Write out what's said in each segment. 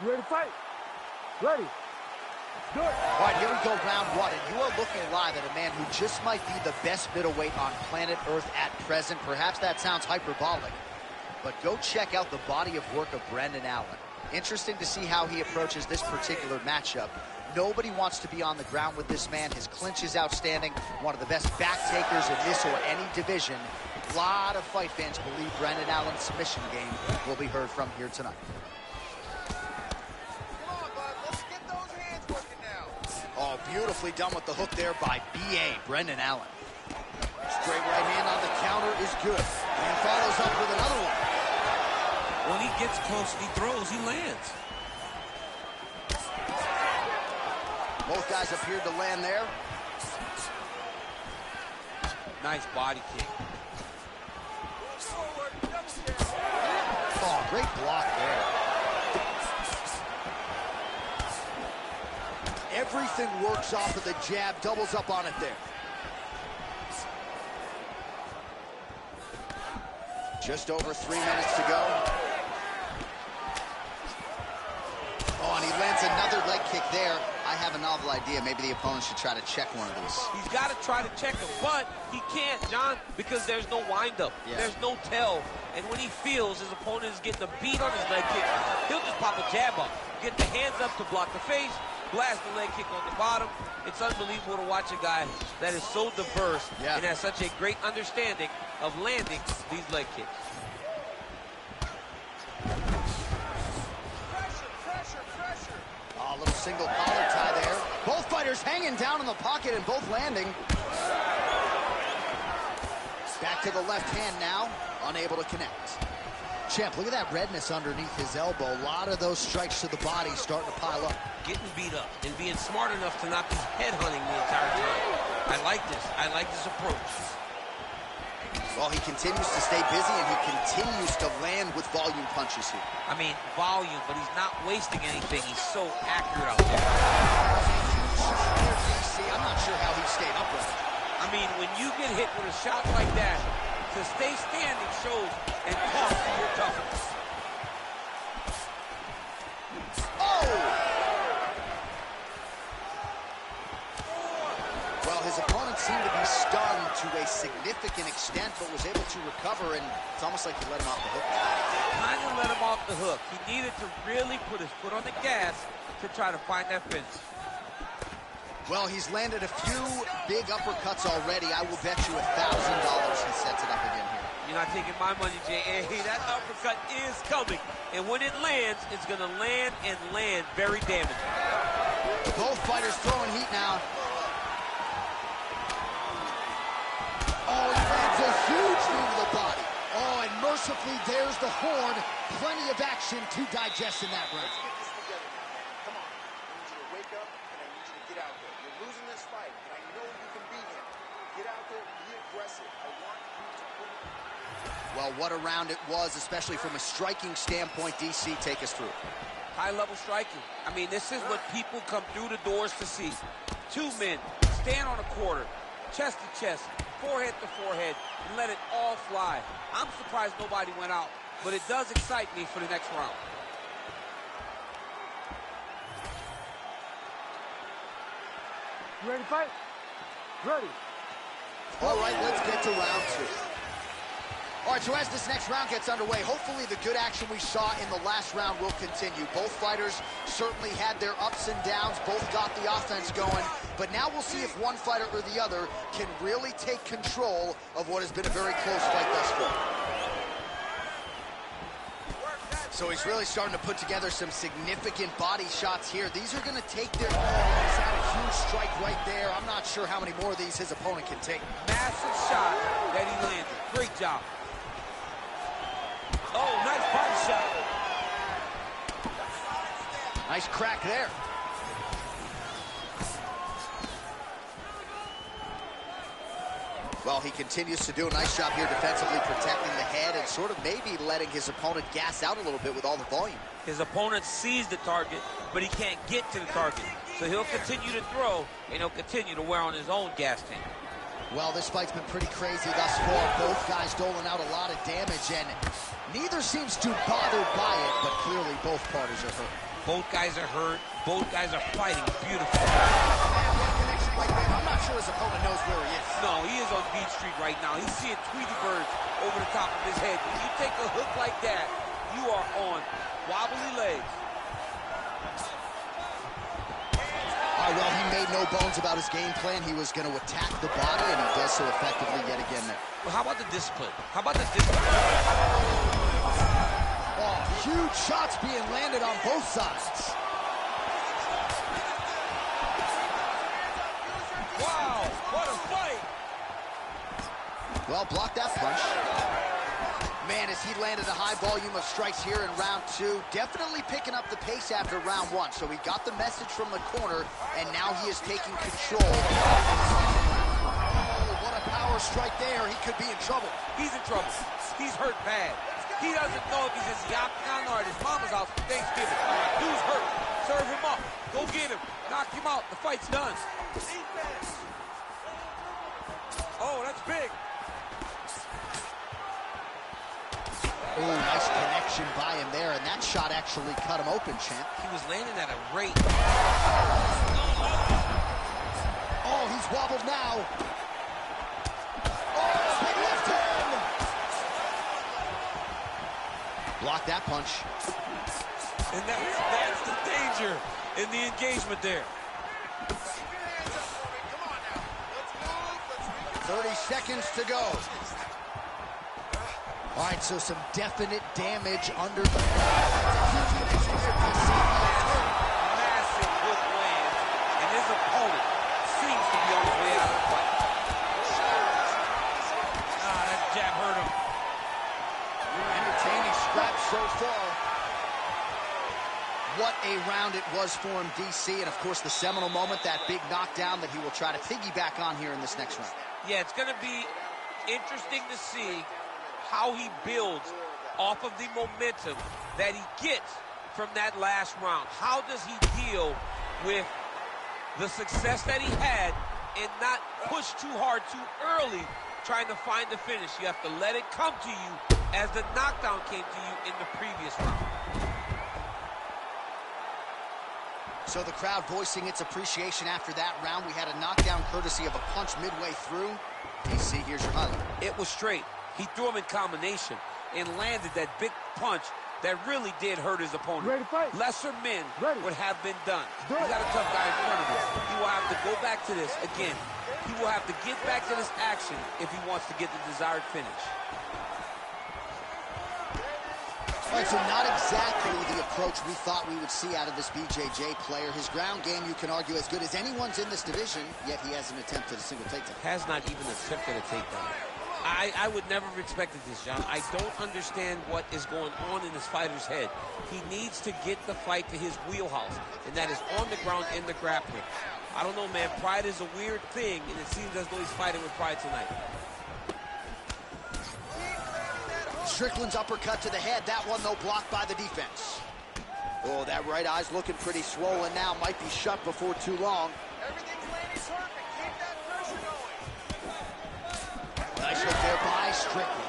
You ready to fight? Ready. Do it. All right, here we go, round one, and you are looking live at a man who just might be the best middleweight on planet Earth at present. Perhaps that sounds hyperbolic, but go check out the body of work of Brendan Allen. Interesting to see how he approaches this particular matchup. Nobody wants to be on the ground with this man. His clinch is outstanding, one of the best back takers in this or any division. A lot of fight fans believe Brendan Allen's submission game will be heard from here tonight. Oh, beautifully done with the hook there by B.A. Brendan Allen. Straight right hand on the counter is good. And follows up with another one. When he gets close, he throws, he lands. Both guys appeared to land there. Nice body kick. Oh, great block there. Everything works off of the jab, doubles up on it there. Just over 3 minutes to go. Oh, and he lands another leg kick there. I have a novel idea. Maybe the opponent should try to check one of these. He's got to try to check him, but he can't, John, because there's no windup. Yeah. There's no tell. And when he feels his opponent is getting a beat on his leg kick, he'll just pop a jab up, get the hands up to block the face, blast the leg kick on the bottom. It's unbelievable to watch a guy that is so diverse and has such a great understanding of landing these leg kicks. Oh, a little single collar tie there. Both fighters hanging down in the pocket and both landing. Back to the left hand now, unable to connect. Champ, look at that redness underneath his elbow. A lot of those strikes to the body starting to pile up. Getting beat up and being smart enough to not be headhunting the entire time. I like this. I like this approach. Well, he continues to stay busy and he continues to land with volume punches here. I mean, volume, but he's not wasting anything. He's so accurate out there. I'm not sure how he stayed upright. I mean, when you get hit with a shot like that, to stay standing shows and talks to your toughness. Oh! Well, his opponent seemed to be stunned to a significant extent, but was able to recover, and it's almost like he let him off the hook. Kind of let him off the hook. He needed to really put his foot on the gas to try to find that finish. Well, he's landed a few big uppercuts already. I will bet you $1,000 he sets it up again here. You're not taking my money, J.A. That uppercut is coming. And when it lands, it's going to land and land very damaging. Both fighters throwing heat now. Oh, he lands a huge knee to the body. Oh, and mercifully, there's the horn. Plenty of action to digest in that round. Well, what a round it was, especially from a striking standpoint. DC, take us through. High-level striking. I mean, this is what people come through the doors to see. Two men stand on a quarter, chest to chest, forehead to forehead, and let it all fly. I'm surprised nobody went out, but it does excite me for the next round. You ready to fight? Ready. All right, let's get to round two. All right, so as this next round gets underway, hopefully the good action we saw in the last round will continue. Both fighters certainly had their ups and downs, both got the offense going, but now we'll see if one fighter or the other can really take control of what has been a very close fight thus far. So he's really starting to put together some significant body shots here. These are going to take their... Oh, he's had a huge strike right there. I'm not sure how many more of these his opponent can take. Massive shot that he landed. Great job. Oh, nice body shot. Nice crack there. Well, he continues to do a nice job here defensively protecting the head and sort of maybe letting his opponent gas out a little bit with all the volume. His opponent sees the target, but he can't get to the target. So he'll continue to throw, and he'll continue to wear on his own gas tank. Well, this fight's been pretty crazy thus far. Both guys doling out a lot of damage, and neither seems too bothered by it, but clearly both parties are hurt. Both guys are hurt. Both guys are fighting beautifully. I'm not sure his opponent knows where he is. No, he is on Beach Street right now. He's seeing Tweety birds over the top of his head. When you take a hook like that, you are on wobbly legs. All right, well, he made no bones about his game plan. He was going to attack the body, and he does so effectively yet again there. Well, how about the discipline? How about the discipline? Oh, huge shots being landed on both sides. Wow, what a fight! Well, blocked that punch. Man, as he landed a high volume of strikes here in round 2, definitely picking up the pace after round 1. So he got the message from the corner, and now he is taking control. Oh, what a power strike there. He could be in trouble. He's in trouble. He's hurt bad. He doesn't know if he's in the octagon or at his mama's house for Thanksgiving. Dude's hurt. Serve him up. Go get him. Knock him out. The fight's done. Oh, that's big. Oh, nice connection by him there, and that shot actually cut him open, champ. He was landing at a rate. Oh, he's wobbled now. Oh, big left hand. Block that punch. And that's the danger in the engagement there. 30 seconds to go. All right, so some definite damage under the... Massive hook lands, and his opponent seems to be on his way out of the fight. Ah, that jab hurt him. Entertaining scrap so far. What a round it was for him, DC, and of course the seminal moment, that big knockdown that he will try to piggyback on here in this next round. Yeah, it's going to be interesting to see how he builds off of the momentum that he gets from that last round. How does he deal with the success that he had and not push too hard too early trying to find the finish? You have to let it come to you as the knockdown came to you in the previous round. So the crowd voicing its appreciation after that round. We had a knockdown courtesy of a punch midway through. DC, here's your highlight. It was straight. He threw him in combination and landed that big punch that really did hurt his opponent. Ready to fight? Lesser men would have been done. Do He's it. got a tough guy in front of him. He will have to go back to this again. He will have to get back to this action if he wants to get the desired finish. All right, so not exactly the approach we thought we would see out of this BJJ player. His ground game, you can argue, as good as anyone's in this division, yet he hasn't attempted a single takedown. Has not even attempted a takedown. I would never have expected this, John. I don't understand what is going on in this fighter's head. He needs to get the fight to his wheelhouse, and that is on the ground in the grappling. I don't know, man. Pride is a weird thing, and it seems as though he's fighting with pride tonight. Strickland's uppercut to the head. That one, though, blocked by the defense. Oh, that right eye's looking pretty swollen now. Might be shut before too long. Everything's landing perfect. Keep that pressure going. Nice hook there by Strickland.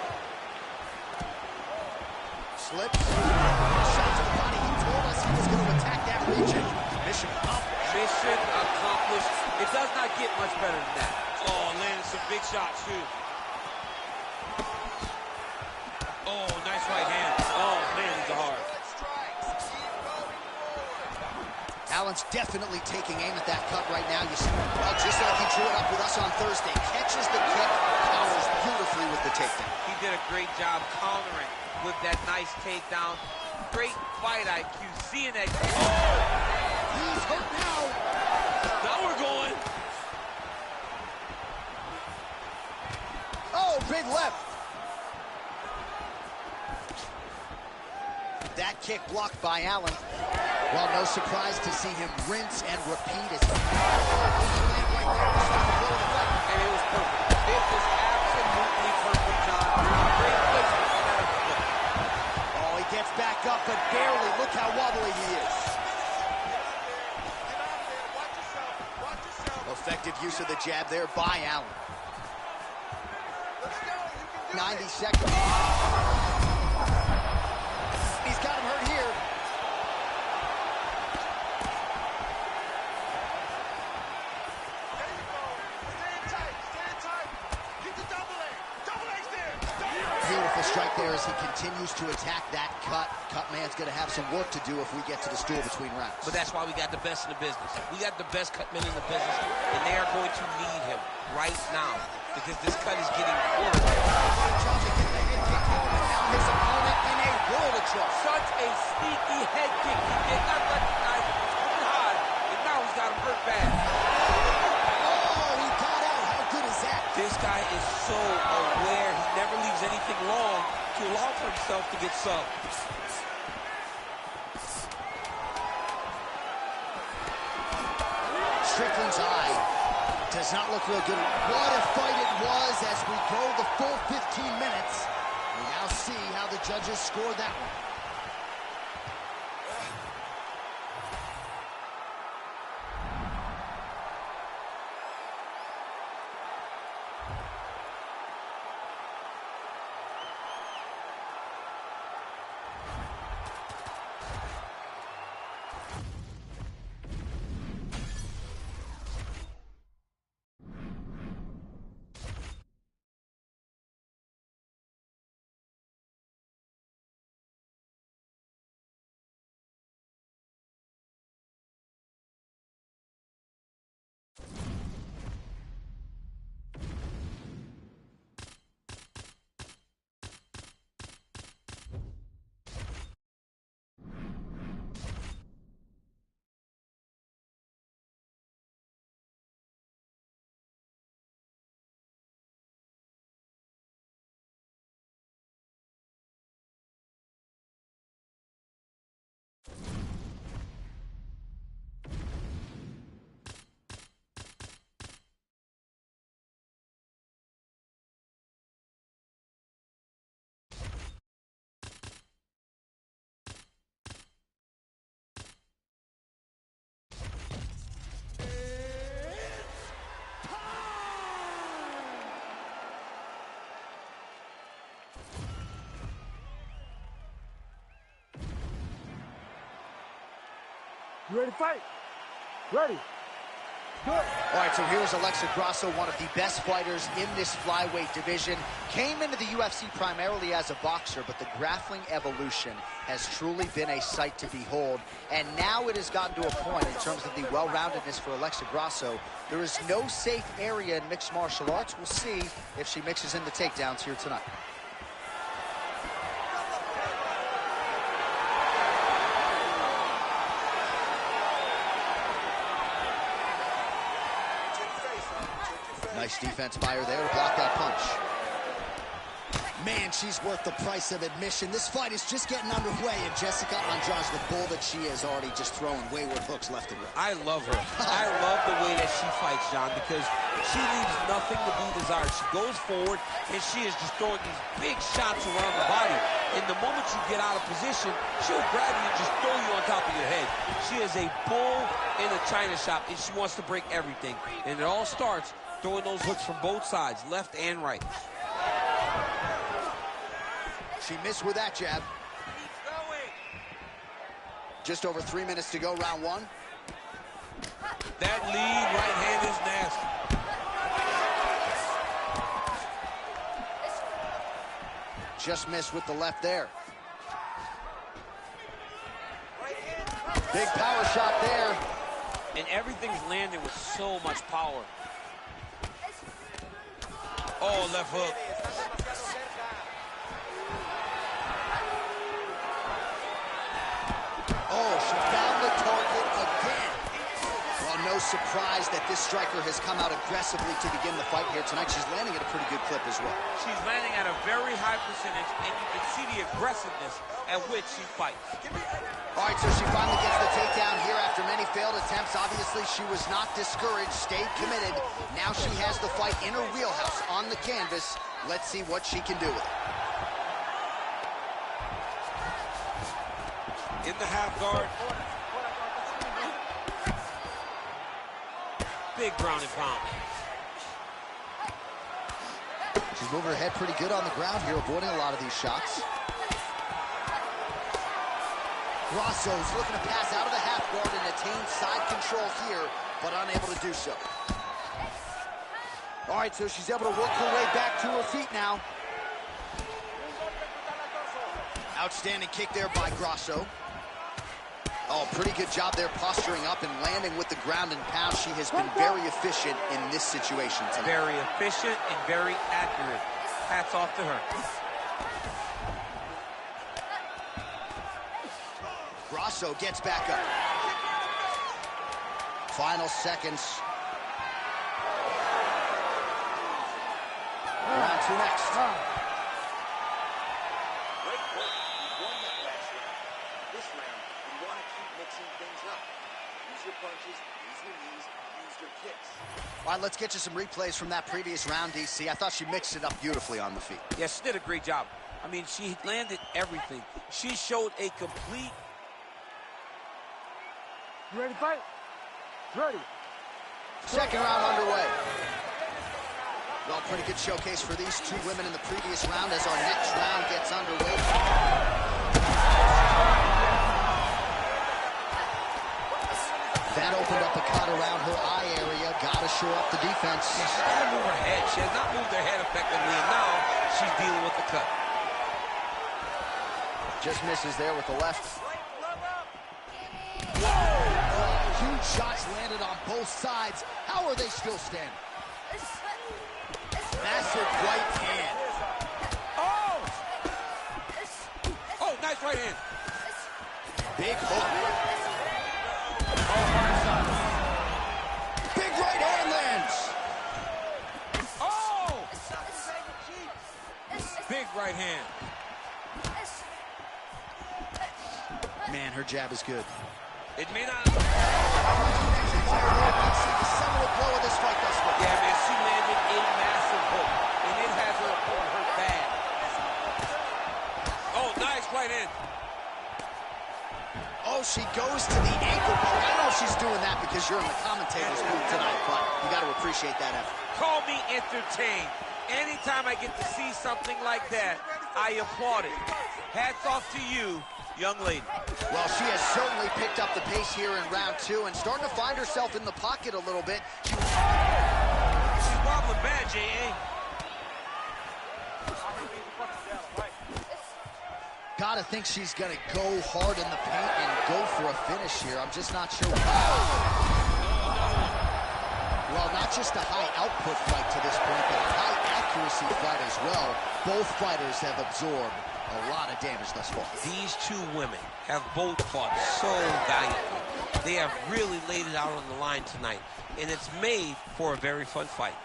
Slips. Shot to the body. He told us he was going to attack that region. Mission accomplished. Mission accomplished. It does not get much better than that. Oh, landed some big shots, too. Oh, nice right hand. Oh, man, he's hard. Allen's definitely taking aim at that cut right now. You see, well, just like he drew it up with us on Thursday. Catches the kick, counters beautifully with the takedown. He did a great job countering with that nice takedown. Great fight IQ. Seeing that. Oh! He's hurt now. Now we're going. Oh, big left. That kick blocked by Allen. Well, no surprise to see him rinse and repeat his. And it was perfect. It was absolutely perfect, John. Great placement on that uppercut. Oh, he gets back up, but barely. Look how wobbly he is. Effective use of the jab there by Allen. 90 seconds. He's got him hurt here. strike there as he continues to attack that cut. Cut man's going to have some work to do if we get to the stool between rounds. But that's why we got the best in the business. We got the best cut men in the business, and they are going to need him right now because this cut is getting worse. His opponent in a world of trouble. Such a sneaky head kick. He did not recognize it. It's coming high, and now he's got him hurt bad. Oh, he got out. How good is that? This guy is so aware. He never leaves anything long to allow for himself to get subbed. Strickland's eye does not look real good. What a fight it was as we go the full 15 minutes. We now see how the judges scored that one. You ready to fight? Ready. Good. All right, so here's Alexa Grasso, one of the best fighters in this flyweight division. Came into the UFC primarily as a boxer, but the grappling evolution has truly been a sight to behold. And now it has gotten to a point in terms of the well-roundedness for Alexa Grasso. There is no safe area in mixed martial arts. We'll see if she mixes in the takedowns here tonight. Nice defense by her there to block that punch. Man, she's worth the price of admission. This fight is just getting underway, and Jessica Andrade, the bull that she is, already just throwing wayward hooks left and right. I love her. I love the way that she fights, John, because she leaves nothing to be desired. She goes forward, and she is just throwing these big shots around the body. And the moment you get out of position, she'll grab you and just throw you on top of your head. She is a bull in a china shop, and she wants to break everything. And it all starts throwing those hooks from both sides, left and right. She missed with that jab. Just over 3 minutes to go, round one. That lead right hand is nasty. Just missed with the left there. Big power shot there. And everything's landing with so much power. Oh, left hook. Oh, she found the target again. Well, no surprise that this striker has come out aggressively to begin the fight here tonight. She's landing at a pretty good clip as well. She's landing at a very high percentage, and you can see the aggressiveness at which she fights. All right, so she finally gets the takedown here after many failed attempts. Obviously, she was not discouraged, stayed committed. Now she has the fight in her wheelhouse on the canvas. Let's see what she can do with it. In the half guard. Big ground and pound. She's moving her head pretty good on the ground here, avoiding a lot of these shots. Grasso's looking to pass out of the half guard and attain side control here, but unable to do so. All right, so she's able to work her way back to her feet now. Outstanding kick there by Grasso. Oh, pretty good job there posturing up and landing with the ground and pound. She has been very efficient in this situation tonight. Very efficient and very accurate. Hats off to her. Grasso gets back up. Final seconds. Round 2 next. Great work. You won that last round. This round, you want to keep mixing things up. Use your punches, use your knees, use your kicks. All right, let's get you some replays from that previous round, DC. I thought she mixed it up beautifully on the feet. Yes, she did a great job. I mean, she landed everything. She showed a complete... You ready to fight? Ready. Second round underway. Well, pretty good showcase for these two women in the previous round as our next round gets underway. That opened up a cut around her eye area. Gotta show up the defense. Yeah, she's got to move her head. She has not moved her head effectively, and now she's dealing with the cut. Just misses there with the left. Whoa! Huge shots landed on both sides. How are they still standing? Massive right hand. Oh! Oh, nice right hand. Big hook. Big right hand lands. Oh! Big right hand. Man, her jab is good. It may not... Let's see the seminal blow of this fight thus far. Yeah, man, she landed a massive hook, and it has her opponent hurt bad. Oh, nice right hand. Oh, she goes to the ankle bone. I know she's doing that because you're in the commentator's booth tonight, but you got to appreciate that effort. Call me entertained. Anytime I get to see something like that, I applaud it. Hats off to you, young lady. Well, she has certainly picked up the pace here in round 2 and starting to find herself in the pocket a little bit. She's wobbling bad, J.A. Gotta think she's gonna go hard in the paint and go for a finish here. I'm just not sure why. Well, not just a high output fight to this point, but a high accuracy fight as well. Both fighters have absorbed a lot of damage thus far. These two women have both fought so valiantly. They have really laid it out on the line tonight, and it's made for a very fun fight.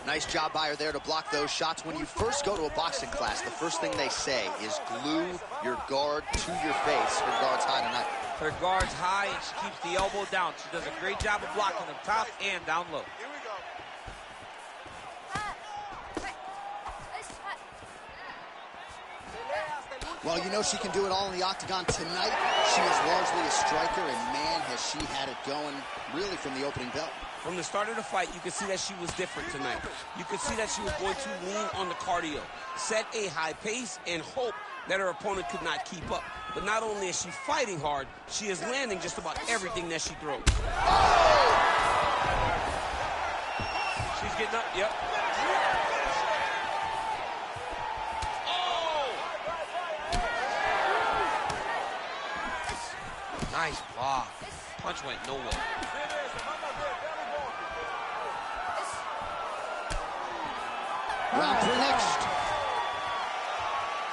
Nice job by her there to block those shots. When you first go to a boxing class, the first thing they say is glue your guard to your face. Her guard's high tonight. Her guard's high, and she keeps the elbow down. She does a great job of blocking them top and down low. Well, you know she can do it all in the octagon tonight. She is largely a striker, and man, has she had it going really from the opening bell. From the start of the fight, you could see that she was different tonight. You could see that she was going to lean on the cardio, set a high pace, and hope that her opponent could not keep up. But not only is she fighting hard, she is landing just about everything that she throws. Oh! She's getting up, yep. Oh! Nice block. Punch went nowhere. Round 3 next.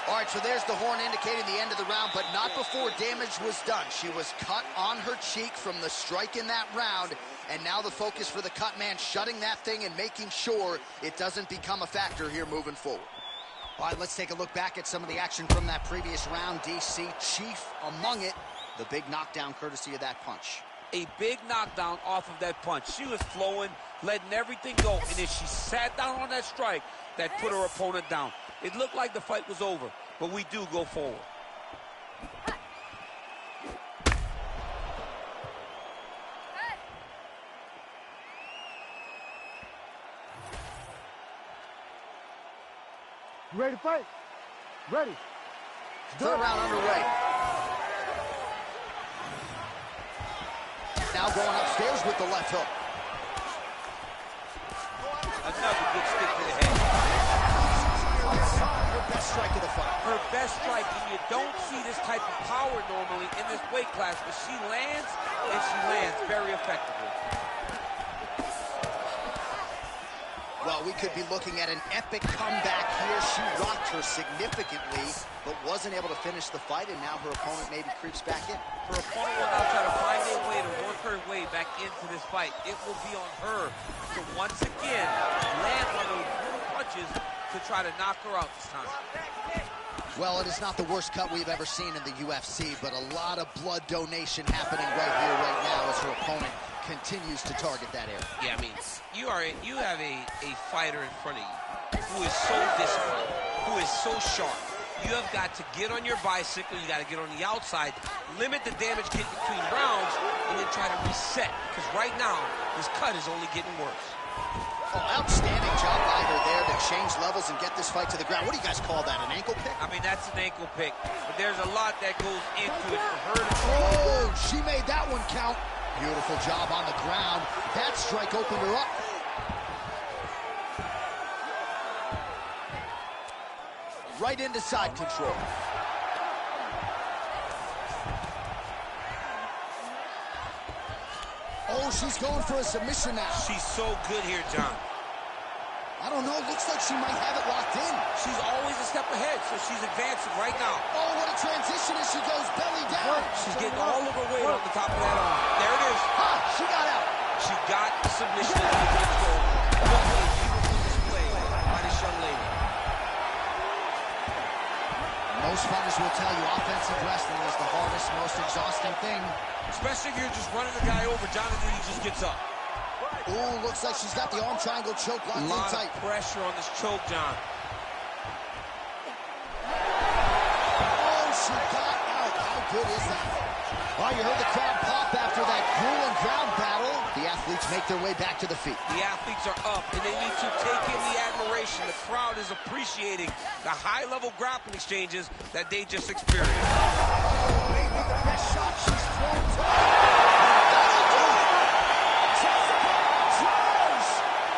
All right, so there's the horn indicating the end of the round, but not before damage was done. She was cut on her cheek from the strike in that round, and now the focus for the cut man, shutting that thing and making sure it doesn't become a factor here moving forward. All right, let's take a look back at some of the action from that previous round, DC. Chief among it, the big knockdown courtesy of that punch. A big knockdown off of that punch. She was flowing, letting everything go, and if she sat down on that strike, that put her opponent down. It looked like the fight was over, but we do go forward. You ready to fight? Ready. Third round underway. Now going upstairs with the left hook. Another good stick to the head. best strike of the fight. Her best strike, and you don't see this type of power normally in this weight class, but she lands, and she lands very effectively. Well, we could be looking at an epic comeback here. She rocked her significantly, but wasn't able to finish the fight, and now her opponent maybe creeps back in. Her opponent will now try to find a way to work her way back into this fight. It will be on her to once again land one of those brutal punches to try to knock her out this time. Well, it is not the worst cut we've ever seen in the UFC, but a lot of blood donation happening right here, right now, as her opponent continues to target that area. Yeah, I mean, you have a fighter in front of you who is so disciplined, who is so sharp. You have got to get on your bicycle, you got to get on the outside, limit the damage get between rounds, and then try to reset. Because right now, this cut is only getting worse. Oh, outstanding job by her there to change levels and get this fight to the ground. What do you guys call that, an ankle pick? I mean, that's an ankle pick, but there's a lot that goes into it for her to... Oh, she made that one count. Beautiful job on the ground. That strike opened her up. Right into side control. Oh, she's going for a submission now. She's so good here, John. I don't know, looks like she might have it locked in. She's always a step ahead, so she's advancing right now. Oh, what a transition as she goes belly down. She's getting all of her weight on the top of that arm. There it is. Ha, she got out. She got the submission into the control. What a beautiful display by this young lady. Most fighters will tell you offensive wrestling is the hardest, most exhausting thing. Especially if you're just running the guy over, Jonathan, he just gets up. Ooh, looks like she's got the arm triangle choke locked in A lot tight. of pressure on this choke, John. Oh, she got out. How good is that? Oh, you heard the crowd pop after that grueling ground battle. The athletes make their way back to the feet. The athletes are up, and they need to take in the admiration. The crowd is appreciating the high-level grappling exchanges that they just experienced. Maybe the best shot she's thrown to.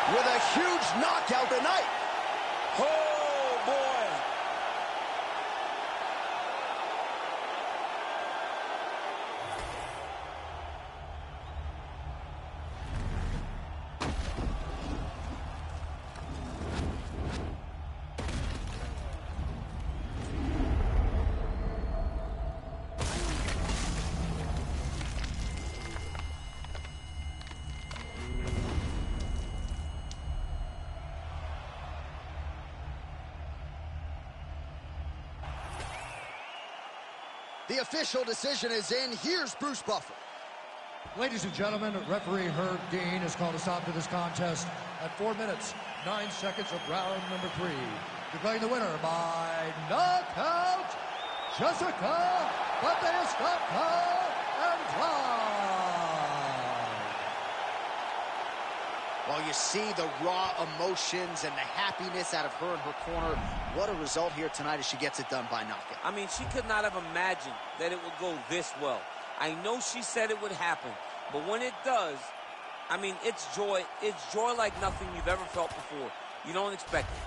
With a huge knockout tonight. Oh, boy. The official decision is in. Here's Bruce Buffer. Ladies and gentlemen, referee Herb Dean has called a stop to this contest at 4 minutes, 9 seconds of round number 3. Declaring the winner by knockout, Jessica Bautista-Andrade. Well, you see the raw emotions and the happiness out of her in her corner. What a result here tonight as she gets it done by knockout. I mean, she could not have imagined that it would go this well. I know she said it would happen, but when it does, I mean, it's joy. It's joy like nothing you've ever felt before. You don't expect it.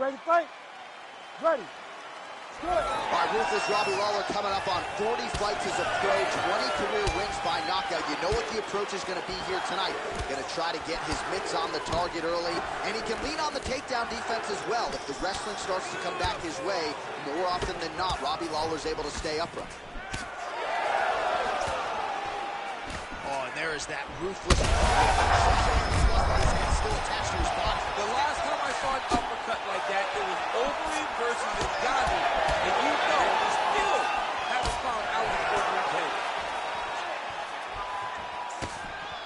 ready to fight? Ready. All right, Ruthless Robbie Lawler coming up on 40 fights as a pro, 20 career wins by knockout. You know what the approach is going to be here tonight. Going to try to get his mitts on the target early, and he can lean on the takedown defense as well. If the wrestling starts to come back his way, more often than not, Robbie Lawler's able to stay upright. Oh, and there is that ruthless. Still attached to his body. The last time I saw an uppercut like that, it was Overeem versus Ngannou. And you know, we still haven't found out his Overeem's head.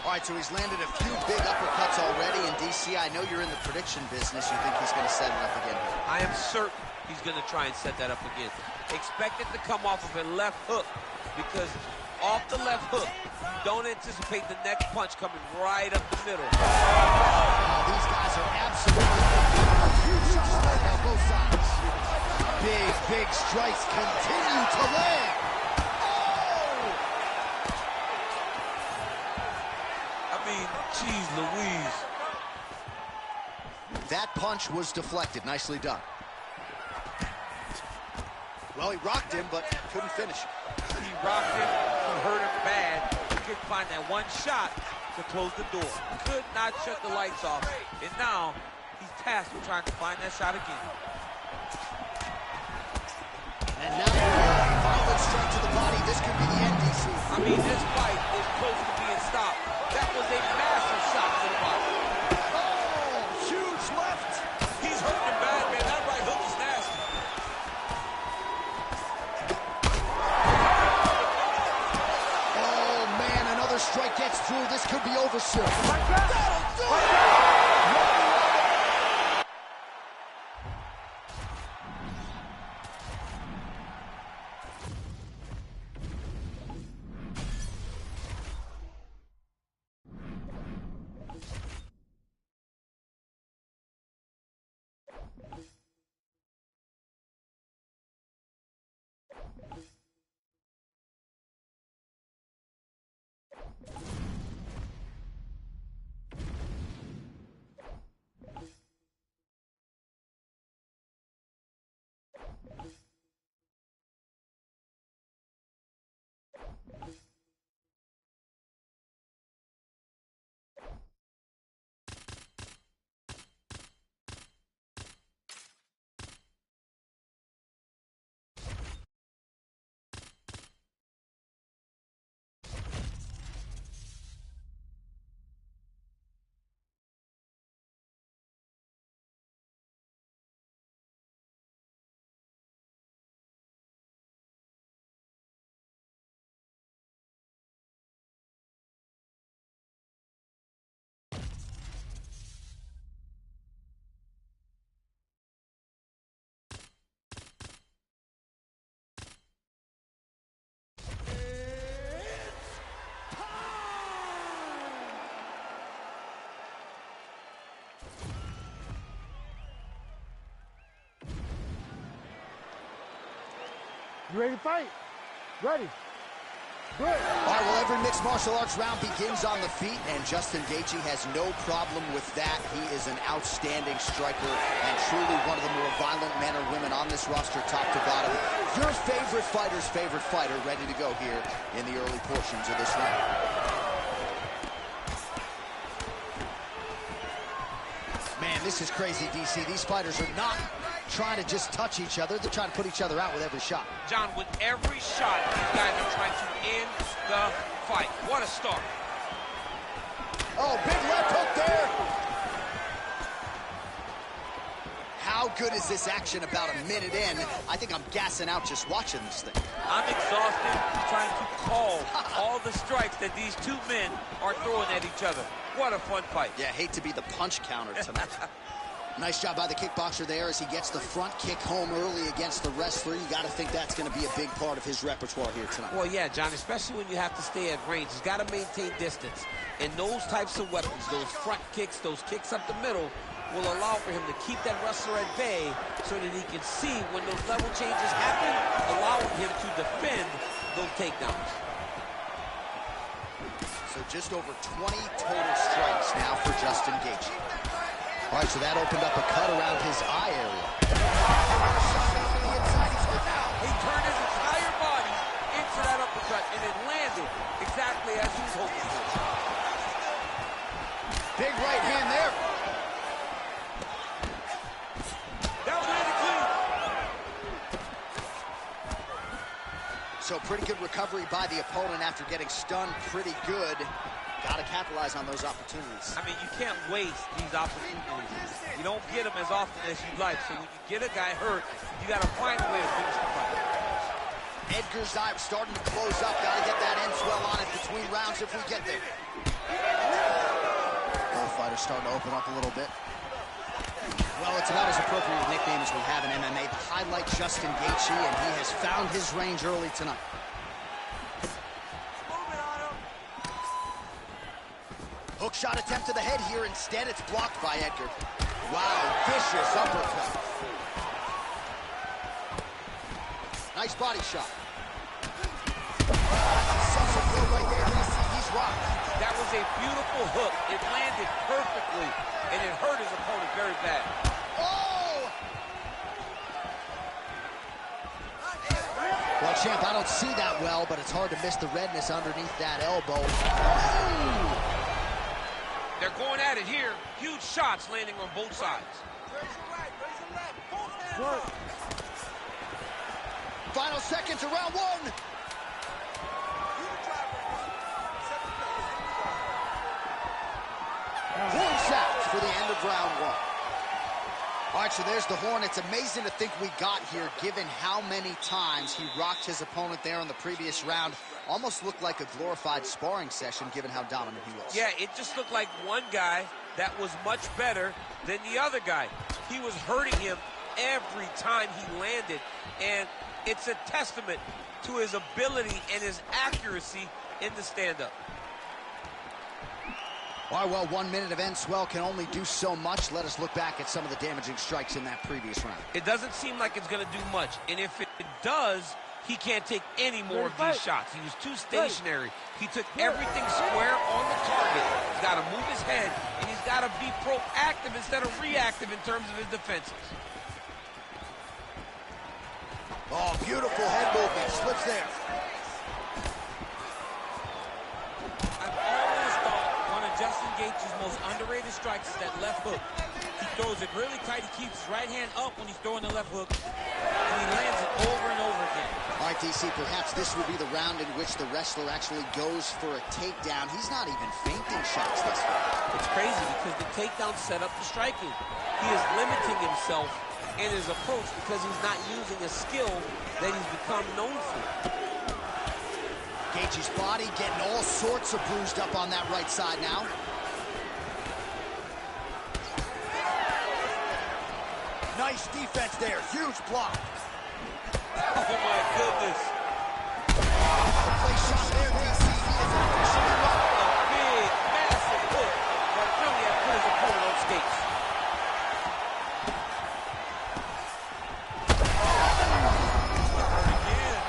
All right, so he's landed a few big uppercuts already in DC. I know you're in the prediction business. You think he's going to set it up again here? I am certain he's going to try and set that up again. Expect it to come off of a left hook, because off the left hook, don't anticipate the next punch coming right up the middle. Oh, these guys are absolutely huge shots on both sides. Big strikes continue to land. Oh! I mean, geez Louise. That punch was deflected. Nicely done. Well, he rocked him, but couldn't finish it. He rocked him, he hurt him bad. He couldn't find that one shot to close the door. Could not shut the lights off. And now, he's tasked with trying to find that shot again. And now, violent strike to the body. This could be the end, DC. I mean, this fight is close to being stopped. That was a massive shot to the body. Oh, huge left. He's hurting him bad, man. That right hook is nasty. Oh, man, another strike gets through. This could be over soon. That'll do it! You ready to fight? Ready. Good. All right, well, every mixed martial arts round begins on the feet, and Justin Gaethje has no problem with that. He is an outstanding striker and truly one of the more violent men or women on this roster, top to bottom. Your favorite fighter's favorite fighter ready to go here in the early portions of this round. Man, this is crazy, DC. These fighters are not trying to just touch each other. They're trying to put each other out with every shot. John, with every shot, these guys are trying to end the fight. What a start. Oh, big left hook there. How good is this action about a minute in? I think I'm gassing out just watching this thing. I'm exhausted trying to call all the strikes that these two men are throwing at each other. What a fun fight. Yeah, hate to be the punch counter tonight. Nice job by the kickboxer there as he gets the front kick home early against the wrestler. You got to think that's going to be a big part of his repertoire here tonight. Well, yeah, John, especially when you have to stay at range. He's got to maintain distance. And those types of weapons, those front kicks, those kicks up the middle, will allow for him to keep that wrestler at bay so that he can see when those level changes happen, allowing him to defend those takedowns. So just over 20 total strikes now for Justin Gaethje. All right, so that opened up a cut around his eye area. He turned his entire body into that uppercut, and it landed exactly as he was hoping for. Big right hand there. That landed clean. So pretty good recovery by the opponent after getting stunned pretty good. Got to capitalize on those opportunities. I mean, you can't waste these opportunities. You don't get them as often as you'd like. So when you get a guy hurt, you got to find a way to finish the fight. Edgar's eye starting to close up. Got to get that end swell on it between rounds if we get there. Both fighters starting to open up a little bit. Well, it's about as appropriate a nickname as we have in MMA. The highlight, Justin Gaethje, and he has found his range early tonight. Hook shot attempt to the head here. Instead, it's blocked by Edgar. Wow, vicious uppercut. Nice body shot. Right there. He's rocked. That was a beautiful hook. It landed perfectly, and it hurt his opponent very bad. Oh! Well, champ, I don't see that well, but it's hard to miss the redness underneath that elbow. Oh! They're going at it here. Huge shots landing on both sides. Final seconds of round one. Horn sounds for the end of round one. All right, so there's the horn. It's amazing to think we got here, given how many times he rocked his opponent there in the previous round. Almost looked like a glorified sparring session, given how dominant he was. Yeah, it just looked like one guy that was much better than the other guy. He was hurting him every time he landed, and it's a testament to his ability and his accuracy in the stand-up. All right, well, 1 minute of end swell can only do so much. Let us look back at some of the damaging strikes in that previous round. It doesn't seem like it's going to do much, and if it does, he can't take any more of these shots. He was too stationary. He took everything square on the target. He's got to move his head, and he's got to be proactive instead of reactive in terms of his defenses. Oh, beautiful head movement. Slips there. I've always thought one of Justin Gaethje's most underrated strikes is that left hook. He throws it really tight. He keeps his right hand up when he's throwing the left hook, and he lands it over and over again. All right, DC, perhaps this would be the round in which the wrestler actually goes for a takedown. He's not even feinting shots this far. It's crazy because the takedown set up the striking. He is limiting himself in his approach because he's not using a skill that he's become known for. Gaethje's body getting all sorts of bruised up on that right side now. Nice defense there. Huge block. Oh, my goodness. Play shot there, DC. He is officially rocked. A big, massive hook that really had put his opponent on skates. Again.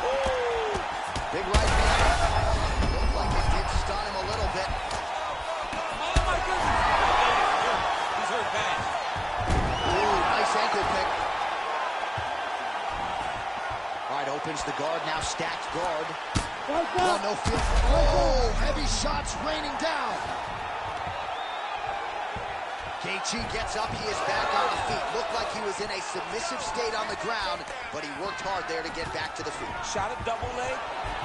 Oh. Big right hand. Looked like it did stun him a little bit. Oh, my goodness. He's hurt bad. Ooh, nice ankle pick. All right, opens the guard, now stacked guard. Oh, no feel. Oh, heavy shots raining down. Gaethje gets up, he is back on the feet. Looked like he was in a submissive state on the ground, but he worked hard there to get back to the feet. Shot a double leg.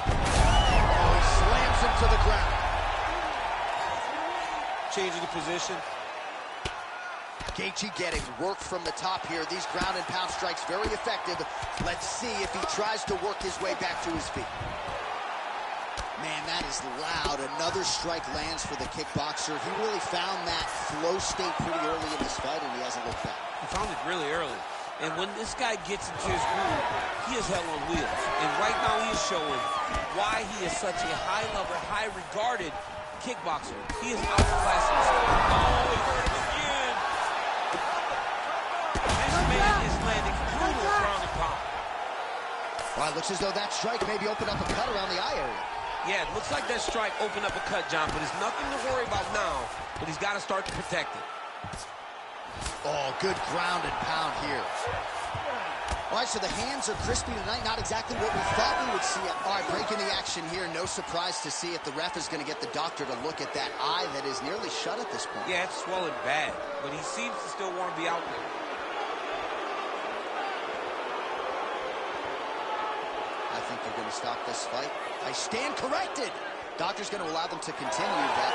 Oh, he slams him to the ground. Changing the position. Gaethje getting work from the top here. These ground and pound strikes very effective. Let's see if he tries to work his way back to his feet. Man, that is loud. Another strike lands for the kickboxer. He really found that flow state pretty early in this fight, and he hasn't looked back. He found it really early. And when this guy gets into his groove, he is hell on wheels. And right now he is showing why he is such a high-level, high-regarded kickboxer. He is outclassing himself. Oh, he hurt him again. This man is landing brutal ground and pound. All right, looks as though that strike maybe opened up a cut around the eye area. Yeah, it looks like that strike opened up a cut, John, but it's nothing to worry about now, but he's got to start to protect it. Oh, good ground and pound here. All right, so the hands are crispy tonight. Not exactly what we thought we would see. All right, breaking the action here. No surprise to see it. The ref is going to get the doctor to look at that eye that is nearly shut at this point. Yeah, it's swollen bad, but he seems to still want to be out there. I think they're going to stop this fight. I stand corrected. Doctor's going to allow them to continue, but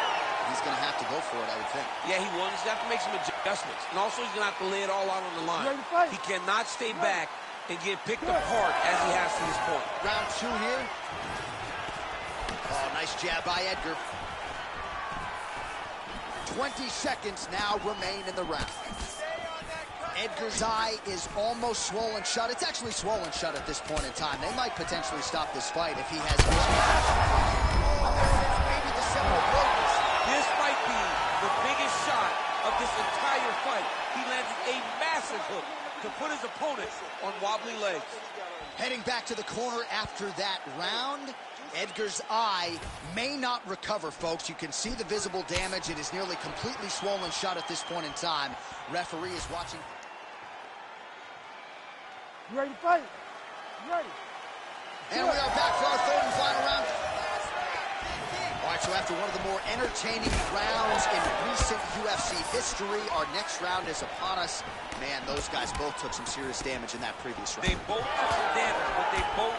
he's going to have to go for it, I would think. Yeah, he will. He's going to have to make some adjustments. And also, he's going to have to lay it all out on the line. He cannot stay back and get picked apart as he has to this point. Round 2 here. Oh, nice jab by Edgar. 20 seconds now remain in the round. Edgar's eye is almost swollen shut. It's actually swollen shut at this point in time. They might potentially stop this fight if he has maybe the seminal blow. This might be the biggest shot of this entire fight. He landed a massive hook to put his opponent on wobbly legs. Heading back to the corner after that round, Edgar's eye may not recover, folks. You can see the visible damage. It is nearly completely swollen shut at this point in time. Referee is watching. You ready to fight? You ready? And we are back for our third and final round. All right, so after one of the more entertaining rounds in recent UFC history, our next round is upon us. Man, those guys both took some serious damage in that previous round. They both took some damage, but they both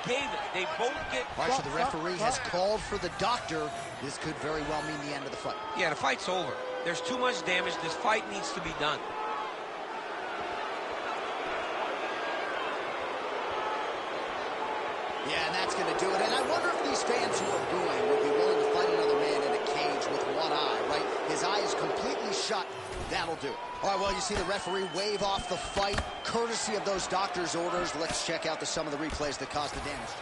gave it. They both get... All right, so the referee has called for the doctor. This could very well mean the end of the fight. Yeah, the fight's over. There's too much damage. This fight needs to be done. Yeah, and that's going to do it. And I wonder if these fans who are booing would be willing to fight another man in a cage with one eye, right? His eye is completely shut. That'll do it. All right, well, you see the referee wave off the fight, courtesy of those doctor's orders. Let's check out some of the replays that caused the damage.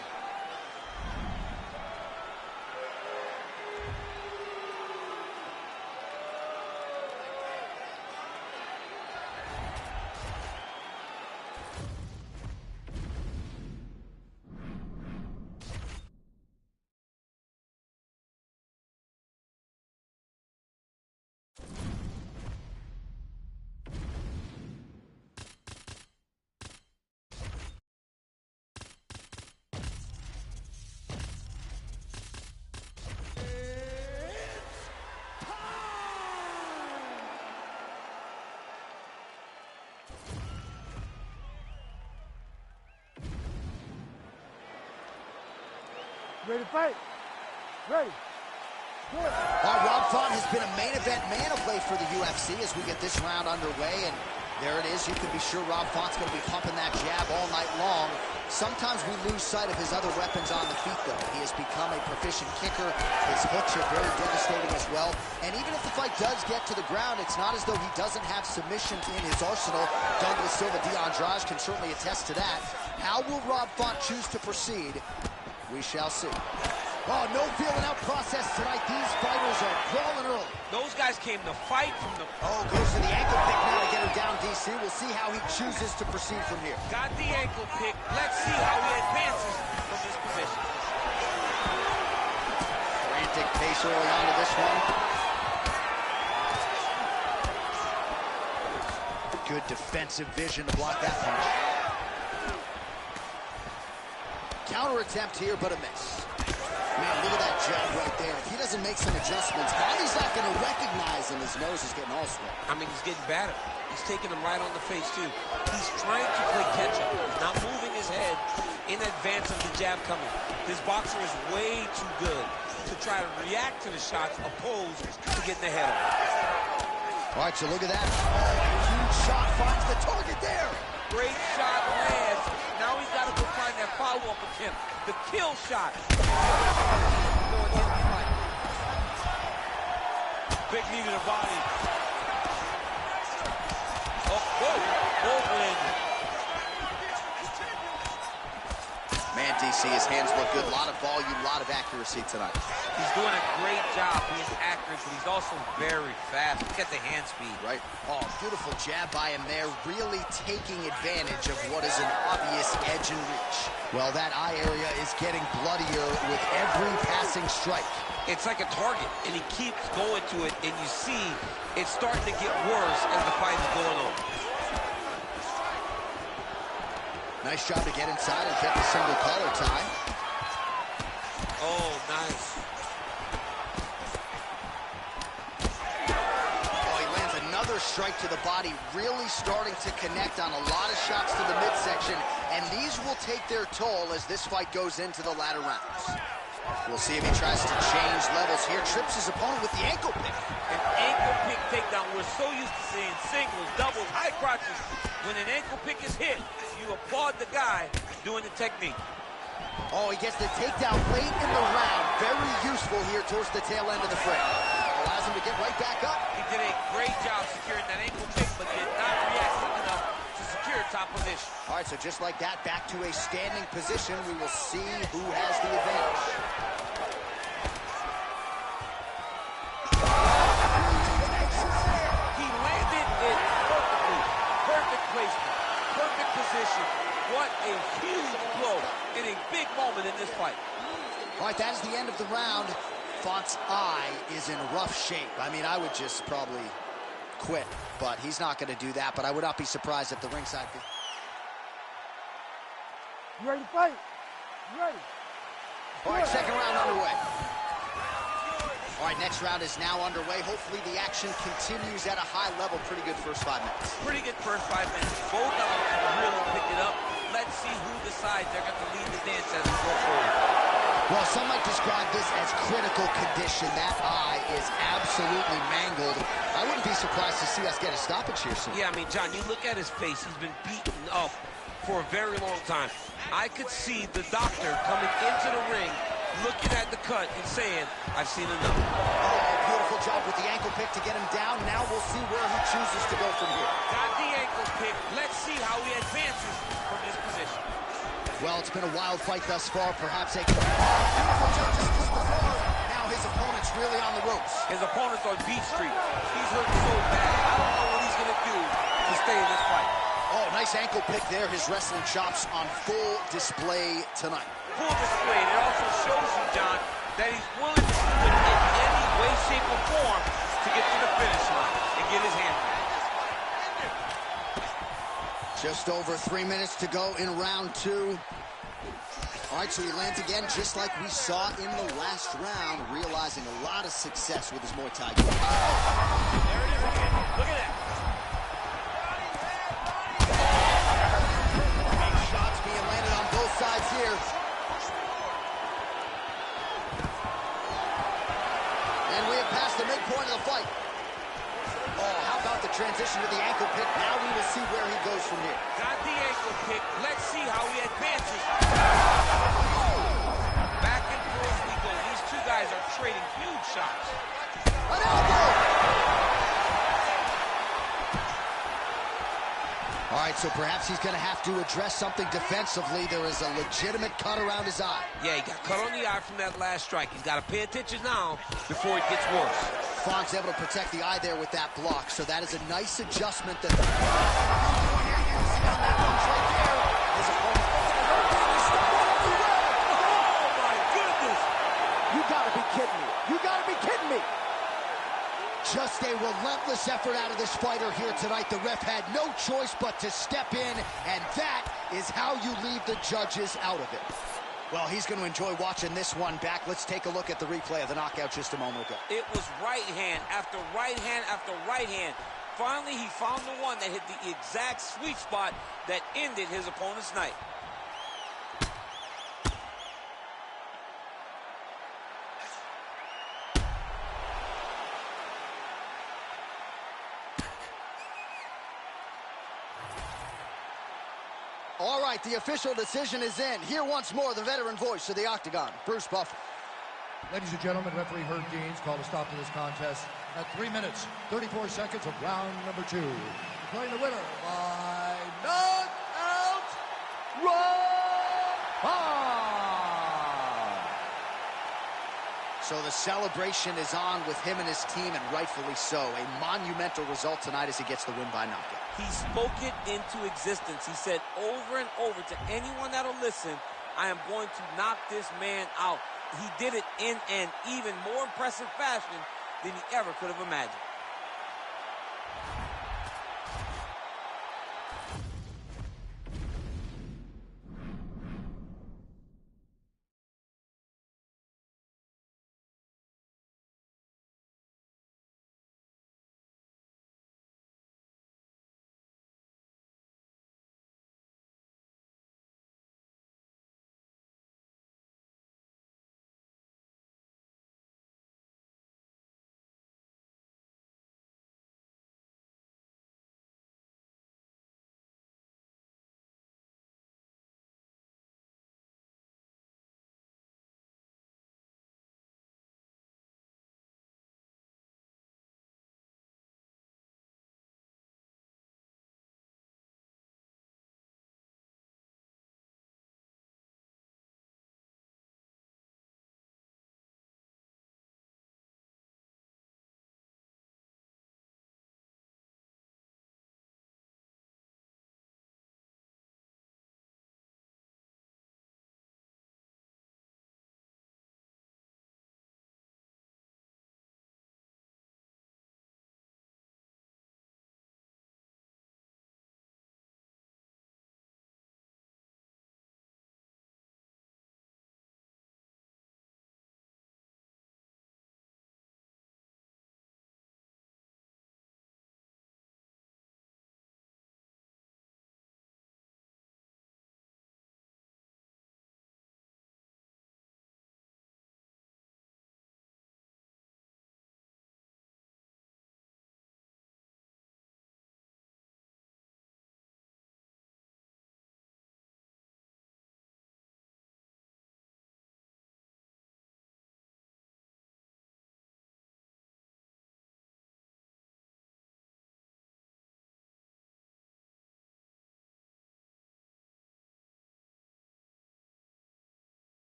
Ready to fight? Ready. Good. Rob Font has been a main event man of late for the UFC as we get this round underway, and there it is. You can be sure Rob Font's going to be pumping that jab all night long. Sometimes we lose sight of his other weapons on the feet, though. He has become a proficient kicker. His hooks are very devastating as well. And even if the fight does get to the ground, it's not as though he doesn't have submissions in his arsenal. Douglas Silva de Andrade can certainly attest to that. How will Rob Font choose to proceed? We shall see. Oh, no feeling out process tonight. These fighters are crawling early. Those guys came to fight from the... Oh, goes to the ankle pick now to get her down, DC. We'll see how he chooses to proceed from here. Got the ankle pick. Let's see how he advances from this position. Frantic pace early on to this one. Good defensive vision to block that punch. Counter attempt here, but a miss. Man, look at that jab right there. If he doesn't make some adjustments, Body's not going to recognize him. His nose is getting all swollen. I mean, he's getting battered. He's taking him right on the face, too. He's trying to play catch-up. He's not moving his head in advance of the jab coming. This boxer is way too good to try to react to the shots opposed to getting the head on. All right, so look at that. Oh, huge shot finds the target there. Great shot lands. Now he's got to go find that follow-up attempt. The kill shot. Going in the fight. Big knee to the body. Oh, both landed. Man, DC, his hands look good. A lot of volume, a lot of accuracy tonight. He's doing a great job being accurate, but he's also very fast. Look at the hand speed. Right. Oh, beautiful jab by him there, really taking advantage of what is an obvious edge and reach. Well, that eye area is getting bloodier with every passing strike. It's like a target, and he keeps going to it, and you see it's starting to get worse as the fight is going on. Nice job to get inside and get the single collar tie. Oh, nice. Oh, he lands another strike to the body, really starting to connect on a lot of shots to the midsection, and these will take their toll as this fight goes into the latter rounds. We'll see if he tries to change levels here. Trips his opponent with the ankle pick. An ankle pick takedown. We're so used to seeing singles, doubles, high crotches. When an ankle pick is hit, you applaud the guy doing the technique. Oh, he gets the takedown late in the round. Very useful here towards the tail end of the frame. Allows him to get right back up. He did a great job securing that ankle pick, but did not react quick enough to secure top position. All right, so just like that, back to a standing position. We will see who has the advantage. He landed it perfectly. Perfect placement. Perfect position. What a huge blow in a big moment in this fight. All right, that is the end of the round. Font's eye is in rough shape. I mean, I would just probably quit, but he's not going to do that. But I would not be surprised if the ringside... You ready to fight? You ready? All right, second round underway. All right, next round is now underway. Hopefully the action continues at a high level. Pretty good first 5 minutes. Pretty good first 5 minutes. Both of them really picked it up. Let's see who decides they're going to lead the dance as we go forward. Well, some might describe this as critical condition. That eye is absolutely mangled. I wouldn't be surprised to see us get a stoppage here soon. Yeah, I mean, John, you look at his face. He's been beaten up for a very long time. I could see the doctor coming into the ring, looking at the cut and saying, I've seen enough. Oh, beautiful job with the ankle pick to get him down. Now we'll see where he chooses to go from here. Got the ankle pick. Let's see how he advances from this position. Well, it's been a wild fight thus far. Perhaps a beautiful judges split the floor. Now his opponent's really on the ropes. His opponent's on Beat Street. He's hurt so bad. I don't know what he's going to do to stay in this fight. Oh, nice ankle pick there. His wrestling chops on full display tonight. Full display. And it also shows you, John, that he's willing to do it in any way, shape, or form to get to the finish line and get his hand back. Just over 3 minutes to go in round 2. All right, so he lands again just like we saw in the last round, realizing a lot of success with his Muay Thai. There it is again. Look at that. Big shots being landed on both sides here. And we have passed the midpoint of the fight. Oh, how about the transition to the ankle pick? Now we will see where he goes from here. Got the ankle pick. Let's see how he advances. Back and forth we go. These two guys are trading huge shots. An elbow! All right, so perhaps he's going to have to address something defensively. There is a legitimate cut around his eye. Yeah, he got cut on the eye from that last strike. He's got to pay attention now before it gets worse. Font's able to protect the eye there with that block, so that is a nice adjustment. That Oh, my goodness! You gotta be kidding me. You gotta be kidding me. Just a relentless effort out of this fighter here tonight. The ref had no choice but to step in, and that is how you leave the judges out of it. Well, he's going to enjoy watching this one back. Let's take a look at the replay of the knockout just a moment ago. It was right hand after right hand after right hand. Finally, he found the one that hit the exact sweet spot that ended his opponent's night. All right, the official decision is in. Here once more, the veteran voice of the Octagon, Bruce Buffer. Ladies and gentlemen, referee Herb Deans called a stop to this contest at 3 minutes, 34 seconds of round number 2. Declaring the winner by knockout, Ron. So the celebration is on with him and his team, and rightfully so. A monumental result tonight as he gets the win by knockout. He spoke it into existence. He said over and over to anyone that'll listen, I am going to knock this man out. he did it in an even more impressive fashion than he ever could have imagined.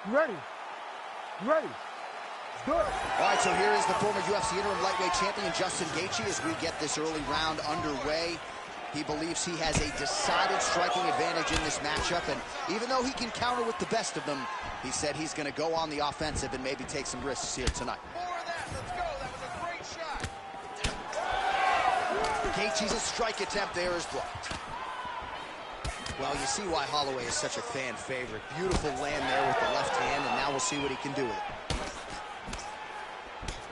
You ready? You ready? Let's do it. All right, so here is the former UFC interim lightweight champion, Justin Gaethje, as we get this early round underway. He believes he has a decided striking advantage in this matchup, and even though he can counter with the best of them, he said he's going to go on the offensive and maybe take some risks here tonight. More of that. Let's go. That was a great shot. Gaethje's strike attempt there is blocked. Well, you see why Holloway is such a fan favorite. Beautiful land there with the left hand, and now we'll see what he can do with it.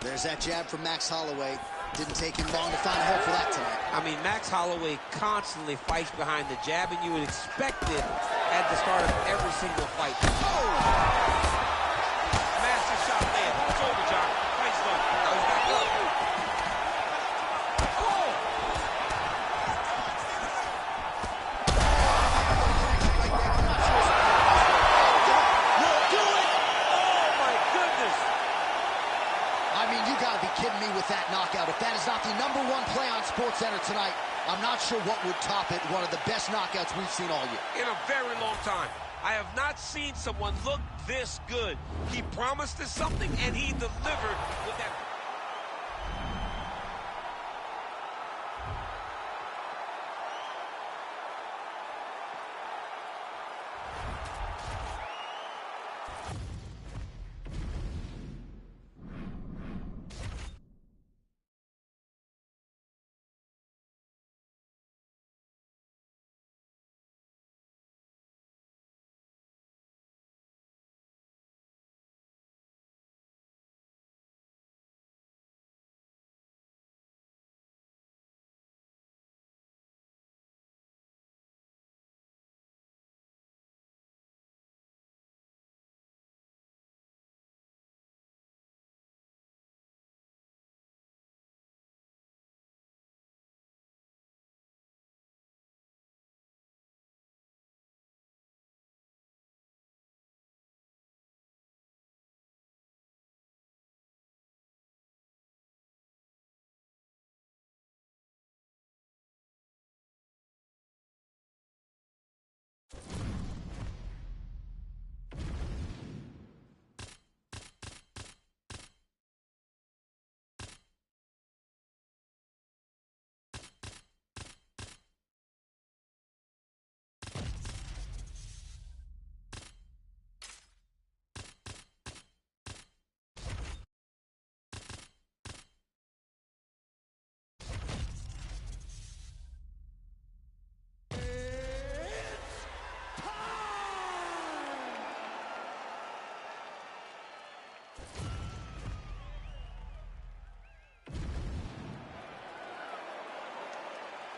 There's that jab from Max Holloway. Didn't take him long to find a hole for that tonight. I mean, Max Holloway constantly fights behind the jab, and you would expect it at the start of every single fight. Oh! Massive shot there. It's over, John. Fight's done. Now he's back up. Oh! Oh, my goodness. I mean, you gotta be kidding me with that knockout. If that is not the #1 play on SportsCenter tonight, I'm not sure what would top it. One of the best knockouts we've seen all year. In a very long time. I have not seen someone look this good. He promised us something, and he delivered with that.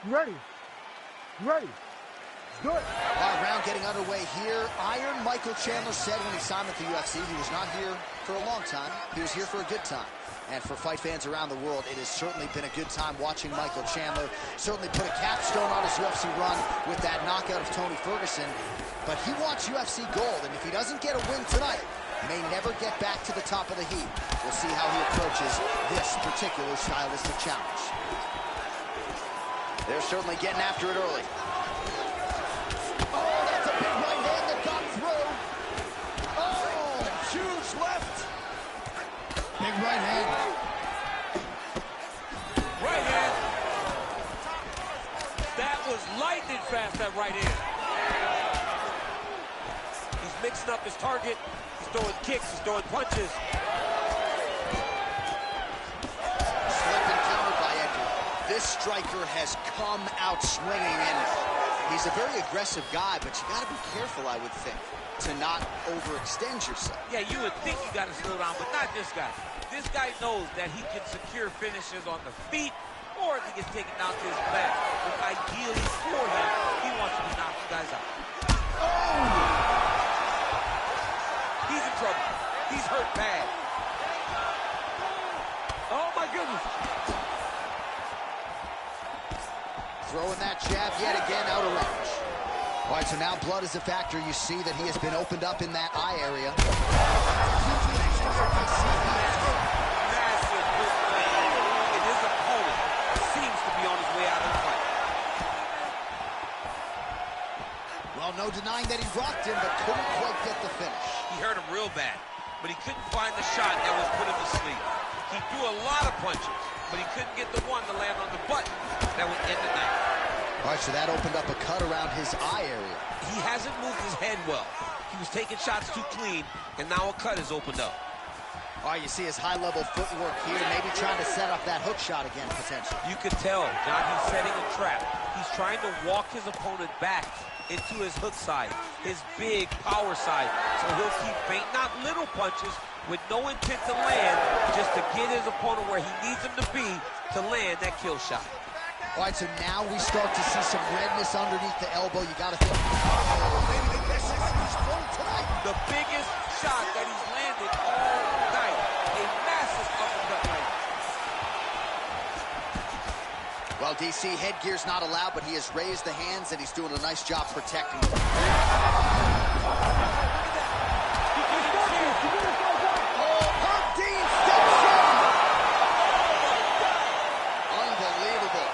You ready? You ready? Do it. All right, round getting underway here. Iron Michael Chandler said when he signed with the UFC, he was not here for a long time. He was here for a good time. And for fight fans around the world, it has certainly been a good time watching Michael Chandler. Certainly put a capstone on his UFC run with that knockout of Tony Ferguson. But he wants UFC gold, and if he doesn't get a win tonight, may never get back to the top of the heap. We'll see how he approaches this particular stylistic challenge. They're certainly getting after it early. Oh, that's a big right hand that got through. Oh, huge left. Big right hand. Right hand. That was lightning fast, that right hand. He's mixing up his target. He's throwing kicks, he's throwing punches. Slip and counter by Edgar. This striker has come out swinging, and he's a very aggressive guy, but you got to be careful, I would think, to not overextend yourself. Yeah, you would think you got to slow down, but not this guy. This guy knows that he can secure finishes on the feet, or if he gets taken down to his back. But ideally for him, he wants to be knocking guys out. Oh! He's in trouble. He's hurt bad. Oh, my goodness. Throwing that jab yet again out of range. All right, so now blood is a factor. You see that he has been opened up in that eye area. Massive hook land, and his opponent seems to be on his way out of the fight. Well, no denying that he rocked him, but couldn't quite get the finish. He hurt him real bad, but he couldn't find the shot that would put him to sleep. He threw a lot of punches, but he couldn't get the one to land on the button that would end the night. All right, so that opened up a cut around his eye area. He hasn't moved his head well. He was taking shots too clean, and now a cut is opened up. All right, you see his high-level footwork here, maybe trying to set up that hook shot again, potentially. You could tell, John, he's setting a trap. He's trying to walk his opponent back into his hook side, his big power side. So he'll keep feinting out little punches with no intent to land, just to get his opponent where he needs him to be to land that kill shot. All right, so now we start to see some redness underneath the elbow. You got to think, maybe this is his goal tonight. The biggest shot that he's landed all night. A massive uppercut right now. Well, DC, headgear's not allowed, but he has raised the hands, and he's doing a nice job protecting them. Herb Dean steps in. Unbelievable.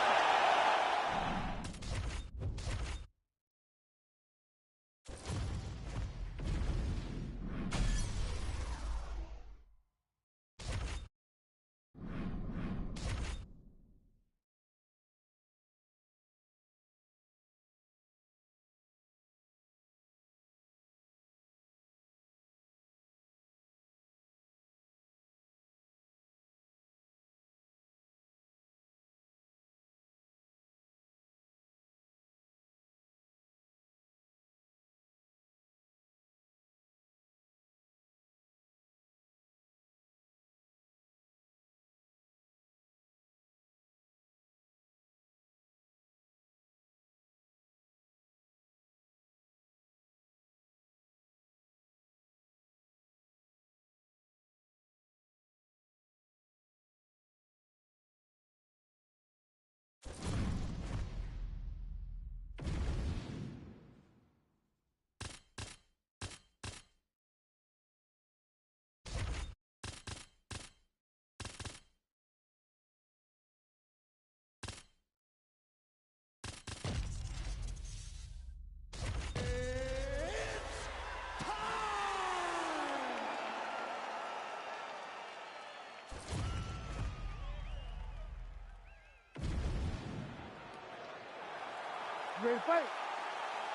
You ready to fight?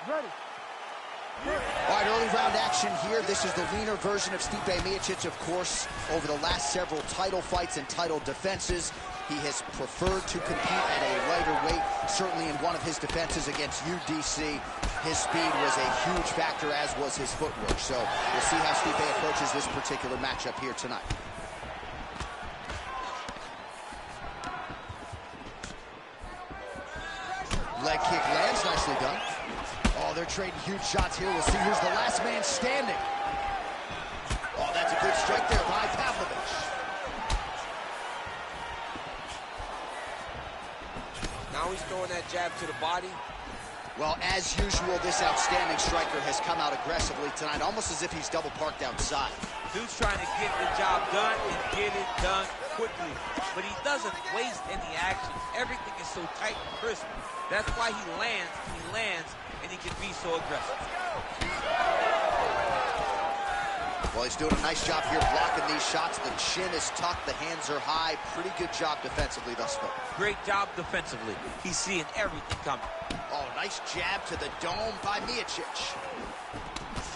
Ready. All right, early round action here. This is the leaner version of Stipe Miocic, of course. Over the last several title fights and title defenses, he has preferred to compete at a lighter weight. Certainly in one of his defenses against UDC, his speed was a huge factor, as was his footwork. So we'll see how Stipe approaches this particular matchup here tonight. Leg kick lands, nicely done. Oh, they're trading huge shots here. We'll see who's the last man standing. Oh, that's a good strike there by Pavlovich. Now he's throwing that jab to the body. Well, as usual, this outstanding striker has come out aggressively tonight, almost as if he's double parked outside. Dude's trying to get the job done and get it done quickly. But he doesn't waste any action. Everything is so tight and crisp. That's why he lands, and he can be so aggressive. Well, he's doing a nice job here blocking these shots. The chin is tucked, the hands are high. Pretty good job defensively thus far. Great job defensively. He's seeing everything coming. Oh, nice jab to the dome by Miocic.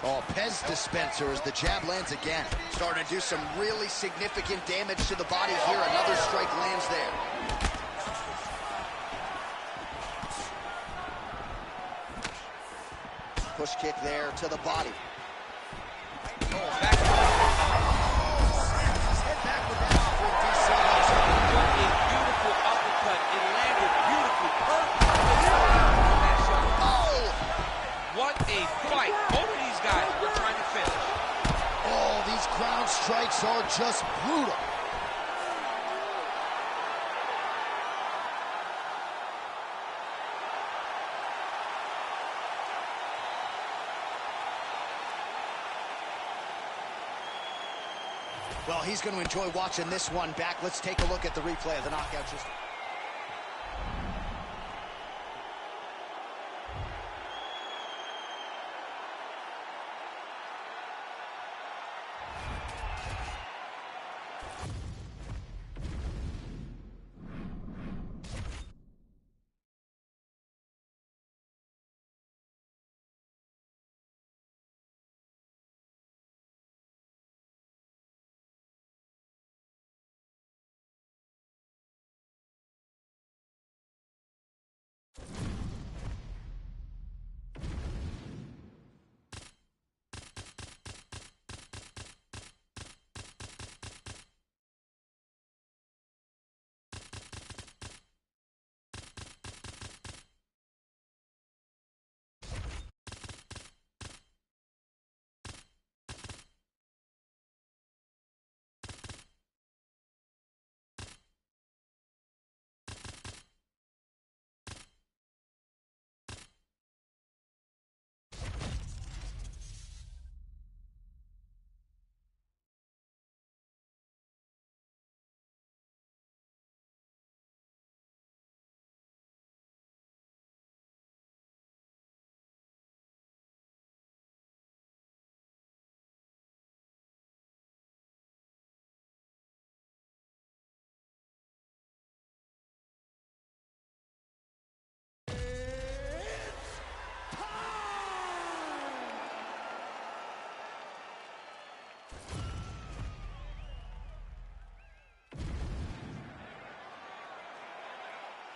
Oh, Pez dispenser as the jab lands again. Starting to do some really significant damage to the body here. Another strike lands there. Push kick there to the body. Oh, back. Head back with that for DC. What a beautiful uppercut. It landed beautifully. Perfect. Oh! What a fight. Both of these guys were trying to finish. Oh, these ground strikes are just brutal. Well, he's going to enjoy watching this one back. Let's take a look at the replay of the knockout.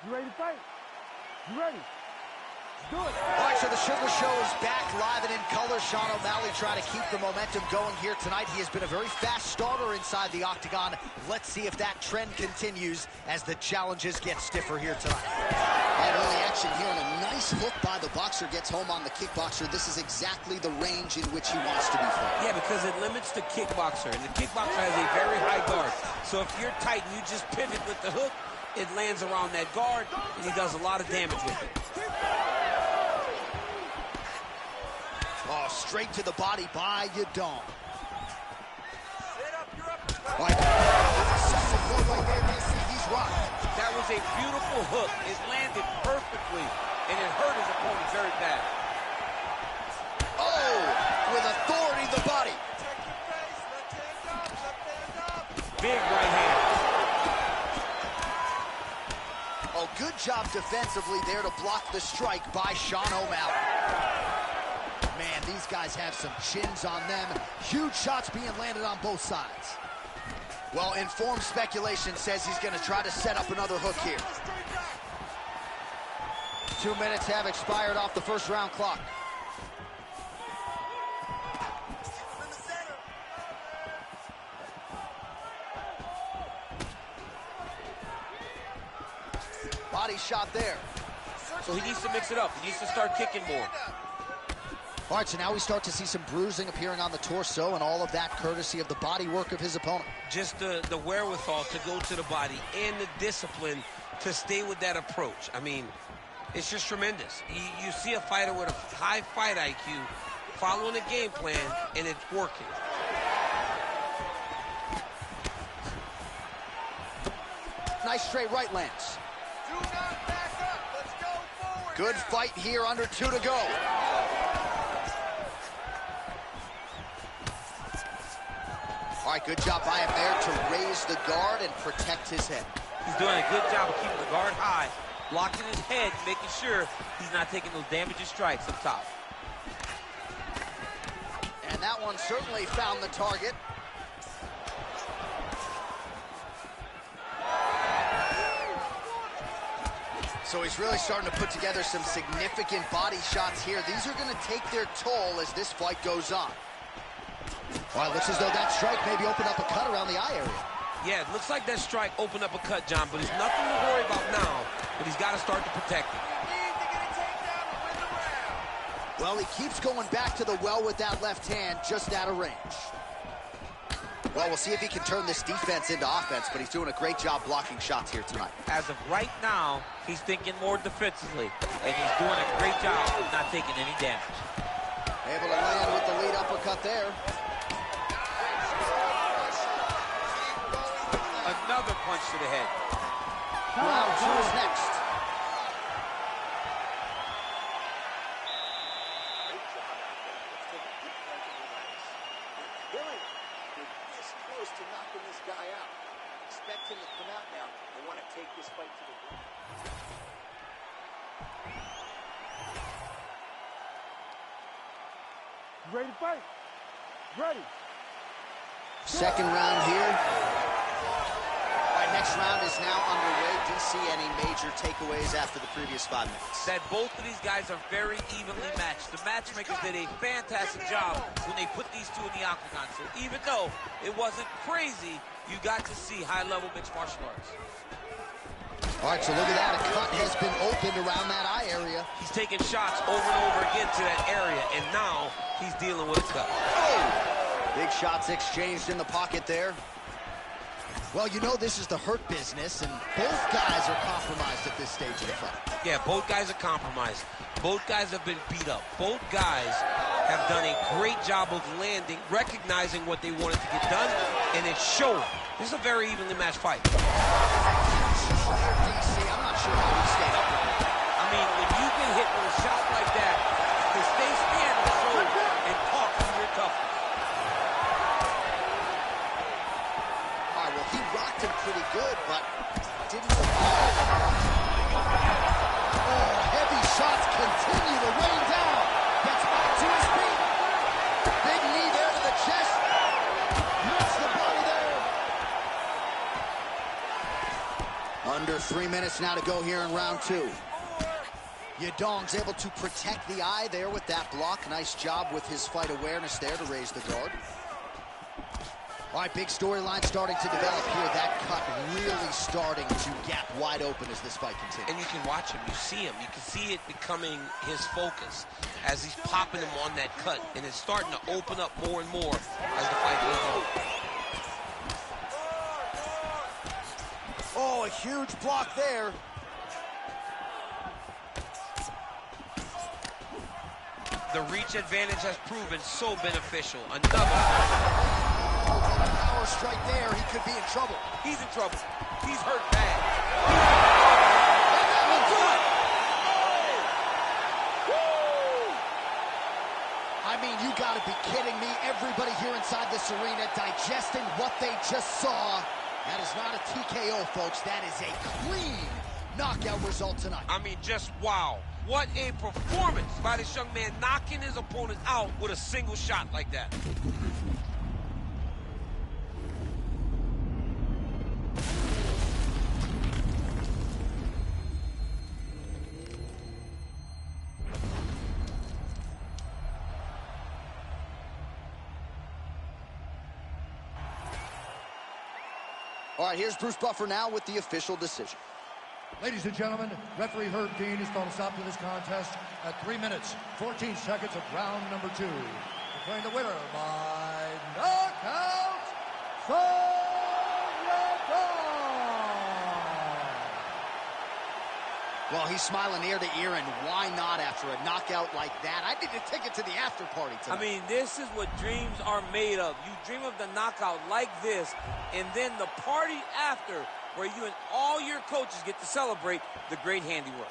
You ready to fight? You ready? Let's do it. All right, so the Sugar Show is back live and in color. Sean O'Malley trying to keep the momentum going here tonight. He has been a very fast starter inside the octagon. Let's see if that trend continues as the challenges get stiffer here tonight. And early action here, and a nice hook by the boxer gets home on the kickboxer. This is exactly the range in which he wants to be fighting. Yeah, because it limits the kickboxer, and the kickboxer has a very high guard. So if you're tight and you just pivot with the hook, it lands around that guard, and he does a lot of damage with it. Oh, straight to the body by Yadong. All right. He's rocked. That was a beautiful hook. It landed perfectly, and it hurt his opponent very bad. Oh, with authority, the body. Big right hand. Oh, good job defensively there to block the strike by Sean O'Malley. Man, these guys have some chins on them. Huge shots being landed on both sides. Well, informed speculation says he's going to try to set up another hook here. 2 minutes have expired off the first round clock. Body shot there. So he needs to mix it up. He needs to start kicking more. All right, so now we start to see some bruising appearing on the torso, and all of that courtesy of the body work of his opponent. Just the wherewithal to go to the body and the discipline to stay with that approach. I mean, it's just tremendous. You see a fighter with a high fight IQ following a game plan, and it's working. Nice straight right lands. Do not back up. Let's go forward. Good now. fight here, under 2 to go. All right, good job by him there to raise the guard and protect his head. He's doing a good job of keeping the guard high, blocking his head, making sure he's not taking those damaging strikes up top. And that one certainly found the target. So he's really starting to put together some significant body shots here. These are going to take their toll as this fight goes on. Well, it looks as though that strike maybe opened up a cut around the eye area. Yeah, it looks like that strike opened up a cut, John, but there's nothing to worry about now, but he's got to start to protect it. Need to get a takedown to win the round. Well, he keeps going back to the well with that left hand, just out of range. Well, we'll see if he can turn this defense into offense, but he's doing a great job blocking shots here tonight. As of right now, he's thinking more defensively, and he's doing a great job of not taking any damage. Able to land with the lead uppercut there. Another punch to the head. Round 2 is next. Great job out there. Let's take a deep breath and relax. Billy, you're this close to knocking this guy out. Expect him to come out now and want to take this fight to the ground. You ready to fight? Ready. Second round here. All right, next round is now underway. Do you see any major takeaways after the previous 5 minutes? That both of these guys are very evenly matched. The matchmakers did a fantastic job when they put these two in the octagon. So even though it wasn't crazy, you got to see high-level mixed martial arts. All right, so look at that. A cut has been opened around that eye area. He's taking shots over and over again to that area, and now he's dealing with a cut. Oh! Big shots exchanged in the pocket there. Well, you know this is the hurt business, and both guys are compromised at this stage of the fight. Yeah, both guys are compromised. Both guys have been beat up. Both guys have done a great job of landing, recognizing what they wanted to get done, and it's showing. This is a very evenly matched fight. DC, I'm not sure how he stayed up with it. I mean, when you get hit with a shot like that, to stay standing shows and talk to your toughness. All right, well, he rocked him pretty good, but didn't... Oh, heavy shots continue to rain down. Gets back to his feet. Big knee there to the chest. Missed the body there. Under 3 minutes now to go here in round 2. Yadong's able to protect the eye there with that block. Nice job with his fight awareness there to raise the guard. All right, big storyline starting to develop here. That cut really starting to gap wide open as this fight continues. And you can watch him, you see him. You can see it becoming his focus as he's popping him on that cut. And it's starting to open up more and more as the fight goes on. Oh, a huge block there. The reach advantage has proven so beneficial. Another. Power strike there. He could be in trouble. He's in trouble. He's hurt bad. I mean, you got to be kidding me. Everybody here inside this arena digesting what they just saw. That is not a TKO, folks. That is a clean knockout result tonight. I mean, just wow. What a performance by this young man, knocking his opponent out with a single shot like that. All right, here's Bruce Buffer now with the official decision. Ladies and gentlemen, referee Herb Dean has called a stop to this contest at 3 minutes, 14 seconds of round number 2. Declaring the winner by knockout, Well, he's smiling ear to ear, and why not after a knockout like that? I need a ticket to the after party tonight. I mean, this is what dreams are made of. You dream of the knockout like this, and then the party after, where you and all your coaches get to celebrate the great handiwork.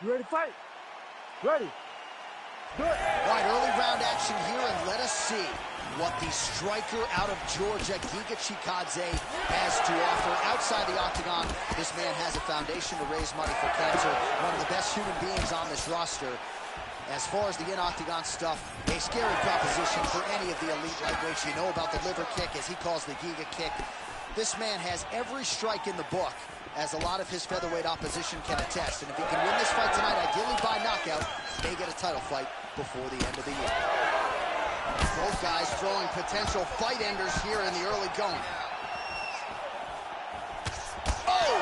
You ready to fight? Ready. Good. All right, early round action here, and let us see what the striker out of Georgia, Giga Chikadze, has to offer. Outside the octagon, this man has a foundation to raise money for cancer, one of the best human beings on this roster. As far as the in-octagon stuff, a scary proposition for any of the elite lightweights. You know about the liver kick, as he calls the Giga kick. This man has every strike in the book, as a lot of his featherweight opposition can attest. And if he can win this fight tonight, ideally by knockout, may get a title fight before the end of the year. Both guys throwing potential fight enders here in the early going. Oh!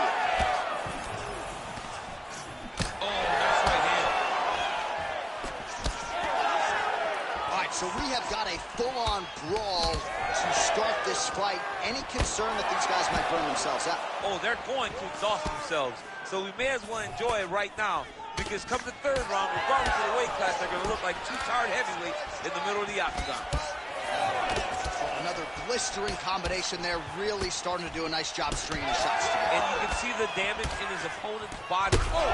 Oh, nice right hand. All right, so we have got a full-on brawl to start this fight. Any concern that these guys might burn themselves out? Oh, they're going to exhaust themselves. So we may as well enjoy it right now, because come the third round, regardless of the weight class, they're going to look like two tired heavyweights in the middle of the octagon. Another blistering combination there, really starting to do a nice job stringing the shots together. And you can see the damage in his opponent's body. Oh!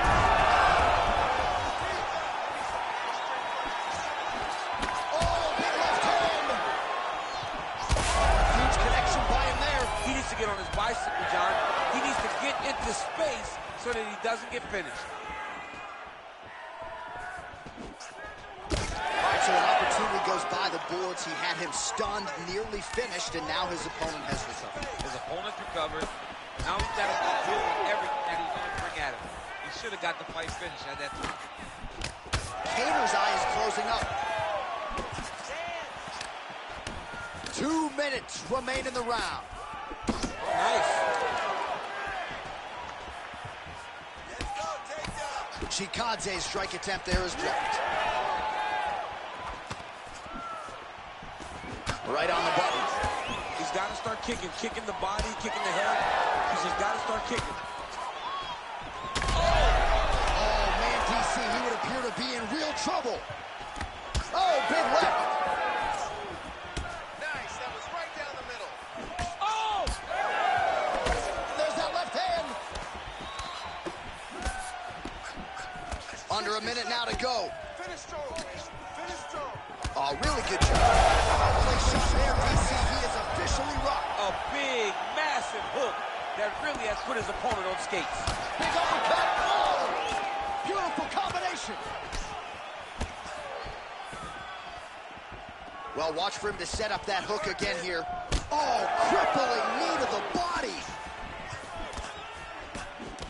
To get on his bicycle, John. He needs to get into space so that he doesn't get finished. All right, so an opportunity goes by the boards. He had him stunned, nearly finished, and now his opponent has recovered. His opponent recovered. Now he's got to deal with everything that he's going to bring at him. He should have got the fight finished at that time. Kattar's eye is closing up. 2 minutes remain in the round. Nice. Chikadze's strike attempt there is blocked. Right on the button. He's got to start kicking the body, kicking the head. He's just got to start kicking. Oh! trouble. Oh, big left. Nice. That was right down the middle. Oh! There's that left hand. Under a minute now to go. Finish strong. Finish strong. Oh, really good job. Place shot there, DC. He is officially rocked. A big, massive hook that really has put his opponent on skates. Big uppercut. Oh! Beautiful combination. Well, watch for him to set up that hook again here. Oh, crippling knee to the body.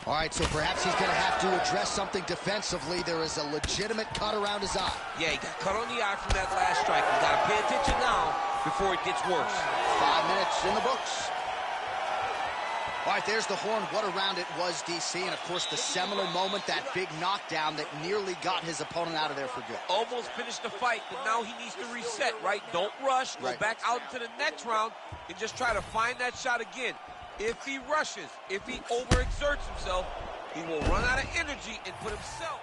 All right, so perhaps he's going to have to address something defensively. There is a legitimate cut around his eye. Yeah, he got cut on the eye from that last strike. He's got to pay attention now before it gets worse. 5 minutes in the books. All right, there's the horn. What a round it was, DC. And, of course, the seminal moment, that big knockdown that nearly got his opponent out of there for good. Almost finished the fight, but now he needs to reset, right? Don't rush. Go back out into the next round and just try to find that shot again. If he rushes, if he overexerts himself, he will run out of energy and put himself.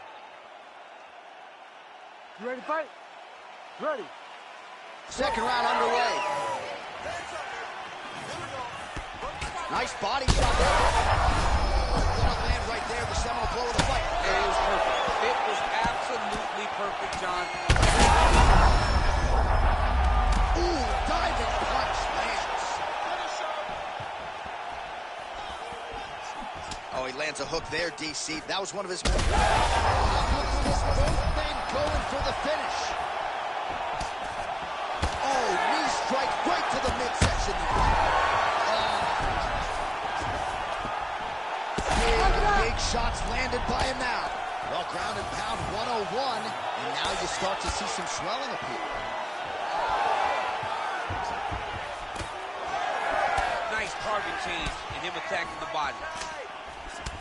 You ready to fight? Ready. Second round underway. Nice body shot there. Gonna land right there, the seminal blow of the fight. It was perfect. It was absolutely perfect, John. Ooh, diving punch lands. Oh, he lands a hook there, DC. That was one of his moves. This both men going for the finish. Oh, knee strike right to the midsection. Big shots landed by him now. Well, ground and pound 101, and now you start to see some swelling appear. Nice target change and him attacking the body.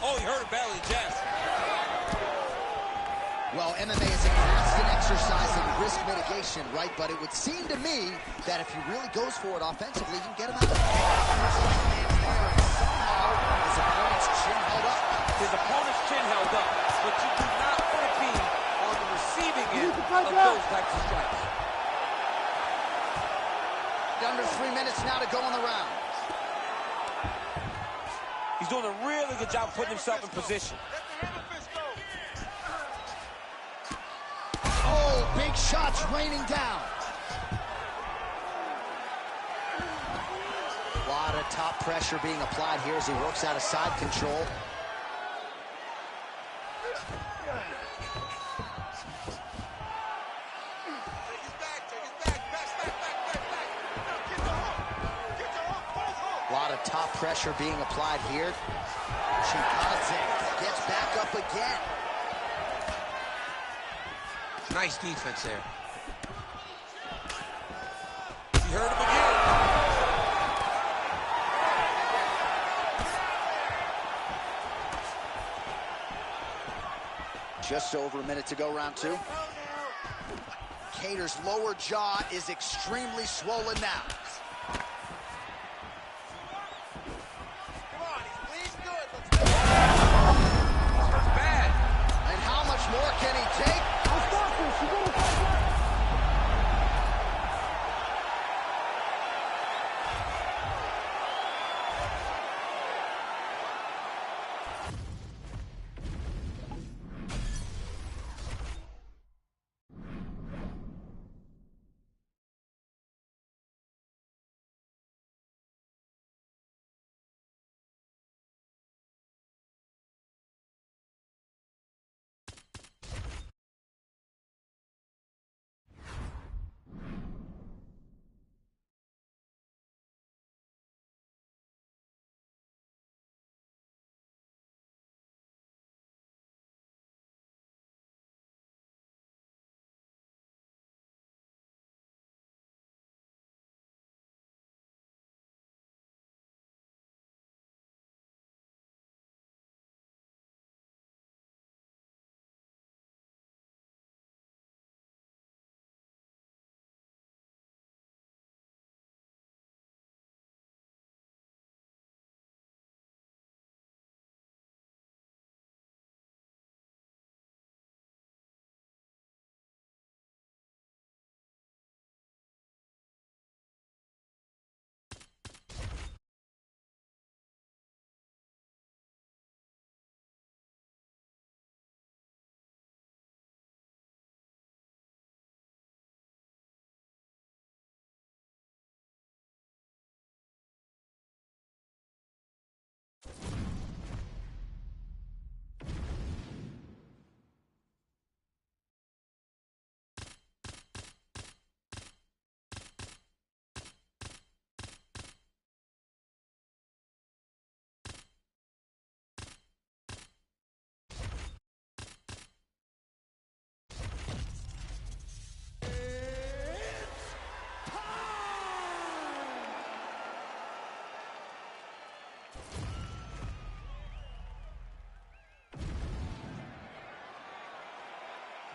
Oh, he hurt a belly chest. Well, MMA is a constant exercise in risk mitigation, right? But it would seem to me that if he really goes for it offensively, you can get him out of there. Somehow, his opponent's chin held up. His opponent's chin held up, but you do not want to be on the receiving end of those types of strikes. Under 3 minutes now to go in the round. He's doing a really good job putting himself in position. Oh, big shots raining down. A lot of top pressure being applied here as he works out of side control. A lot of top pressure being applied here. Chikadze gets back up again. Nice defense there. He hurt him again. Just over a minute to go, round two. Kattar's lower jaw is extremely swollen now. Bad. And how much more can he take?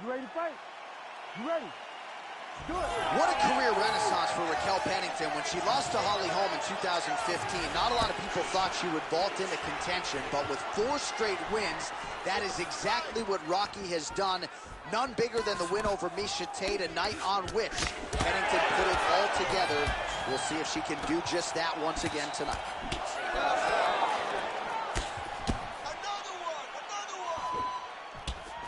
You ready to fight? You ready? Do it. What a career renaissance for Raquel Pennington. When she lost to Holly Holm in 2015, not a lot of people thought she would vault into contention, but with 4 straight wins, that is exactly what Rocky has done. None bigger than the win over Miesha Tate, a night on which Pennington put it all together. We'll see if she can do just that once again tonight.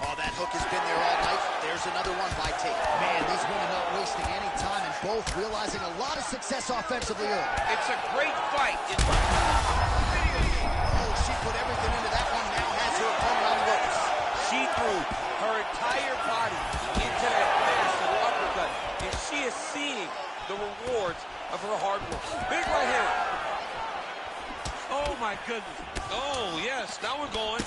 Oh, that hook has been there all night. There's another one by Tate. Man, these women not wasting any time and both realizing a lot of success offensively early. It's a great fight. Oh, she put everything into that one, now has her opponent on the ropes. She threw her entire body into that massive uppercut, and she is seeing the rewards of her hard work. Big right hand. Oh, my goodness. Oh, yes, now we're going.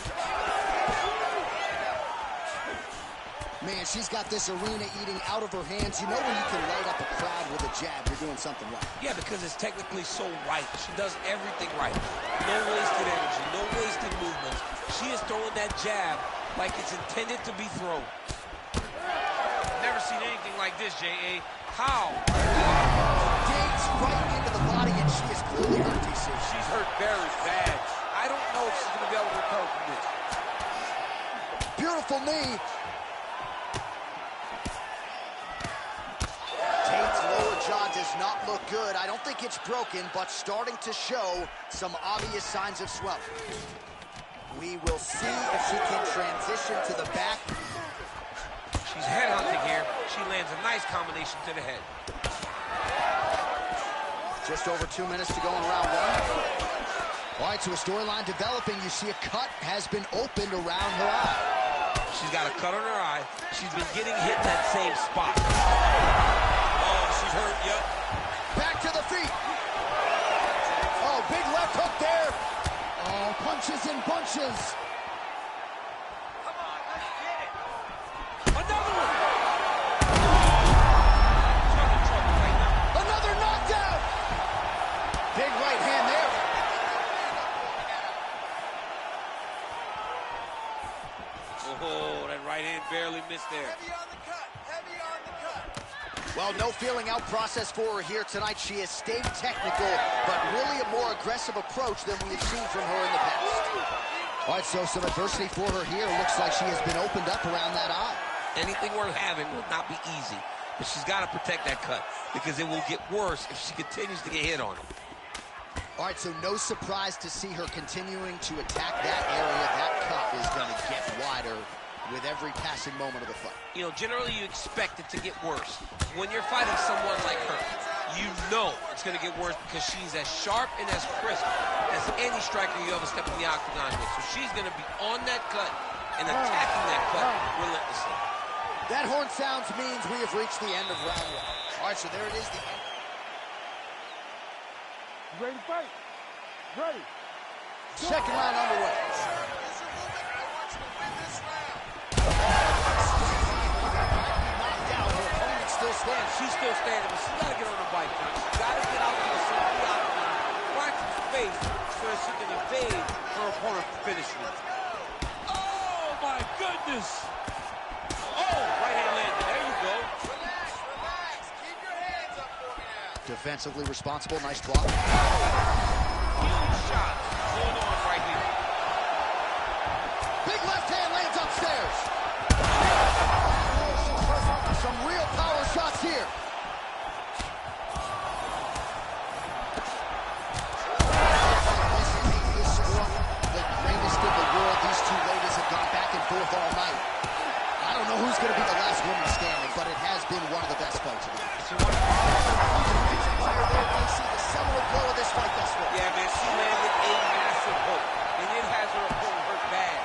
Man, she's got this arena eating out of her hands. You know when you can light up a crowd with a jab, you're doing something right. Yeah, because it's technically so right. She does everything right. No wasted energy, no wasted movements. She is throwing that jab like it's intended to be thrown. Never seen anything like this, J.A. How? Digs right into the body, and she is clearly hurt, DC. She's hurt very bad. I don't know if she's going to be able to recover from this. Beautiful knee. Tate's lower jaw does not look good. I don't think it's broken, but starting to show some obvious signs of swelling. We will see if she can transition to the back. She's headhunting here. She lands a nice combination to the head. Just over 2 minutes to go in round 1. All right, so a storyline developing. You see a cut has been opened around her eye. She's got a cut on her eye. She's been getting hit in that same spot. Oh, she's hurt, yep. Back to the feet. Oh, big left hook there. Oh, punches and bunches. Come on, let's get it. Another one. She's in trouble right now. Another knockdown. Big right hand there. Oh, that right hand barely missed there. Heavy on the cut. Heavy on the cut. Well, no feeling out process for her here tonight. She has stayed technical, but really a more aggressive approach than we've seen from her in the past. All right, so some adversity for her here. Looks like she has been opened up around that eye. Anything worth having will not be easy, but she's got to protect that cut because it will get worse if she continues to get hit on it. All right, so no surprise to see her continuing to attack that area. That cut is going to get wider with every passing moment of the fight. You know, generally you expect it to get worse. When you're fighting someone like her, you know it's going to get worse because she's as sharp and as crisp as any striker you ever step in the octagon with. So she's going to be on that cut and attacking that cut relentlessly. That horn sounds means we have reached the end of round 1. All right, so there it is, the end. You ready to fight? Ready. Second round underway. Mr. Movement, I want you to win this round. Knocked out, her opponent still standing. She's still standing, but she's got to get on the bike now. She's got to get out to the center of the octagon, find some space so that she can evade her opponent's finish move. Oh, my goodness! Oh, right hand landed. There you go. Relax, relax. Keep your hands up for me now. Defensively responsible, nice block. Huge shots going on right here. Big left hand lands upstairs. Some real power shots here. This is a sport, the greatest in the world. These two ladies have gone back and forth all night. I don't know who's going to be the last woman standing, but it has been one of the best fights of the year. The seminal blow of this fight thus far. Yeah, man, she landed a massive hook, and it has her opponent hurt bad.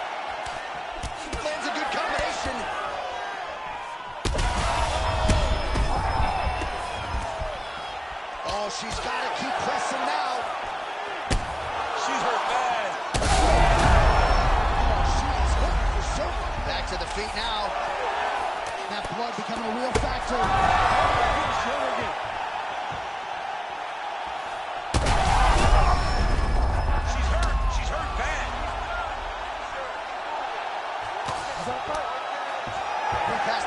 Lands a good combination. Oh, she's got to keep pressing now. She's hurt bad. She is hurt for certain. Back to the feet now. That blood becoming a real factor. She's hurt. She's hurt bad. Quick pass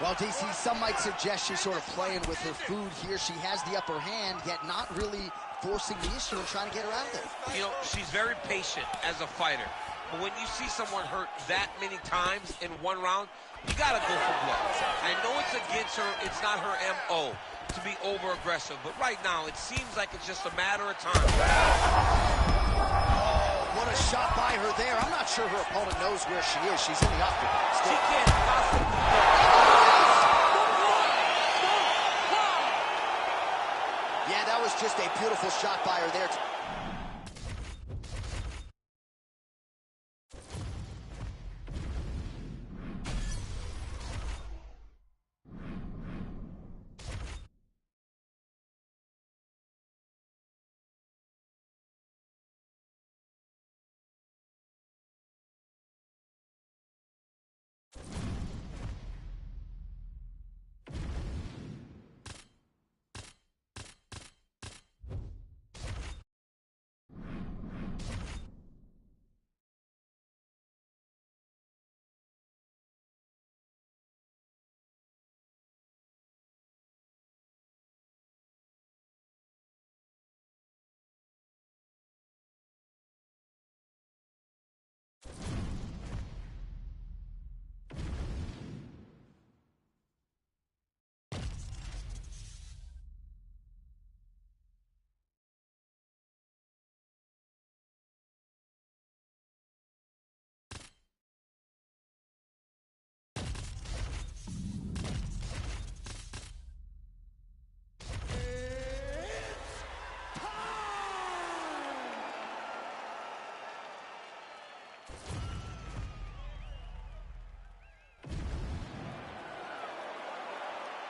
Well, DC, some might suggest she's sort of playing with her food here. She has the upper hand, yet not really forcing the issue and trying to get her out of there. You know, she's very patient as a fighter. But when you see someone hurt that many times in one round, you gotta go for blood. I know it's against her, it's not her MO to be over-aggressive, but right now it seems like it's just a matter of time. What a shot by her there. I'm not sure her opponent knows where she is. She's in the octagon. She can't possibly. Yeah, that was just a beautiful shot by her there.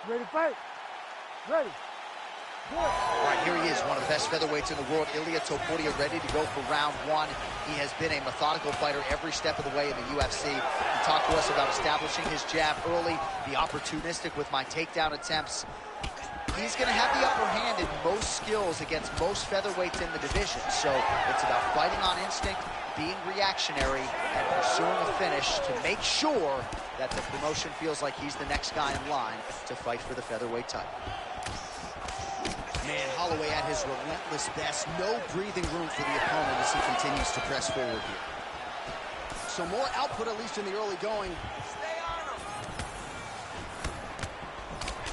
Ready to fight? Ready. Good. All right, here he is, one of the best featherweights in the world, Ilia Topuria, ready to go for round one. He has been a methodical fighter every step of the way in the UFC. He talked to us about establishing his jab early, be opportunistic with my takedown attempts. He's going to have the upper hand in most skills against most featherweights in the division. So it's about fighting on instinct, being reactionary, and pursuing a finish to make sure that the promotion feels like he's the next guy in line to fight for the featherweight title. Man, Holloway at his relentless best. No breathing room for the opponent as he continues to press forward here. So more output, at least in the early going.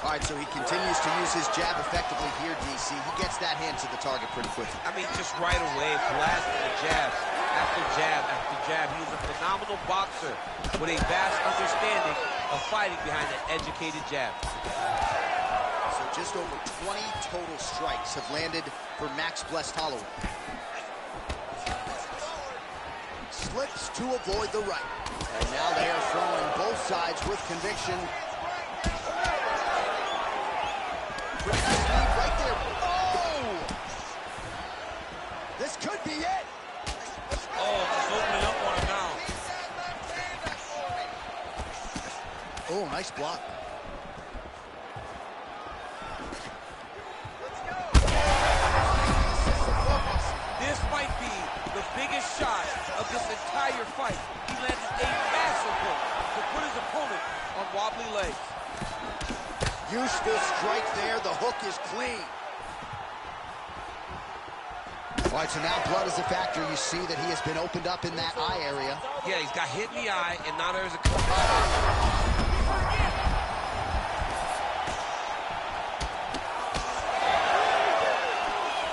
All right, so he continues to use his jab effectively here, DC. He gets that hand to the target pretty quickly. I mean, just right away, blasting the jab after jab after jab. He's a phenomenal boxer with a vast understanding of fighting behind an educated jab. So just over 20 total strikes have landed for Max Blessed Holloway. Slips to avoid the right. And now they are throwing both sides with conviction. Pretty nice lead right there. Oh! This could be it. Oh, just opening up on him now. Oh, nice block. This might be the biggest shot of this entire fight. He landed a massive hook to put his opponent on wobbly legs. Useful strike there. The hook is clean. All right, so now blood is a factor. You see that he has been opened up in that eye area. Yeah, he's got hit in the eye, and now there's a...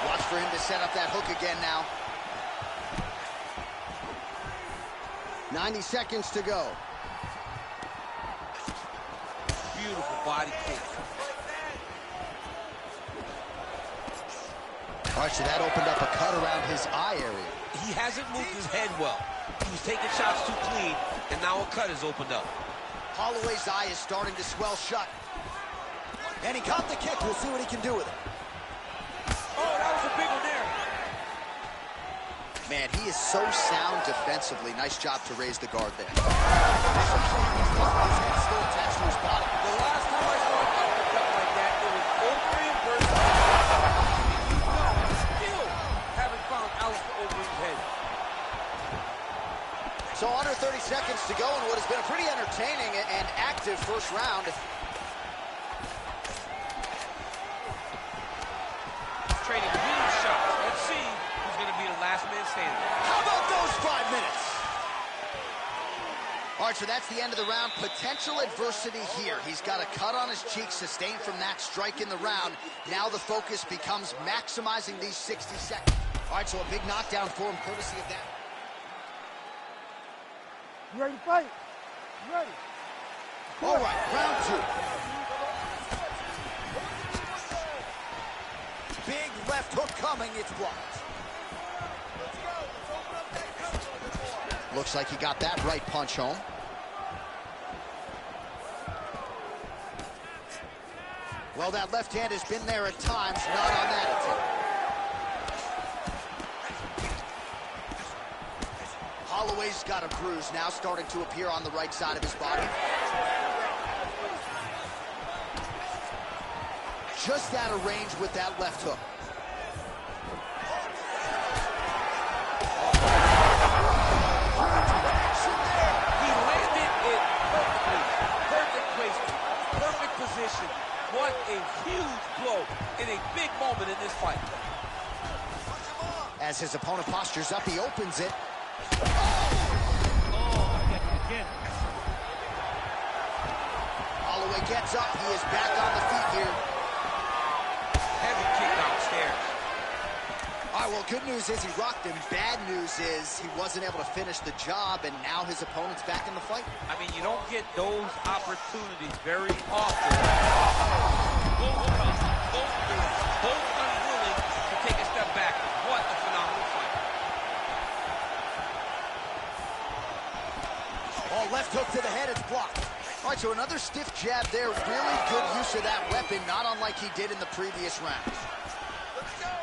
Watch for him to set up that hook again now. 90 seconds to go. Beautiful body kick. All right, so that opened up a cut around his eye area. He hasn't moved his head well. He was taking shots too clean, and now a cut has opened up. Holloway's eye is starting to swell shut. And he caught the kick. We'll see what he can do with it. Oh, that was a big one there. Man, he is so sound defensively. Nice job to raise the guard there. Still attached to his body. The last time I saw an uppercut like that, it was Overeem versus... Still haven't found Alistair Overeem's head. So under 30 seconds to go in what has been a pretty entertaining and active first round. right, so that's the end of the round. Potential adversity here. He's got a cut on his cheek sustained from that strike in the round. Now the focus becomes maximizing these 60 seconds. All right, so a big knockdown for him, courtesy of that. You ready to fight? You ready? All right, round 2. Big left hook coming, it's blocked. Looks like he got that right punch home. Well, that left hand has been there at times, not on that attempt. Holloway's got a bruise now starting to appear on the right side of his body. Just out of range with that left hook. He landed it perfectly. Perfect placement. Perfect position. What a huge blow in a big moment in this fight. As his opponent postures up, he opens it. Holloway gets up. He is back on the feet here. Heavy kick downstairs. All right, well, good news is he rocked him. Bad news is he wasn't able to finish the job, and now his opponent's back in the fight. I mean, you don't get those opportunities very often. Both unwilling to take a step back. What a phenomenal fight. Oh, left hook to the head, it's blocked. All right, so another stiff jab there. Really good use of that weapon, not unlike he did in the previous rounds.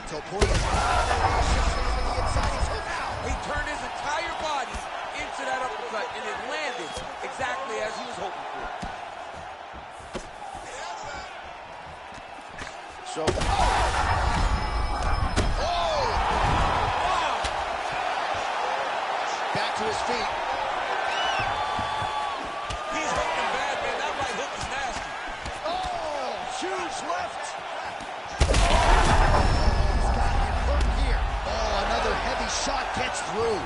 Topuria shifting on the inside. He's hooked out. He turned his entire body into that uppercut, and it landed exactly as he was hoping for. So, wow! Back to his feet. He's hooking bad, man. That right hook is nasty. Oh, huge left. He's got him hurt here. Oh, another heavy shot gets through.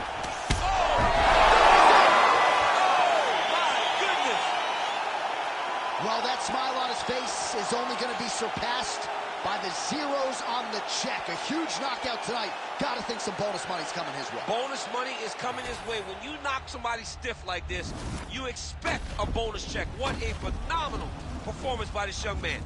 Well, that smile on his face is only going to be surpassed by the zeros on the check. A huge knockout tonight. Got to think some bonus money's coming his way. Bonus money is coming his way. When you knock somebody stiff like this, you expect a bonus check. What a phenomenal performance by this young man.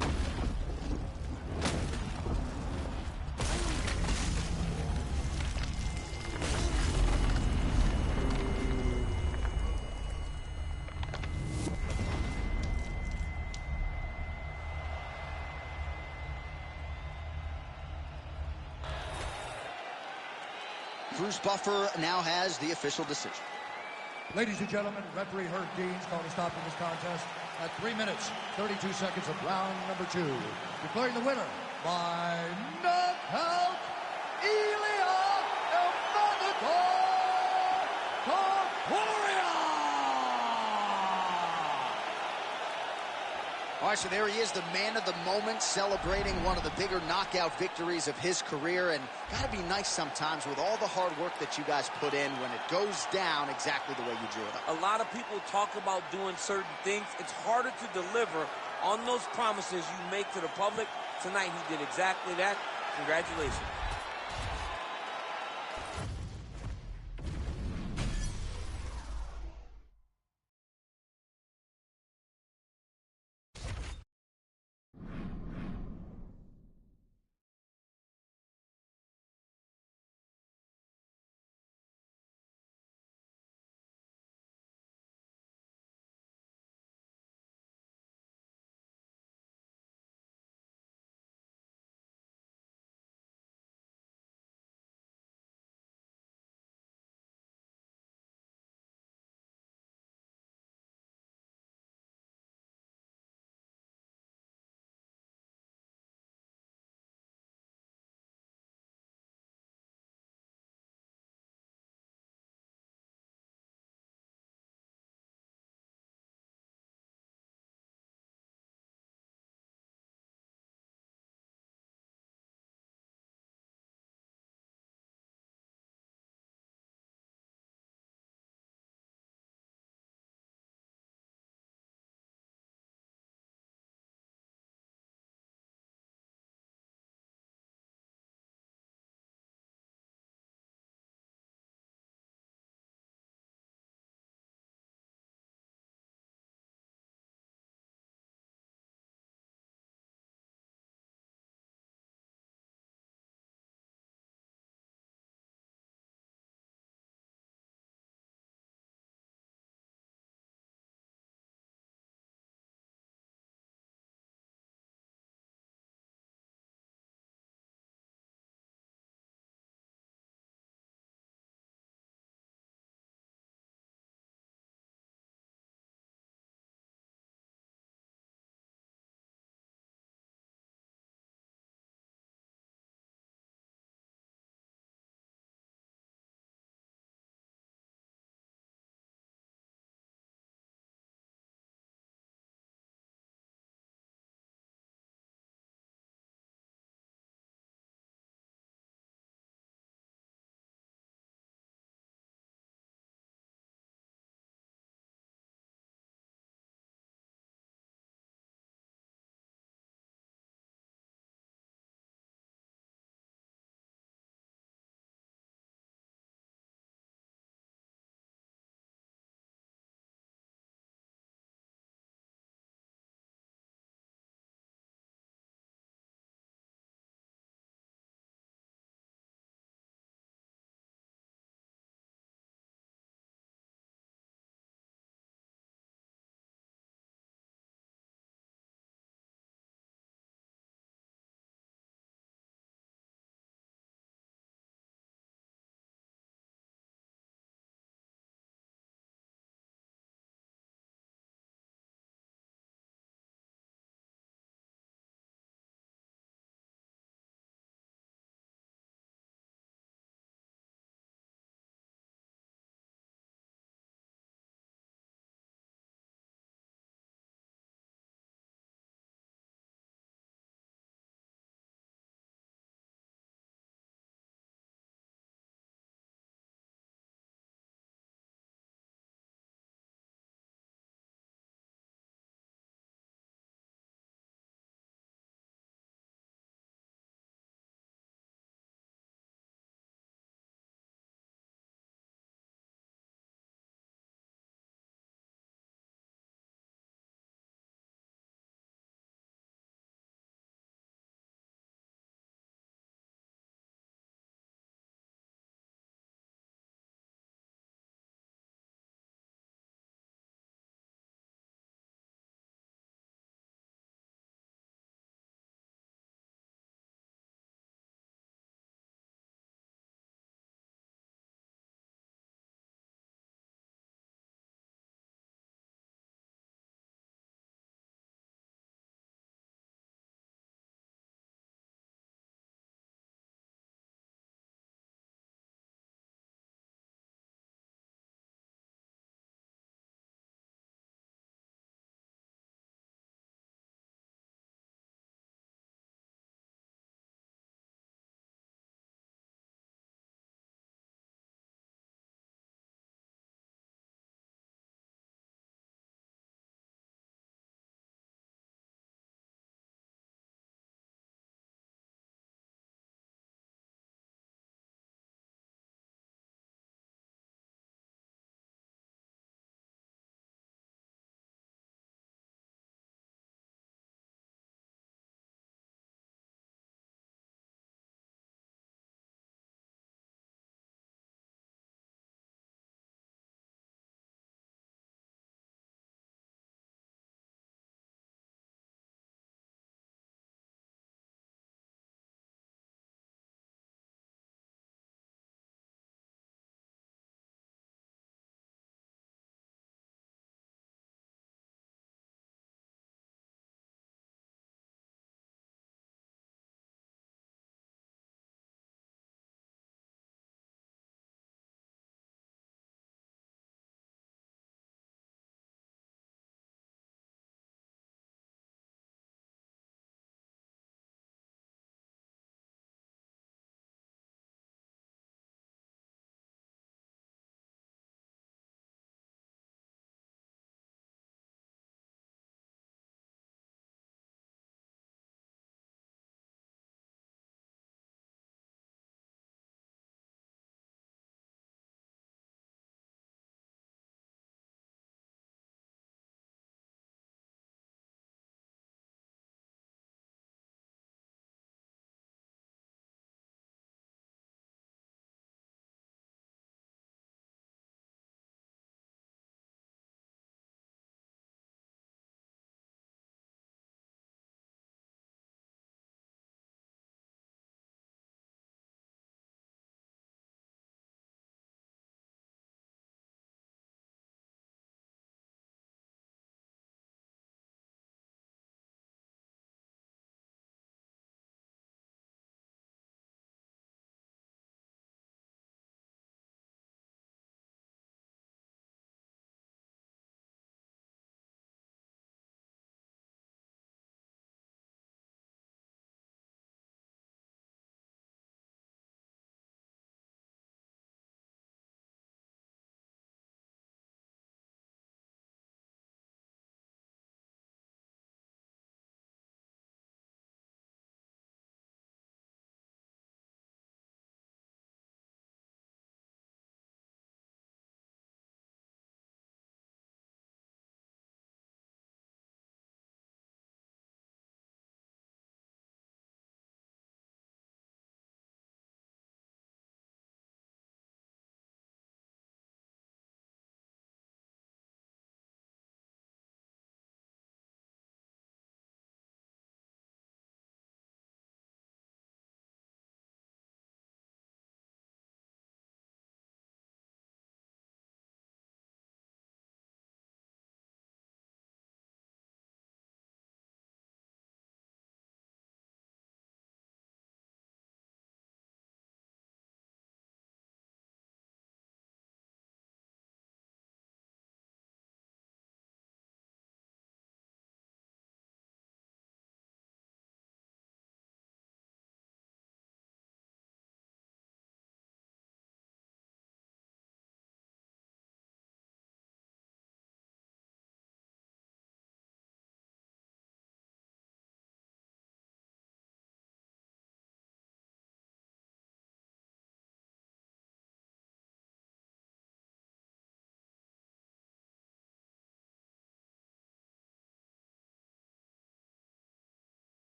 Bruce Buffer now has the official decision. Ladies and gentlemen, referee Herb Dean's called a stop to this contest at 3 minutes, 32 seconds of round number 2. Declaring the winner by knockout, Ilia Topuria! All right, so there he is, the man of the moment, celebrating one of the bigger knockout victories of his career. And got to be nice sometimes with all the hard work that you guys put in when it goes down exactly the way you drew it up. A lot of people talk about doing certain things. It's harder to deliver on those promises you make to the public. Tonight, he did exactly that. Congratulations.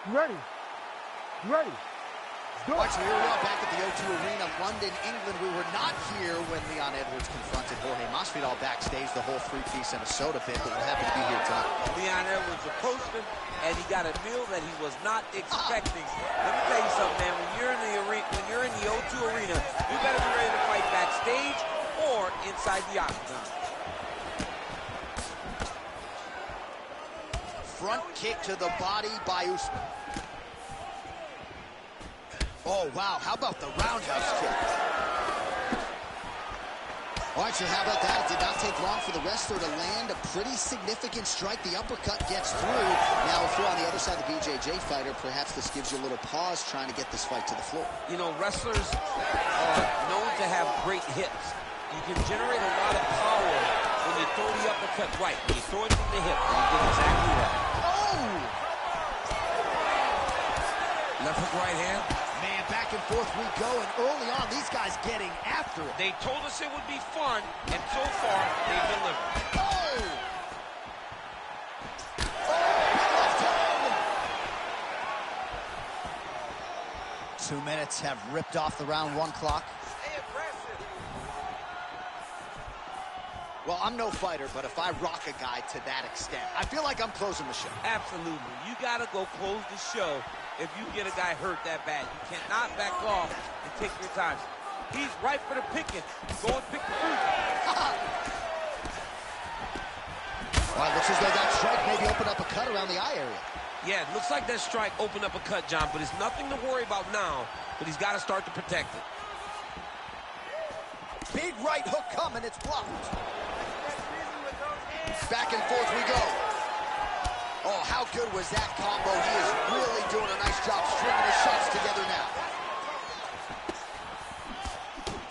You ready? You ready? Do All right, it. so here we are back at the O2 Arena, London, England. We were not here when Leon Edwards confronted Jorge Masvidal backstage, the whole three-piece and a soda bit, but we're happy to be here tonight. Leon Edwards approached him, and he got a meal that he was not expecting. Let me tell you something, man. When you're in the O2 Arena, you better be ready to fight backstage or inside the octagon. Front kick to the body by Usman. Oh, wow. How about the roundhouse kick? All right, so how about that? It did not take long for the wrestler to land a pretty significant strike. The uppercut gets through. Now, if you're on the other side of the BJJ fighter, perhaps this gives you a little pause trying to get this fight to the floor. You know, wrestlers are known to have great hips. You can generate a lot of power when you throw the uppercut right. When you throw it from the hip, and you get exactly that. Oh! Left hook, right hand. Man, back and forth we go, and early on, these guys getting after it. They told us it would be fun, and so far, they've delivered. Oh! Left hand! 2 minutes have ripped off the round 1 clock. Stay aggressive. Well, I'm no fighter, but if I rock a guy to that extent, I feel like I'm closing the show. Absolutely. You got to go close the show if you get a guy hurt that bad. You cannot back off and take your time. He's right for the picking. Go and pick the fruit. All right, looks as though that strike maybe opened up a cut around the eye area. Yeah, it looks like that strike opened up a cut, John, but it's nothing to worry about now, but he's got to start to protect it. Big right hook coming, it's blocked. Get busy with those hands. Back and forth we go. Oh, how good was that combo? He is really doing a nice job stringing his shots together now.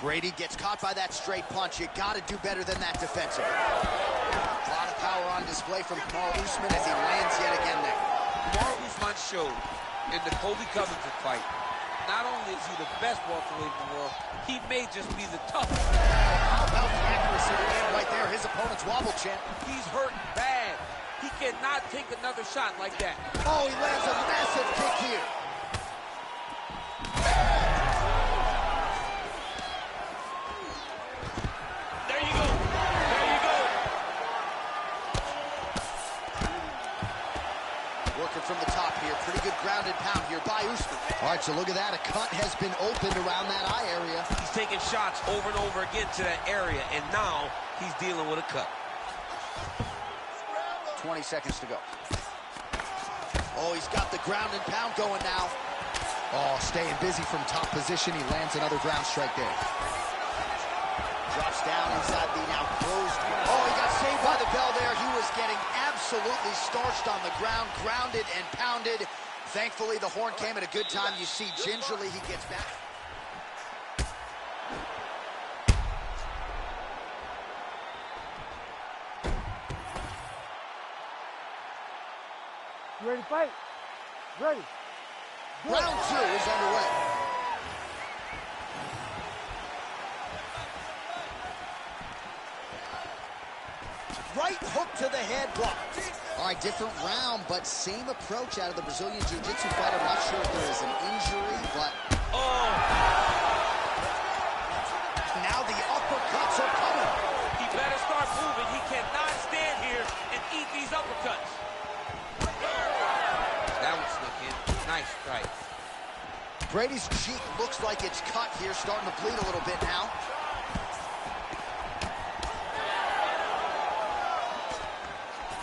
Brady gets caught by that straight punch. You got to do better than that defensively. A lot of power on display from Kamaru Usman as he lands yet again there. Kamaru Usman showed in the Colby Covington fight, not only is he the best welterweight in the world, he may just be the toughest. How about the accuracy right there? His opponent's wobble champ. He's hurt bad. He cannot take another shot like that. Oh, he lands a massive kick here. There you go. There you go. Working from the top here. Pretty good grounded pound here by Usman. All right, so look at that. A cut has been opened around that eye area. He's taking shots over and over again to that area, and now he's dealing with a cut. 20 seconds to go. Oh, he's got the ground and pound going now. Oh, staying busy from top position. He lands another ground strike there. Drops down inside the now closed. Oh, he got saved by the bell there. He was getting absolutely starched on the ground, grounded and pounded. Thankfully, the horn came at a good time. You see, gingerly, he gets back. You ready to fight? Ready. Do it. Round 2 is underway. Right hook to the head, blocked. All right, different round, but same approach out of the Brazilian Jiu-Jitsu fighter. I'm not sure if there is an injury, but... Oh! Now the uppercuts are coming. He better start moving. He cannot stand here and eat these uppercuts. That one snuck in. Nice strike. Brady's cheek looks like it's cut here, starting to bleed a little bit now.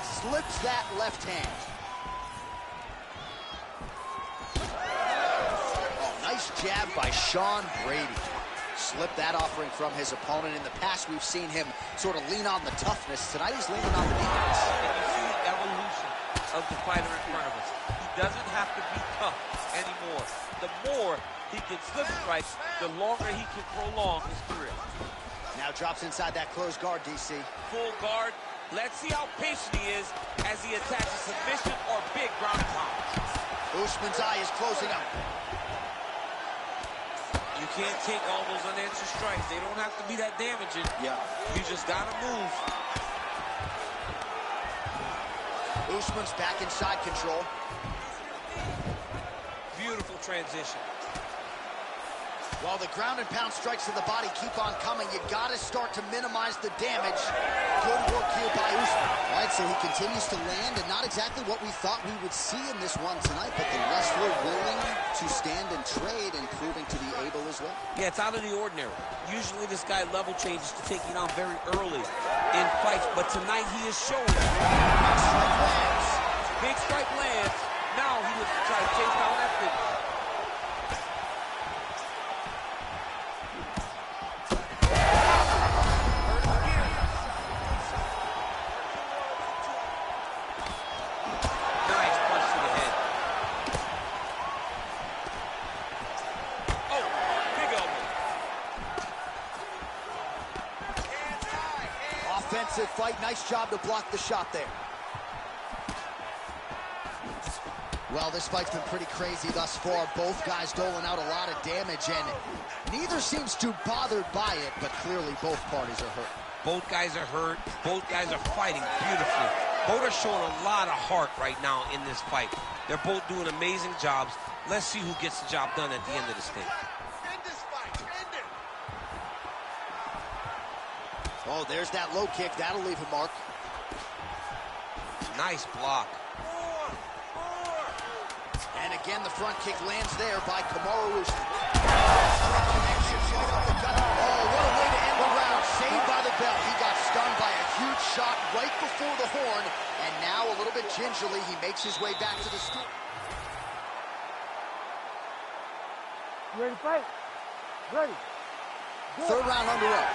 Slips that left hand. Oh, nice jab by Sean Brady. Slipped that offering from his opponent. In the past, we've seen him sort of lean on the toughness. Tonight, he's leaning on the defense. And you see the evolution of the fighter in front of us. He doesn't have to be tough anymore. The more he can slip strikes, the longer he can prolong his career. Now drops inside that closed guard, DC. Full guard. Let's see how patient he is as he attacks a submission or big ground and pound. Usman's eye is closing up. You can't take all those unanswered strikes. They don't have to be that damaging. Yeah. You just gotta move. Usman's back inside control. Beautiful transition. While the ground and pound strikes to the body keep on coming, you gotta start to minimize the damage. Good work here by Usman. All right, so he continues to land, and not exactly what we thought we would see in this one tonight, but the wrestler willing to stand and trade and proving to be able as well. Yeah, it's out of the ordinary. Usually this guy level changes to taking on very early in fights, but tonight he is showing it. Strike lands. Big strike lands. Now he looks to try to chase down that finish. Offensive fight, nice job to block the shot there. Well, this fight's been pretty crazy thus far. Both guys doling out a lot of damage, and neither seems too bothered by it, but clearly both parties are hurt. Both guys are hurt. Both guys are fighting beautifully. Both are showing a lot of heart right now in this fight. They're both doing amazing jobs. Let's see who gets the job done at the end of this thing. End this fight. End it. Oh, there's that low kick. That'll leave a mark. Nice block. And again, the front kick lands there by Kamaru Usman. Oh, what a way to end the round. Saved by the bell. He got stunned by a huge shot right before the horn. And now, a little bit gingerly, he makes his way back to the stool. You ready to fight? Ready. Good. Third round underway.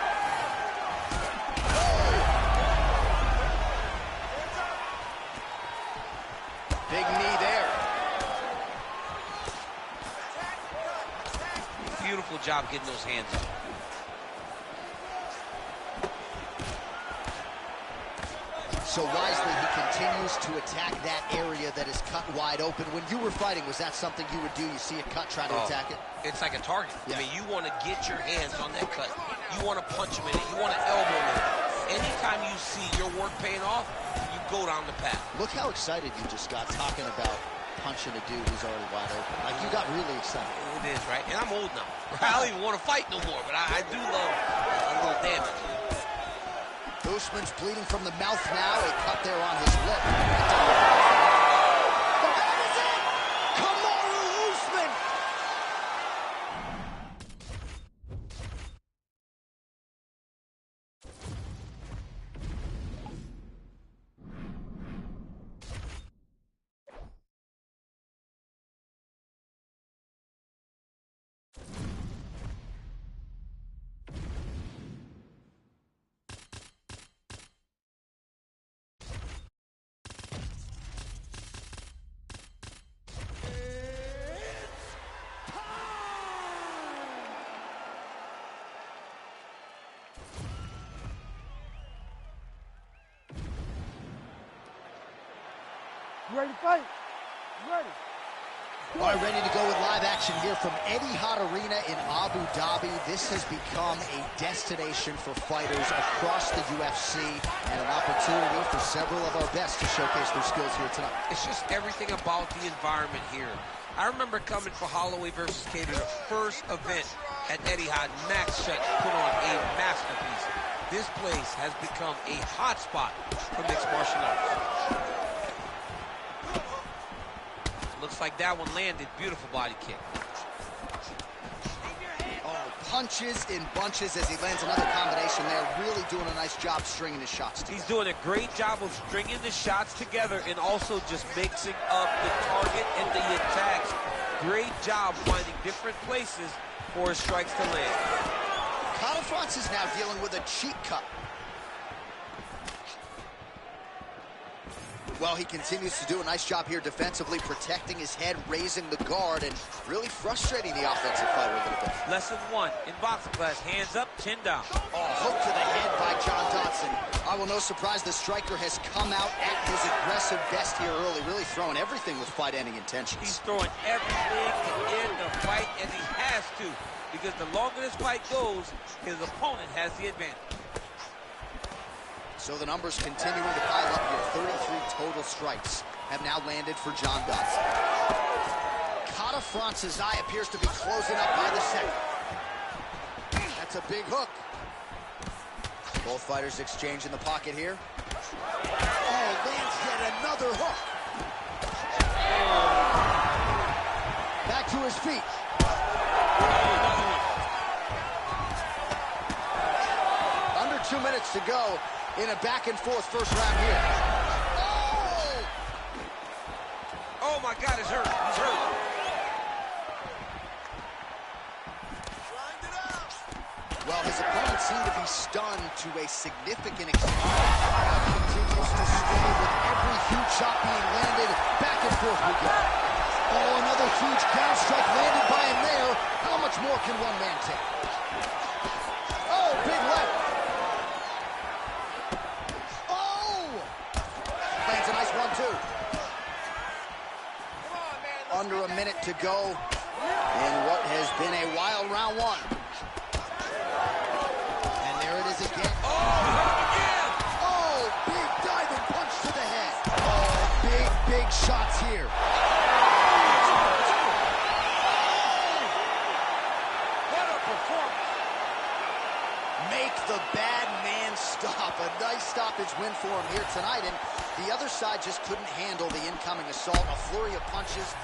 Big knee there. Beautiful job getting those hands up. So wisely, he continues to attack that area that is cut wide open. When you were fighting, was that something you would do? You see a cut, try to attack it? It's like a target. Yeah. I mean, you want to get your hands on that cut. You want to punch him in it. You want to elbow him in it. Anytime you see your work paying off, you go down the path. Look how excited you just got talking about punching a dude who's already wide open. Like, you got really excited. It is, right? And I'm old now. I don't even want to fight no more, but I do love a little damage. Usman's bleeding from the mouth now. A cut there on his lip. But that is it! Kamaru Usman! You ready to fight? Ready. All right, ready to go with live action here from Etihad Arena in Abu Dhabi. This has become a destination for fighters across the UFC and an opportunity for several of our best to showcase their skills here tonight. It's just everything about the environment here. I remember coming for Holloway versus Kattar, the first event at Etihad. Max Shut put on a masterpiece. This place has become a hotspot for mixed martial arts. Looks like that one landed. Beautiful body kick. Oh, punches in bunches as he lands another combination there. Really doing a nice job stringing his shots together. He's doing a great job of stringing the shots together and also just mixing up the target and the attacks. Great job finding different places for his strikes to land. Kara-France is now dealing with a cheek cut. Well, he continues to do a nice job here defensively, protecting his head, raising the guard, and really frustrating the offensive fighter a little bit. Lesson one in boxing class, hands up, chin down. Oh, hook to the head by John Dodson. I will no surprise the striker has come out at his aggressive best here early, really throwing everything with fight-ending intentions. He's throwing everything to end the fight, and he has to, because the longer this fight goes, his opponent has the advantage. So the numbers continuing to pile up here. 33 total strikes have now landed for John Dodson. France's eye appears to be closing up by the second. That's a big hook. Both fighters exchange in the pocket here. Oh, lands yet another hook. Back to his feet. Under 2 minutes to go in a back-and-forth first round here. Oh! Oh, my God, he's hurt. He's hurt. Well, his opponent seemed to be stunned to a significant extent. Continues to sway with every huge shot being landed. Back and forth we go. Oh, another huge ground strike landed by him there. How much more can one man take? Oh, big left. Oh! Lands a nice one, too. Under a minute to go in what has been a wild round one. And there it is again. Oh, big diving punch to the head. Oh, big shots here. What a performance. Make the bad man stop. A nice stoppage win for him here tonight. And the other side just couldn't handle the incoming assault. A flurry of punches.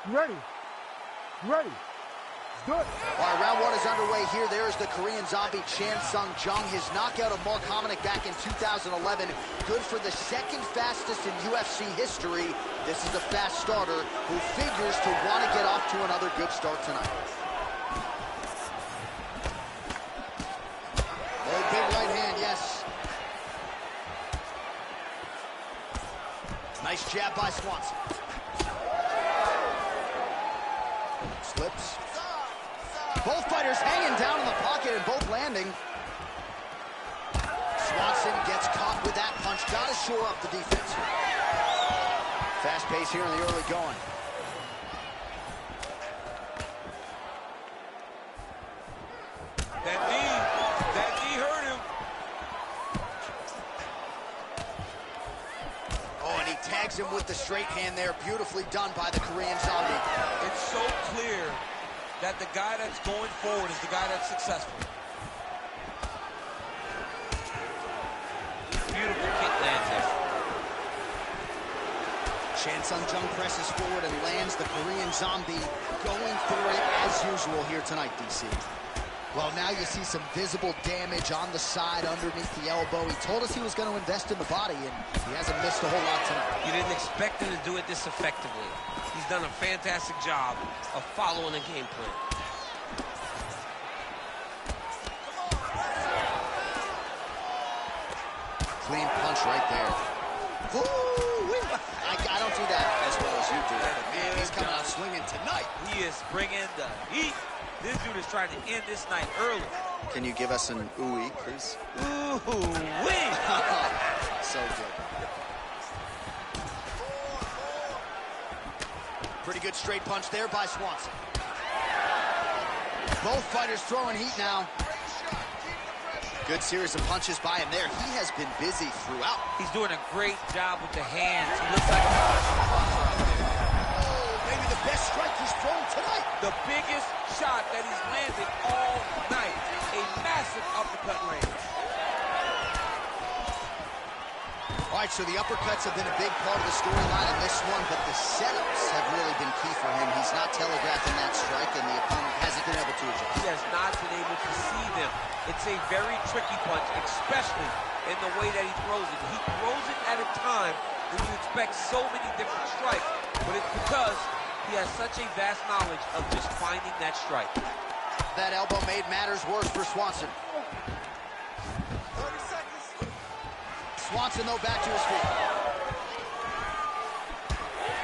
You ready? You ready? Let's do it. All right, round one is underway here. There is the Korean Zombie, Chan Sung Jung. His knockout of Mark Hominick back in 2011. Good for the second fastest in UFC history. This is a fast starter who figures to want to get off to another good start tonight. Oh, big right hand, yes. Nice jab by Swanson. Slips. Both fighters hanging down in the pocket and both landing. Swanson gets caught with that punch. Got to shore up the defense. Fast pace here in the early going. tags him with the straight hand there. Beautifully done by the Korean Zombie. It's so clear that the guy that's going forward is the guy that's successful. Beautiful kick lands there. Chan Sung Jung presses forward and lands the Korean Zombie, going for it as usual here tonight, DC. Well, now you see some visible damage on the side underneath the elbow. He told us he was going to invest in the body, and he hasn't missed a whole lot tonight. You didn't expect him to do it this effectively. He's done a fantastic job of following the game plan. Clean punch right there. Ooh, I don't do that as well as you do. But man, he's coming out swinging tonight. He is bringing the heat. This dude is trying to end this night early. Can you give us an ooh-wee, please? Ooh-wee! So good. Pretty good straight punch there by Swanson. Both fighters throwing heat now. Good series of punches by him there. He has been busy throughout. He's doing a great job with the hands. He looks like maybe the best strike he's thrown tonight. The biggest shot that he's landed all night. A massive uppercut range. All right, so the uppercuts have been a big part of the storyline in this one, but the setups have really been key for him. He's not telegraphing that strike, and the opponent hasn't been able to adjust. He has not been able to see them. It's a very tricky punch, especially in the way that he throws it. He throws it at a time when you expect so many different strikes, but it's because he has such a vast knowledge of just finding that strike. That elbow made matters worse for Swanson. Swanson, though, back to his feet.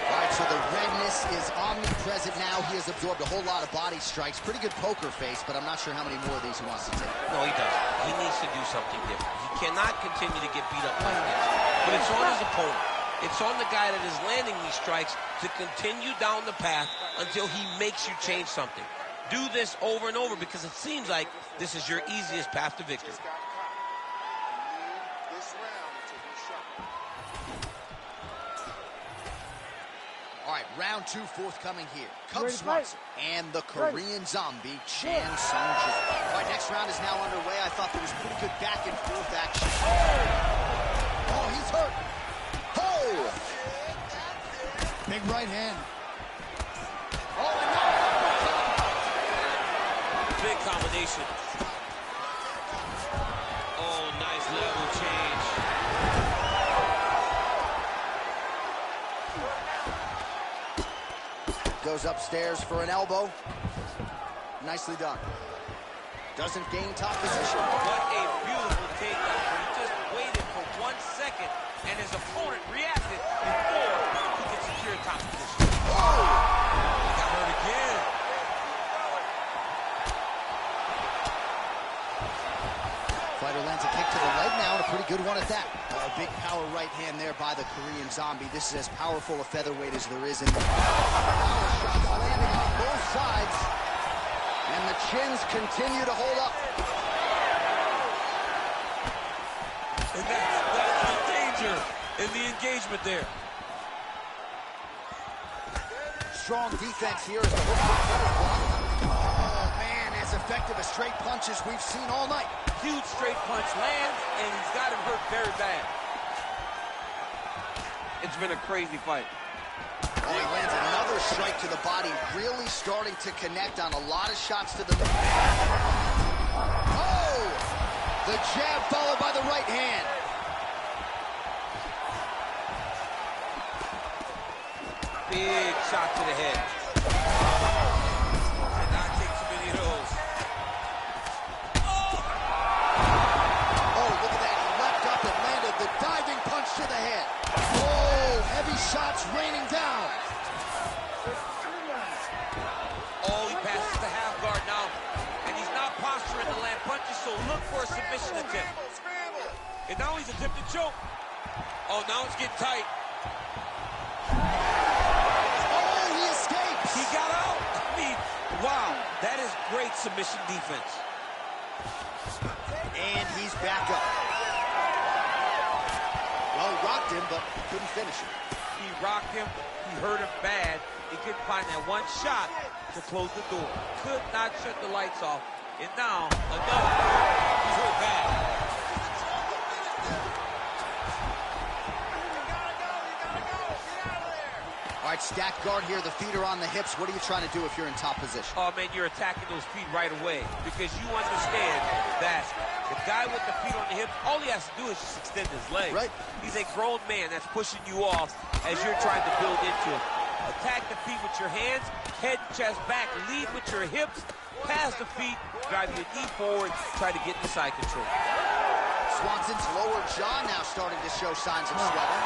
All right, so the redness is omnipresent now. He has absorbed a whole lot of body strikes. Pretty good poker face, but I'm not sure how many more of these he wants to take. No, he doesn't. He needs to do something different. He cannot continue to get beat up like this. But it's on his opponent. It's on the guy that is landing these strikes to continue down the path until he makes you change something. Do this over and over because it seems like this is your easiest path to victory. All right, round two forthcoming here. Cub Swanson and the Korean Zombie, Chan Sung Jung. All right, next round is now underway. I thought there was pretty good back and forth action. Oh, he's hurt. Oh! Big right hand. Oh, no! Big combination. Oh, nice level change. Goes upstairs for an elbow. Nicely done. Doesn't gain top position. What a beautiful takedown. He just waited for 1 second, and his opponent reacted before he could secure top position. Oh! He got hurt again. Fighter lands a kick to the leg now, and a pretty good one at that. A big power right hand there by the Korean Zombie. This is as powerful a featherweight as there is in the power shots landing on both sides. And the chins continue to hold up. And that's the danger in the engagement there. Strong defense here as the hook is blocked. Oh, man, as effective as straight punches we've seen all night. Huge straight punch lands, and he's got him hurt very bad. It's been a crazy fight. Oh, he lands another strike to the body, really starting to connect on a lot of shots to the... Oh! The jab followed by the right hand. Big shot to the head. Did not take too many of those. Oh, look at that. He leapt up and landed the diving punch to the head. Oh, heavy shots raining down. Oh, he passes the half guard now. And he's not posturing to land punches, so look for a submission attempt. And now he's attempting to choke. Oh, now it's getting tight. Oh, he escapes. He got out. I mean, wow. That is great submission defense. And he's back up. Well, rocked him, but couldn't finish him. He rocked him. He hurt him bad. He couldn't find that one shot to close the door. Could not shut the lights off. And now, another. He's hurt bad. All right, stacked guard here. The feet are on the hips. What are you trying to do if you're in top position? Oh, man, you're attacking those feet right away because you understand that the guy with the feet on the hips, all he has to do is just extend his legs. Right. He's a grown man that's pushing you off as you're trying to build into it. Attack the feet with your hands, head, chest, back. Lead with your hips, pass the feet, drive your knee forward, try to get the side control. Swanson's lower jaw now starting to show signs of swelling.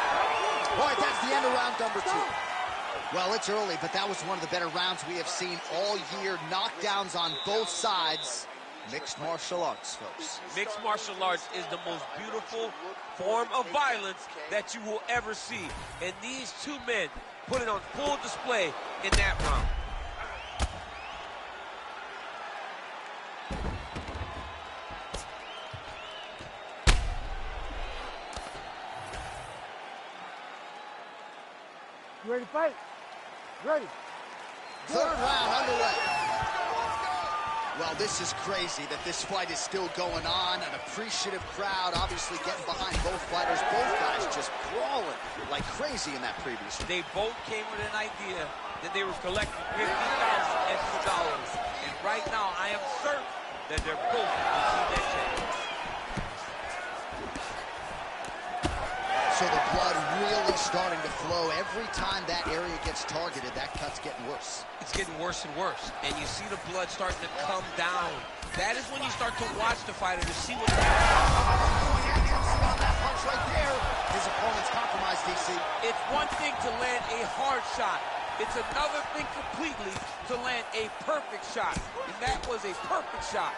All right, that's the end of round number 2. Well, it's early, but that was one of the better rounds we have seen all year. Knockdowns on both sides. Mixed martial arts, folks. Mixed martial arts is the most beautiful form of violence that you will ever see. And these two men put it on full display in that round. You ready to fight? Ready. Third round underway. Well, this is crazy that this fight is still going on. An appreciative crowd obviously getting behind both fighters. Both guys just brawling like crazy in that previous round. They both came with an idea that they were collecting $50,000 extra. And right now, I am certain that they're both going to see that check. So the blood really starting to flow. Every time that area gets targeted, that cut's getting worse. It's getting worse and worse. And you see the blood starting to come down. That is when you start to watch the fighter to see what's happening. On that punch right there, his opponent's compromised, DC. It's one thing to land a hard shot. It's another thing completely to land a perfect shot. And that was a perfect shot.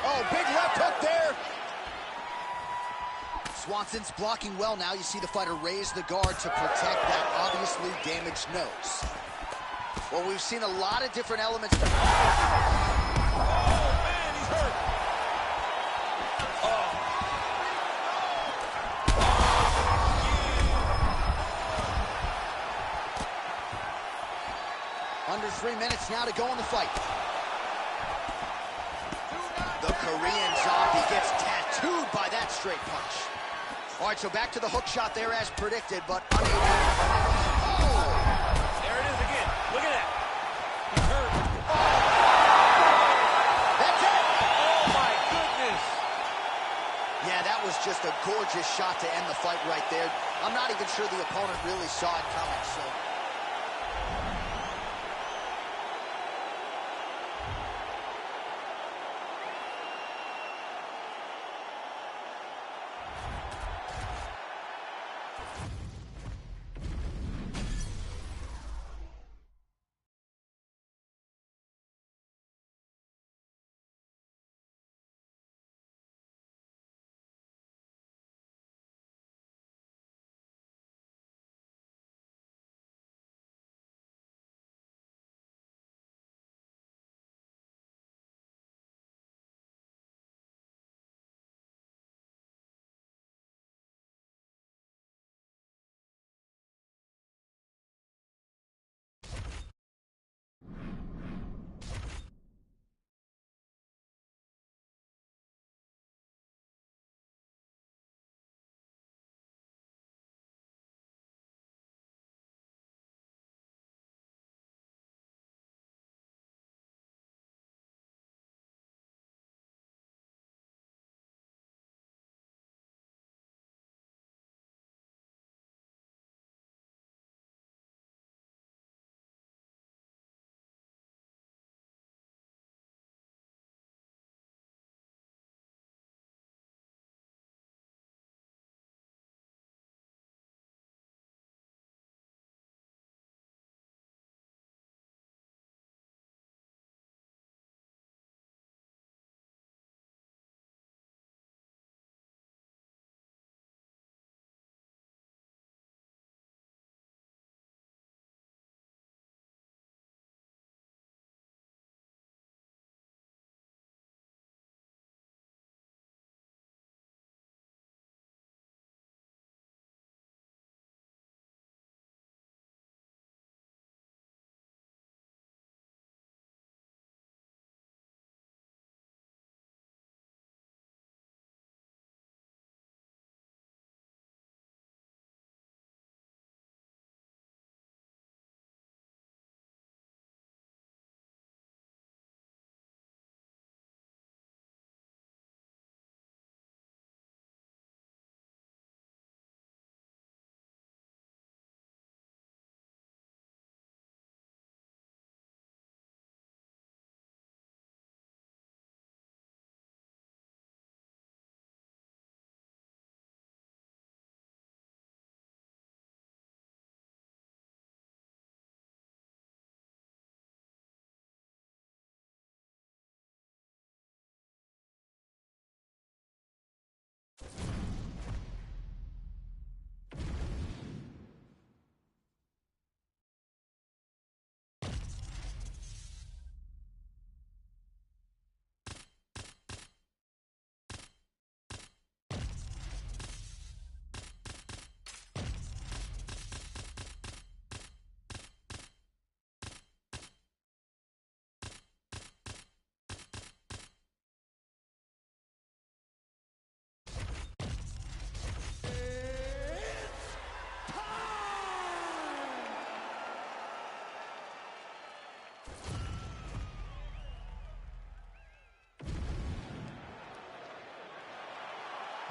Oh, big left hook there. Swanson's blocking well now. You see the fighter raise the guard to protect that obviously damaged nose. Well, we've seen a lot of different elements. Oh, man, he's hurt. Under 3 minutes now to go in the fight. The Korean zombie gets tattooed by that straight punch. All right, so back to the hook shot there as predicted, but unable. Oh! There it is again. Look at that. He's hurt. That's it! Oh, my goodness. Yeah, that was just a gorgeous shot to end the fight right there. I'm not even sure the opponent really saw it coming, so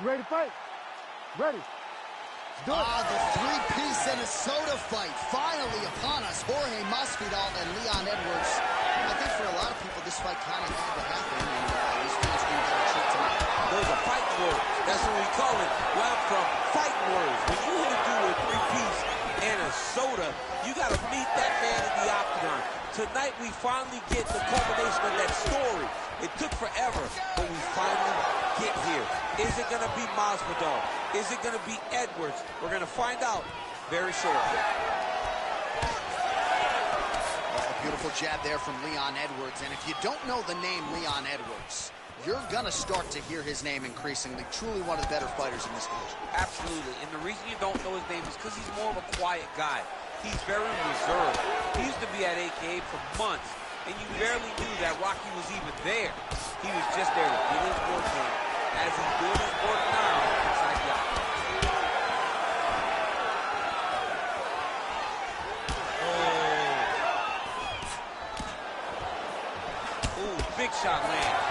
You ready to fight? Ready. Do it. The three-piece and a soda fight finally upon us. Jorge Masvidal and Leon Edwards. I think for a lot of people, this fight kind of had to happen. And these fans didn't get a treat tonight. Those are fight words. That's what we call it. Where I'm from, fight words. When you hit a dude with a three-piece and a soda, you got to meet that man in the octagon. Tonight, we finally get the culmination of that story. It took forever, but we finally get here. Is it going to be Masvidal? Is it going to be Edwards? We're going to find out very shortly. Oh, beautiful jab there from Leon Edwards. And if you don't know the name Leon Edwards, you're going to start to hear his name increasingly. Truly one of the better fighters in this division. Absolutely. And the reason you don't know his name is because he's more of a quiet guy. He's very reserved. He used to be at AKA for months, and you barely knew that Rocky was even there. He was just there to get his work in. As he's doing his work now inside the octagon. Oh. Ooh, big shot land.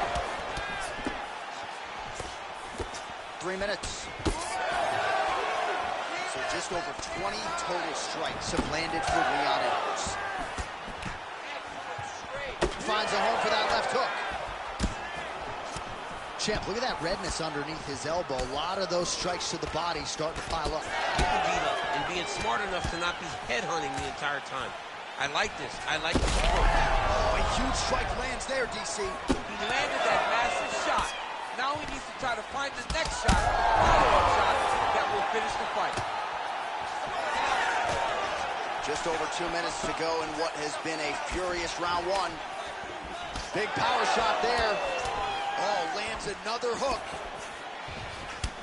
3 minutes. So just over 20 total strikes have landed for Leon Edwards. Finds a home for that left hook. Champ, look at that redness underneath his elbow. A lot of those strikes to the body starting to pile up. Getting beat up and being smart enough to not be headhunting the entire time. I like this. I like this approach. Oh, a huge strike lands there, DC. He landed that massive shot. Now he needs to try to find the next shot, follow-up shot, that will finish the fight. Just over 2 minutes to go in what has been a furious round one. Big power shot there. Oh, lands another hook.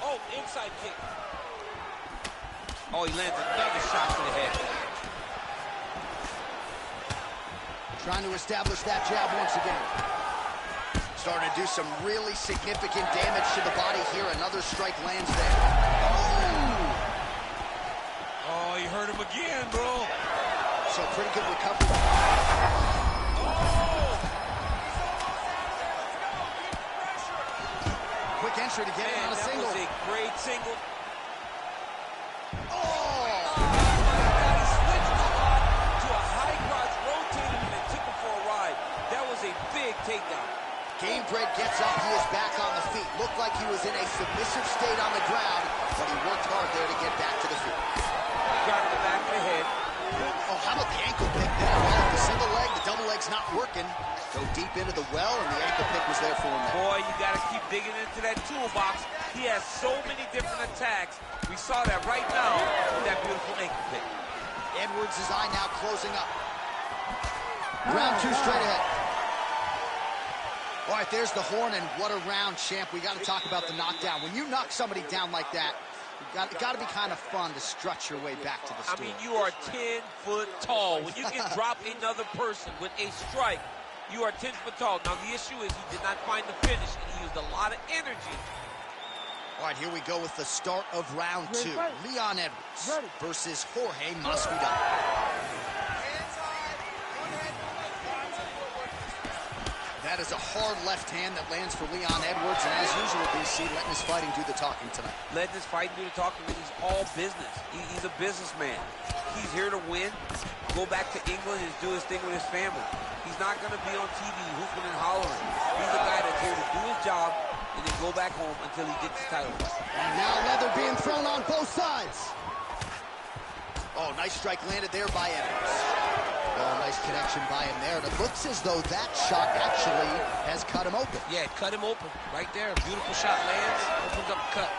Oh, inside kick. Oh, he lands another shot to the head. Trying to establish that jab once again. Starting to do some really significant damage to the body here. Another strike lands there. Oh, you hurt him again, bro. So pretty good recovery. Quick entry to get him on a single. That was a great single. Oh! He switched the rod to a high crotch, rotated him and took him for a ride. That was a big takedown. Gamebred gets up, he is back on the feet. Looked like he was in a submissive state on the ground, but he worked hard there to get back to the feet. Got in the back of the head. Oh, how about the ankle pick there? Well, the single leg, the double leg's not working. Go deep into the well, and the ankle pick was there for him. Boy, you got to keep digging into that toolbox. He has so many different attacks. We saw that right now with that beautiful ankle pick. Edwards' eye now closing up. Round two straight ahead. All right, there's the horn, and what a round, champ. We got to talk about the knockdown. When you knock somebody down like that, it got to be kind of fun to strut your way back to the stool. I mean, you are 10 foot tall. When you can drop another person with a strike, you are 10 foot tall. Now, the issue is he did not find the finish, and he used a lot of energy. All right, here we go with the start of round two. Leon Edwards versus Jorge Masvidal. That is a hard left hand that lands for Leon Edwards, and as usual, DC, letting his fighting do the talking tonight. Letting his fighting do the talking, but he's all business. He's a businessman. He's here to win, go back to England and do his thing with his family. He's not going to be on TV hooping and hollering. He's a guy that's here to do his job and then go back home until he gets his title fight. And now leather being thrown on both sides. Oh, nice strike landed there by Edwards. Oh, nice connection by him there. And it looks as though that shot actually has cut him open. Yeah, it cut him open right there. Beautiful shot lands, opens up the cut.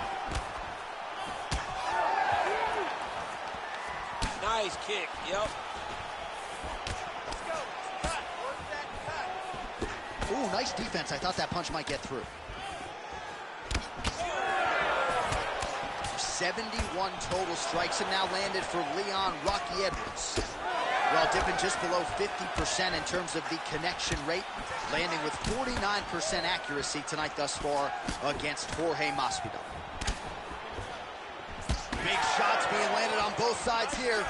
Nice kick, yep. Let's go. Cut. Work that cut. Ooh, nice defense. I thought that punch might get through. 71 total strikes have now landed for Leon Rocky Edwards. Well, dipping just below 50% in terms of the connection rate, landing with 49% accuracy tonight thus far against Jorge Masvidal. Big shots being landed on both sides here.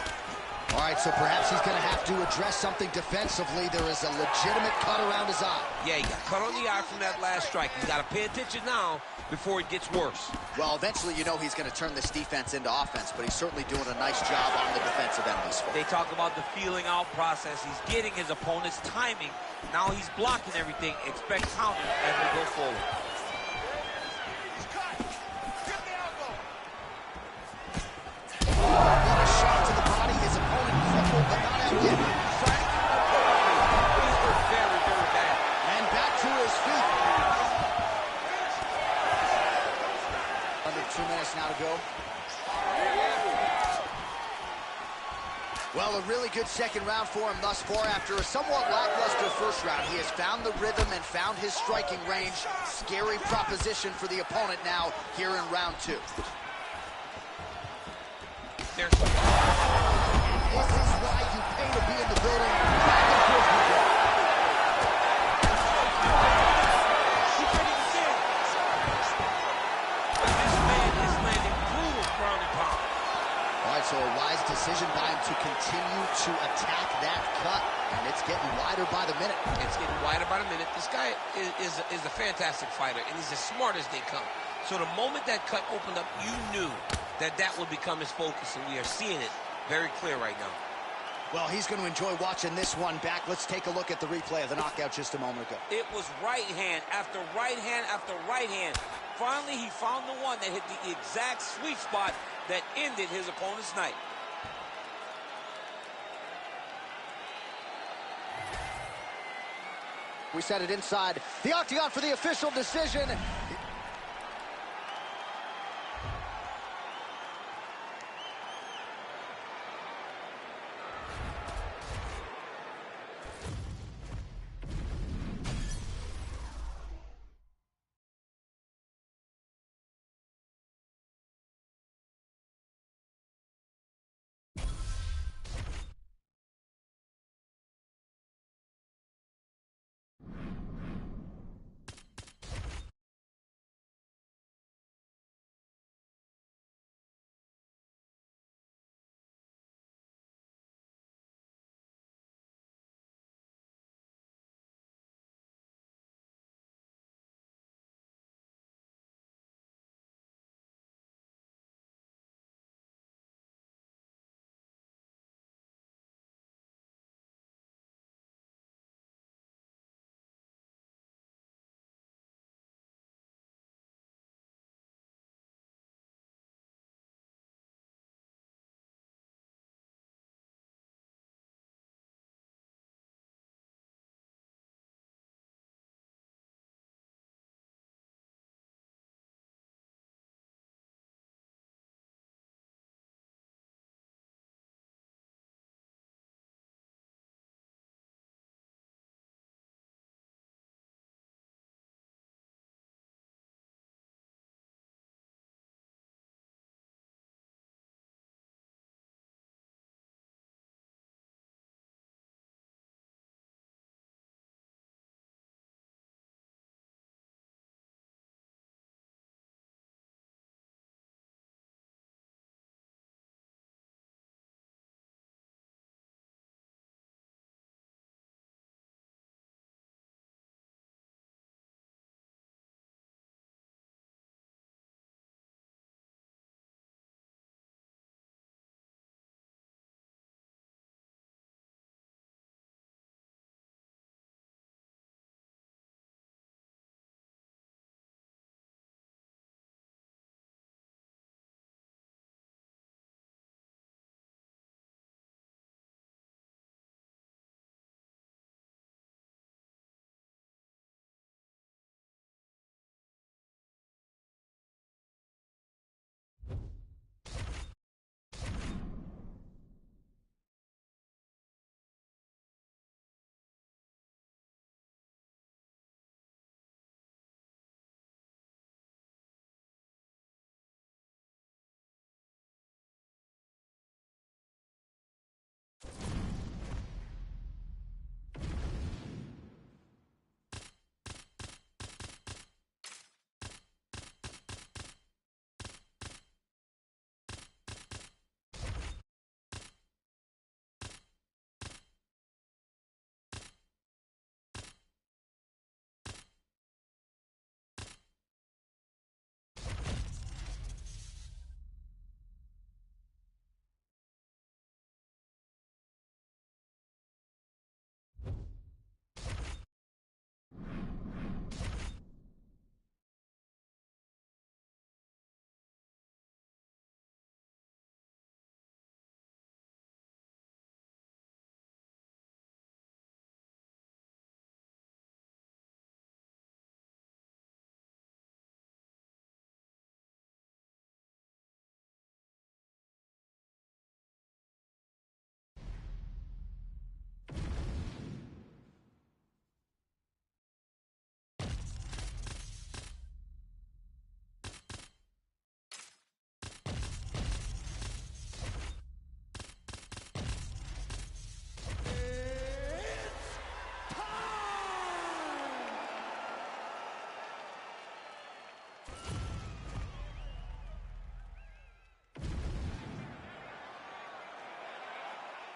All right, so perhaps he's going to have to address something defensively. There is a legitimate cut around his eye. Yeah, he got cut on the eye from that last strike. He's got to pay attention now before it gets worse. Well, eventually you know he's going to turn this defense into offense, but he's certainly doing a nice job on the defensive end this far. They talk about the feeling out process. He's getting his opponent's timing. Now he's blocking everything. Expect counters as we go forward. He's cut. Get the elbow. What a shot to the body. His opponent crumbled, but not out yet. These were very, very bad. And back to his feet. Under 2 minutes now to go. Well, a really good second round for him thus far. After a somewhat lackluster first round, he has found the rhythm and found his striking range. Scary proposition for the opponent now here in round 2. There's This is why you pay to be in the building. Back and forth we go. This man is landing brutal ground and pound. All right, so a wise decision by him to continue to attack that cut, and it's getting wider by the minute. It's getting wider by the minute. This guy is a fantastic fighter, and he's as smart as they come. So the moment that cut opened up, you knew that would become his focus, and we are seeing it very clear right now. Well, he's going to enjoy watching this one back. Let's take a look at the replay of the knockout just a moment ago. It was right hand after right hand after right hand. Finally, he found the one that hit the exact sweet spot that ended his opponent's night. We set it inside the octagon for the official decision.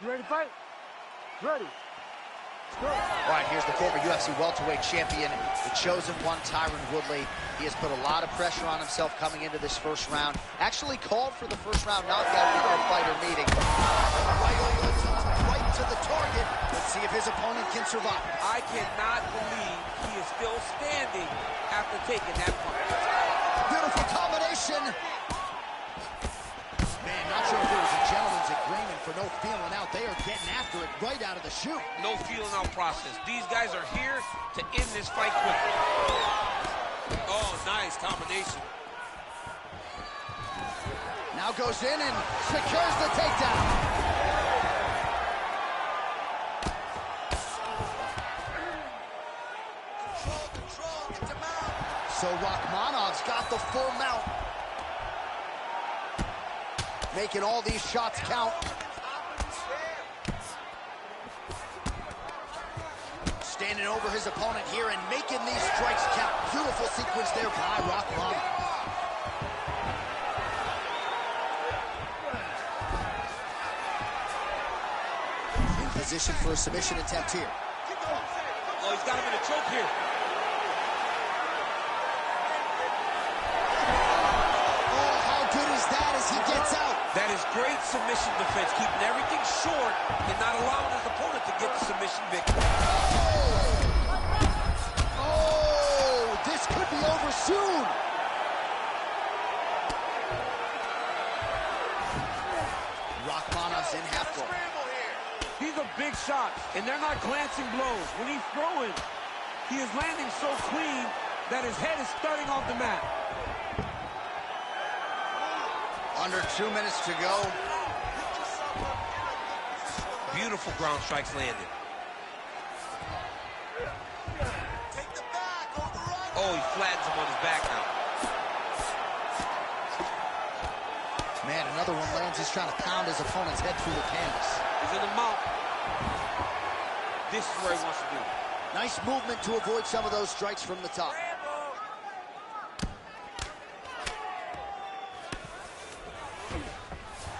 You ready to fight? Ready. Go. All right, here's the former UFC welterweight champion, the chosen one, Tyron Woodley. He has put a lot of pressure on himself coming into this first round. Actually called for the first round knockout in our fighter meeting. Right to the target. Let's see if his opponent can survive. I cannot believe he is still standing after taking that punch. Beautiful combination. Man, not sure if there was a gentleman's agreement for no feeling out. They are getting after it right out of the chute. No feeling out process. These guys are here to end this fight quickly. Oh, nice combination. Now goes in and secures the takedown. Control, get the mount. So Rakhmonov's got the full mount. Making all these shots count. Standing over his opponent here and making these strikes count. Beautiful sequence there by Rakhmonov. In position for a submission attempt here. Oh, he's got him in a choke here. Oh, how good is that as he gets out? That is great submission defense, keeping everything short and not allowing his opponent to get the submission victory. Oh, this could be over soon. Rakhmonov's in half guard. These are big shots, and they're not glancing blows. When he's throwing, he is landing so clean that his head is starting off the mat. Under 2 minutes to go. Beautiful ground strikes landed. Take the back, override. Oh, he flattens him on his back now. Man, another one lands. He's trying to pound his opponent's head through the canvas. He's in the mount. This is where he wants to do. Nice movement to avoid some of those strikes from the top.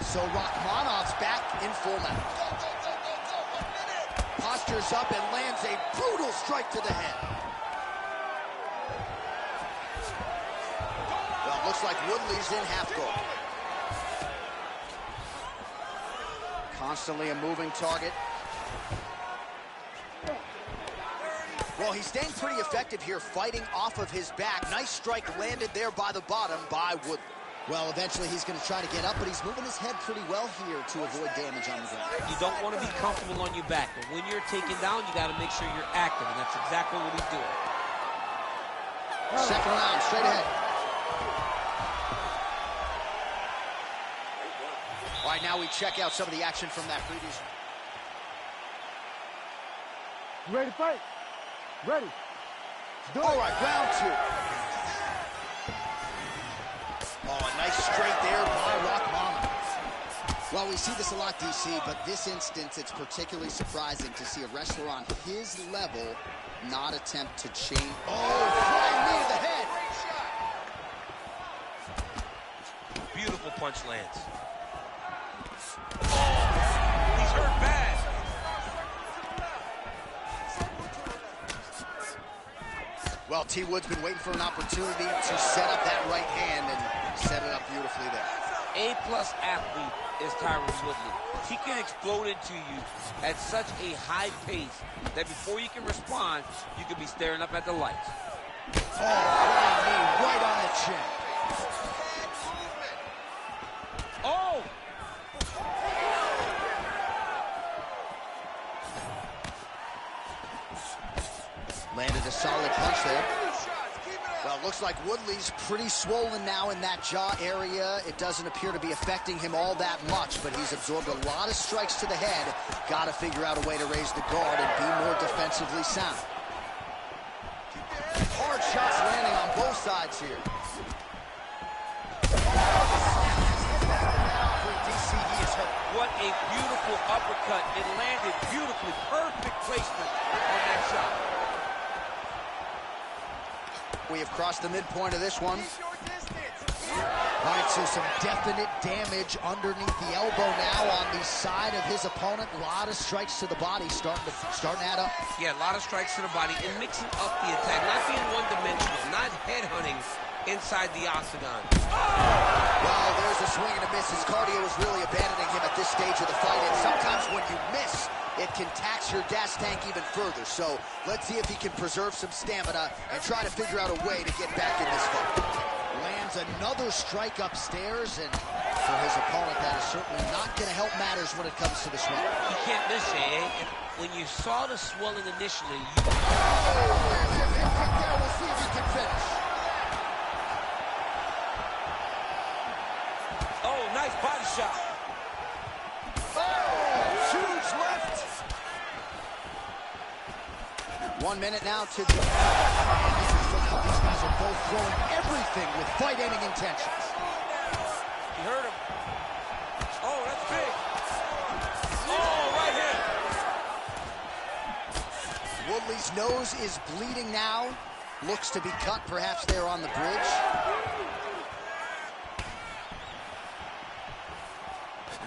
So Rakhmonov's back in full mount. Postures up and lands a brutal strike to the head. Well, looks like Woodley's in half guard. Constantly a moving target. Well, he's staying pretty effective here, fighting off of his back. Nice strike landed there by the bottom by Woodley. Well, eventually he's going to try to get up, but he's moving his head pretty well here to avoid damage on the ground. You don't want to be comfortable on your back, but when you're taken down, you got to make sure you're active, and that's exactly what he's doing. Second round, straight ahead. All right, now we check out some of the action from that previous. You ready to fight? Ready. Do it. All right, round two. Oh, a nice straight there by Rakhmonov. Well, we see this a lot, DC, but this instance, it's particularly surprising to see a wrestler on his level not attempt to change. Oh, flying knee to the head. Beautiful punch lands. Oh, he's hurt bad. Well, T. Wood's been waiting for an opportunity to set up that right hand and set it up beautifully there. A-plus athlete is Tyron Woodley. He can explode into you at such a high pace that before you can respond, you could be staring up at the lights. Oh, flying knee right on the chin. Oh! Landed a solid punch there. Well, looks like Woodley's pretty swollen now in that jaw area. It doesn't appear to be affecting him all that much, but he's absorbed a lot of strikes to the head. Got to figure out a way to raise the guard and be more defensively sound. Hard shots landing on both sides here. DC, he is hurt. What a beautiful uppercut. It landed beautifully. Perfect placement on that shot. We have crossed the midpoint of this one. Keep your distance. All right, so some definite damage underneath the elbow now on the side of his opponent. A lot of strikes to the body starting to add up. Yeah, a lot of strikes to the body and mixing up the attack, not being one-dimensional, not headhunting inside the octagon. Well, there's a swing and a miss. His cardio is really abandoning him at this stage of the fight, and sometimes when you miss, it can tax your gas tank even further. So let's see if he can preserve some stamina and try to figure out a way to get back in this fight. Lands another strike upstairs, and for his opponent, that is certainly not going to help matters when it comes to the swelling. You can't miss it, eh? And when you saw the swelling initially, There's a hit right there. We'll see if he can finish. Oh, nice body shot. Huge left. 1 minute now to the... These guys are both throwing everything with fight-ending intentions. You heard him. Oh, that's big. Oh, right hand. Woodley's nose is bleeding now. Looks to be cut, perhaps there on the bridge.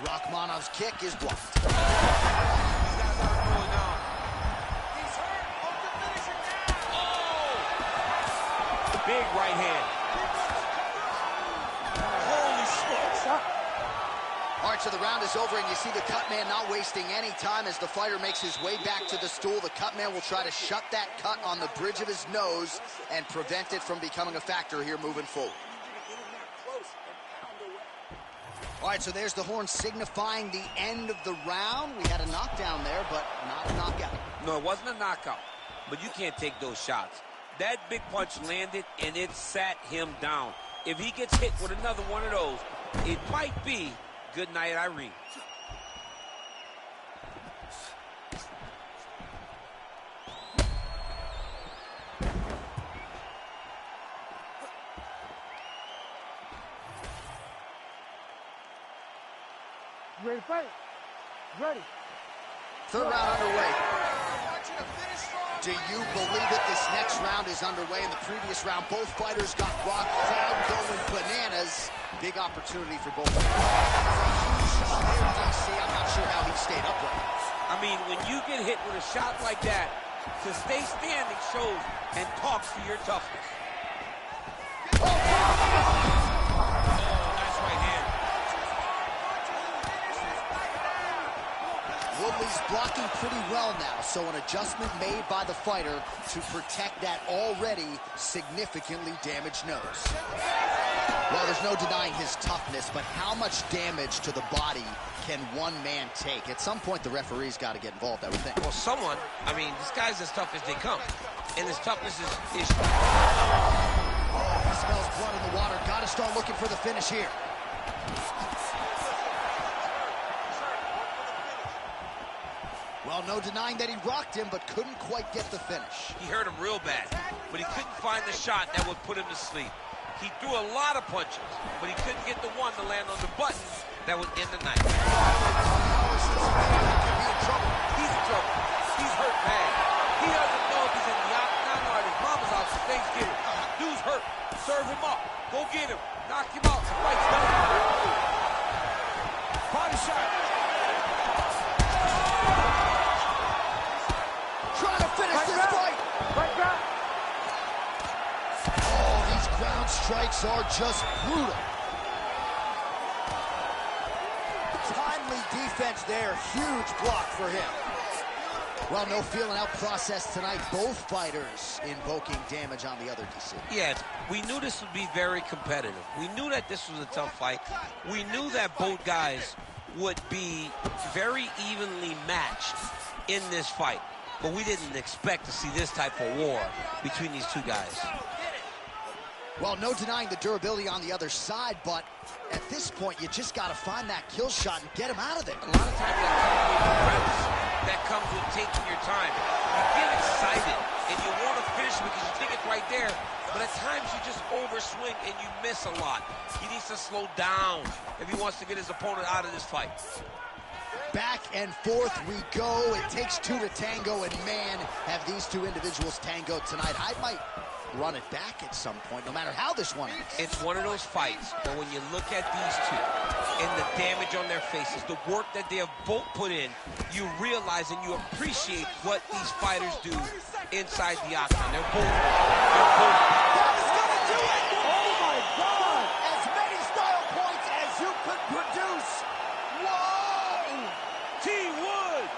Rachmanov's kick is blocked. Big right hand. Holy smokes. All right, so the round is over, and you see the cut man not wasting any time as the fighter makes his way back to the stool. The cut man will try to shut that cut on the bridge of his nose and prevent it from becoming a factor here moving forward. All right, so there's the horn signifying the end of the round. We had a knockdown there, but not a knockout. No, it wasn't a knockout, but you can't take those shots. That big punch landed, and it sat him down. If he gets hit with another one of those, it might be good night, Irene. You ready to fight? Ready. Third round underway. Do you believe it? This next round is underway. In the previous round, both fighters got rocked, crowd going bananas. Big opportunity for both. I'm not sure how he stayed upright. I mean, when you get hit with a shot like that, to stay standing shows and talks to your toughness. Oh, nice right hand. Woodley's blocking pretty well now, so an adjustment made by the fighter to protect that already significantly damaged nose. Well, there's no denying his toughness, but how much damage to the body can one man take? At some point, the referee's got to get involved, I would think. Well, someone, I mean, this guy's as tough as they come. And his toughness is... He smells blood in the water. Got to start looking for the finish here. Well, no denying that he rocked him, but couldn't quite get the finish. He hurt him real bad, but he couldn't find the shot that would put him to sleep. He threw a lot of punches, but he couldn't get the one to land on the button that would end the night. He's in trouble. He's in trouble. He's hurt bad. He doesn't know if he's in the octagon or at his mama's house for Thanksgiving. Dude's hurt. Serve him up. Go get him. Knock him out. The fight's done. Body shot. Trying to finish this fight. Right back. Oh, these ground strikes are just brutal. Timely defense there. Huge block for him. Well, no feeling out process tonight. Both fighters invoking damage on the other DC. Yeah, we knew this would be very competitive. We knew that this was a tough fight. We knew that both guys would be very evenly matched in this fight. But we didn't expect to see this type of war between these two guys. Well, no denying the durability on the other side, but at this point, you just got to find that kill shot and get him out of there. A lot of times that comes with taking your time. You get excited, and you want to finish because you think it's right there, but at times you just overswing and you miss a lot. He needs to slow down if he wants to get his opponent out of this fight. Back and forth we go. It takes two to tango, and man, have these two individuals tangoed tonight. I might run it back at some point, no matter how this one ends. It's one of those fights, but when you look at these two and the damage on their faces, the work that they have both put in, you realize and you appreciate what these fighters do inside the octagon. They're both. That is going to do it! Oh my God! As many style points as you could produce. Whoa! T. Wood.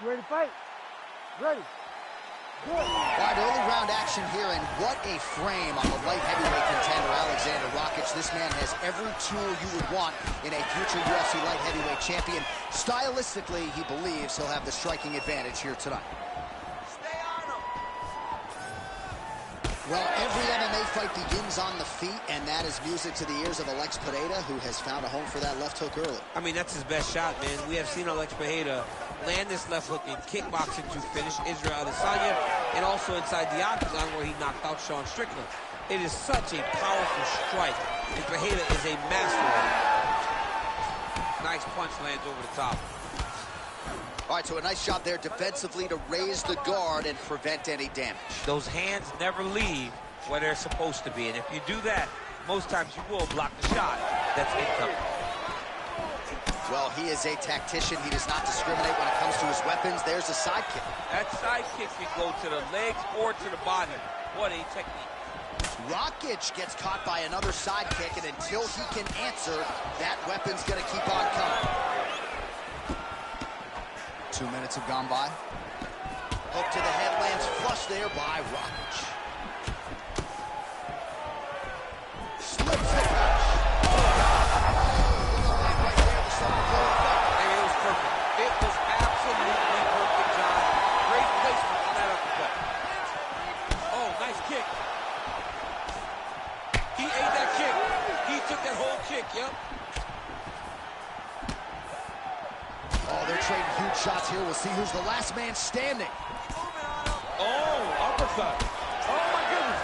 You ready to fight? Ready. Good. All right, early round action here, and what a frame on the light heavyweight contender, Alexander Rakic. This man has every tool you would want in a future UFC light heavyweight champion. Stylistically, he believes he'll have the striking advantage here tonight. Stay on him. Well, every MMA fight begins on the feet, and that is music to the ears of Alex Pereira, who has found a home for that left hook early. I mean, that's his best shot, man. We have seen Alex Pereira land this left hook in kickboxing to finish Israel Adesanya, and also inside the octagon where he knocked out Sean Strickland. It is such a powerful strike, and Pereira is a master of it. Nice punch lands over the top. All right, so a nice job there defensively to raise the guard and prevent any damage. Those hands never leave where they're supposed to be, and if you do that, most times you will block the shot that's incoming. Well, he is a tactician. He does not discriminate when it comes to his weapons. There's a side kick. That side kick can go to the legs or to the body. What a technique. Rakic gets caught by another side kick, and until he can answer, that weapon's going to keep on coming. 2 minutes have gone by. Hook to the head lands flush there by Rakic. Slips the punch. It was perfect. It was absolutely perfect, John. Great placement on that uppercut. Oh, nice kick. He ate that kick. He took that whole kick, yep. Oh, they're trading huge shots here. We'll see who's the last man standing. Oh, uppercut. Oh, my goodness.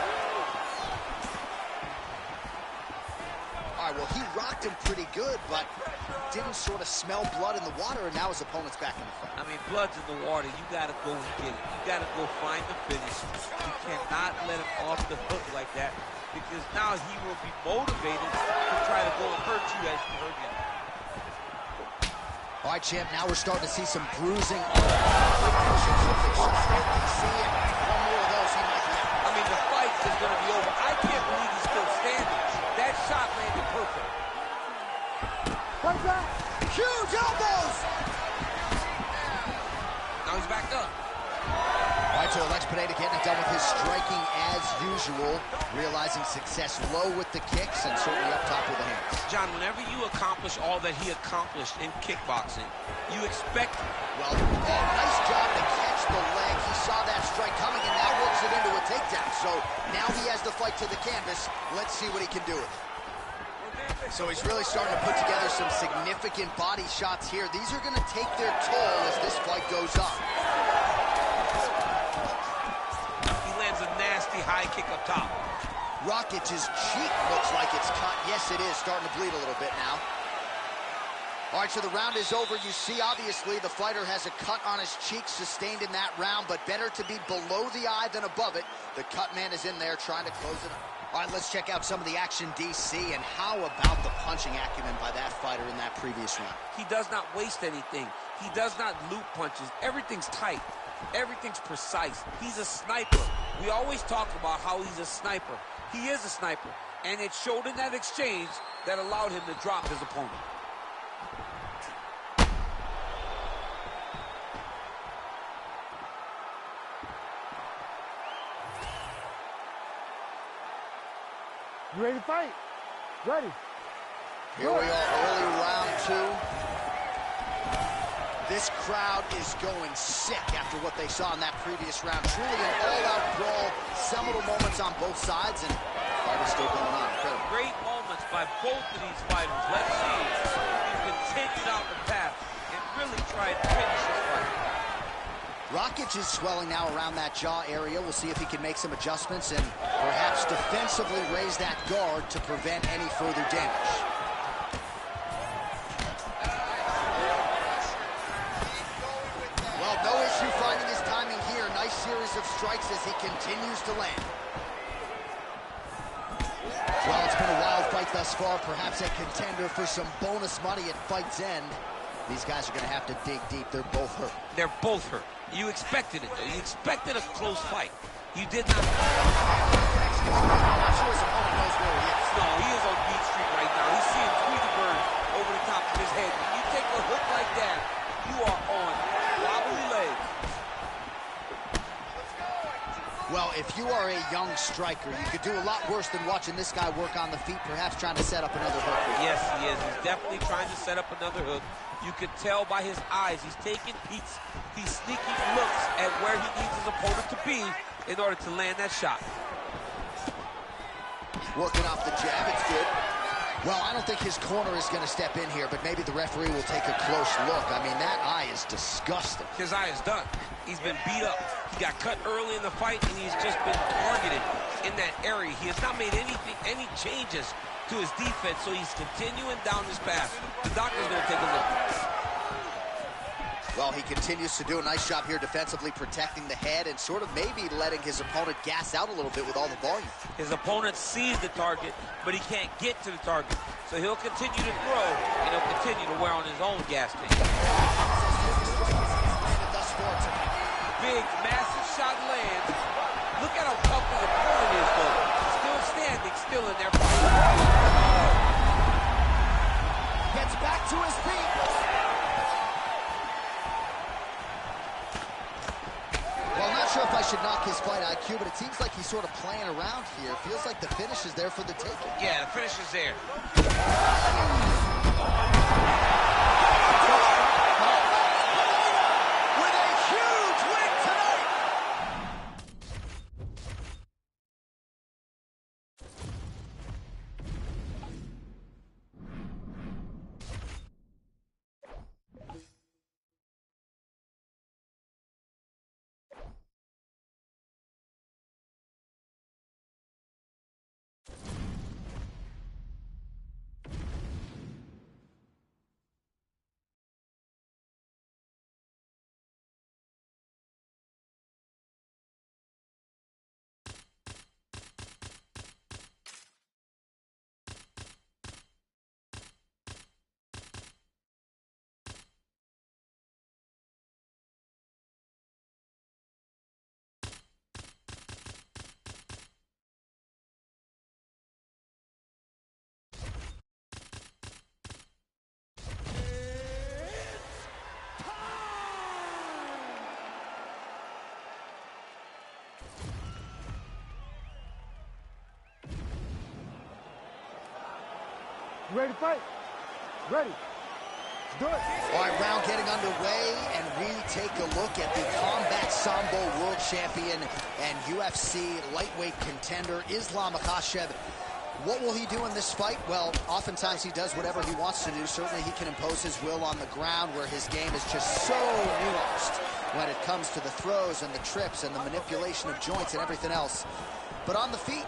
All right, well, he rocked him pretty good, but didn't sort of smell blood in the water, and now his opponent's back in the fight. I mean, blood's in the water. You got to go and get it. You got to go find the finish. You cannot let him off the hook like that, because now he will be motivated to try to go and hurt you as you hurt him. All right, champ, now we're starting to see some bruising. One more of those, he might win. I mean, the fight is going to be over. I can't believe he's still standing. That shot landed perfect. Fight back. Huge elbows! Now he's back up. working as usual, realizing success low with the kicks and certainly up top with the hands. John, whenever you accomplish all that he accomplished in kickboxing, you expect... Well, nice job to catch the leg. He saw that strike coming and now works it into a takedown. So now he has the fight to the canvas. Let's see what he can do with it. So he's really starting to put together some significant body shots here. These are going to take their toll as this fight goes on. He lands a nasty high kick up top. Rakic's cheek looks like it's cut. Yes, it is. Starting to bleed a little bit now. All right, so the round is over. You see, obviously, the fighter has a cut on his cheek sustained in that round, but better to be below the eye than above it. The cut man is in there trying to close it up. All right, let's check out some of the action, DC, and how about the punching acumen by that fighter in that previous round? He does not waste anything. He does not loop punches. Everything's tight. Everything's precise. He's a sniper. We always talk about how he's a sniper. He is a sniper, and it showed in that exchange that allowed him to drop his opponent. You ready to fight? Ready. Here we are, early round two. This crowd is going sick after what they saw in that previous round. Truly an all-out brawl, seminal moments on both sides, and the fight is still going on. Incredible. Great moments by both of these fighters. Let's see if he continued out the path and really tried to finish this fight. Rakic is swelling now around that jaw area. We'll see if he can make some adjustments and perhaps defensively raise that guard to prevent any further damage. Well, no issue finding his timing here. Nice series of strikes as he continues to land. Well, it's been a wild fight thus far. Perhaps a contender for some bonus money at fight's end. These guys are going to have to dig deep. They're both hurt. They're both hurt. You expected it, though. You expected a close fight. You did not. I'm not sure his opponent knows where he is. No, he is on Beat Street right now. He's seeing Tweety Bird over the top of his head. When you take a hook like that, you are on wobbly legs. Well, if you are a young striker, you could do a lot worse than watching this guy work on the feet, perhaps trying to set up another hook. Yes, he is. He's definitely trying to set up another hook. You can tell by his eyes. He's taking peeks. He's sneaking looks at where he needs his opponent to be in order to land that shot. Working off the jab, it's good. Well, I don't think his corner is going to step in here, but maybe the referee will take a close look. I mean, that eye is disgusting. His eye is done. He's been beat up. He got cut early in the fight, and he's just been targeted in that area. He has not made any changes to his defense, so he's continuing down this path. The doctor's going to take a look. Well, he continues to do a nice job here defensively protecting the head and sort of maybe letting his opponent gas out a little bit with all the volume. His opponent sees the target, but he can't get to the target. So he'll continue to throw, and he'll continue to wear on his own gas tank. Big, massive shot lands. Look at how tough his opponent is, though. Still standing, still in there. Gets back to his feet. Well, I'm not sure if I should knock his fight IQ, but it seems like he's sort of playing around here. Feels like the finish is there for the taking. Yeah, the finish is there. You ready to fight? Ready. Do it. All right, round getting underway, and we take a look at the Combat Sambo World Champion and UFC lightweight contender, Islam Makhachev. What will he do in this fight? Well, oftentimes he does whatever he wants to do. Certainly he can impose his will on the ground, where his game is just so nuanced when it comes to the throws and the trips and the manipulation of joints and everything else. But on the feet,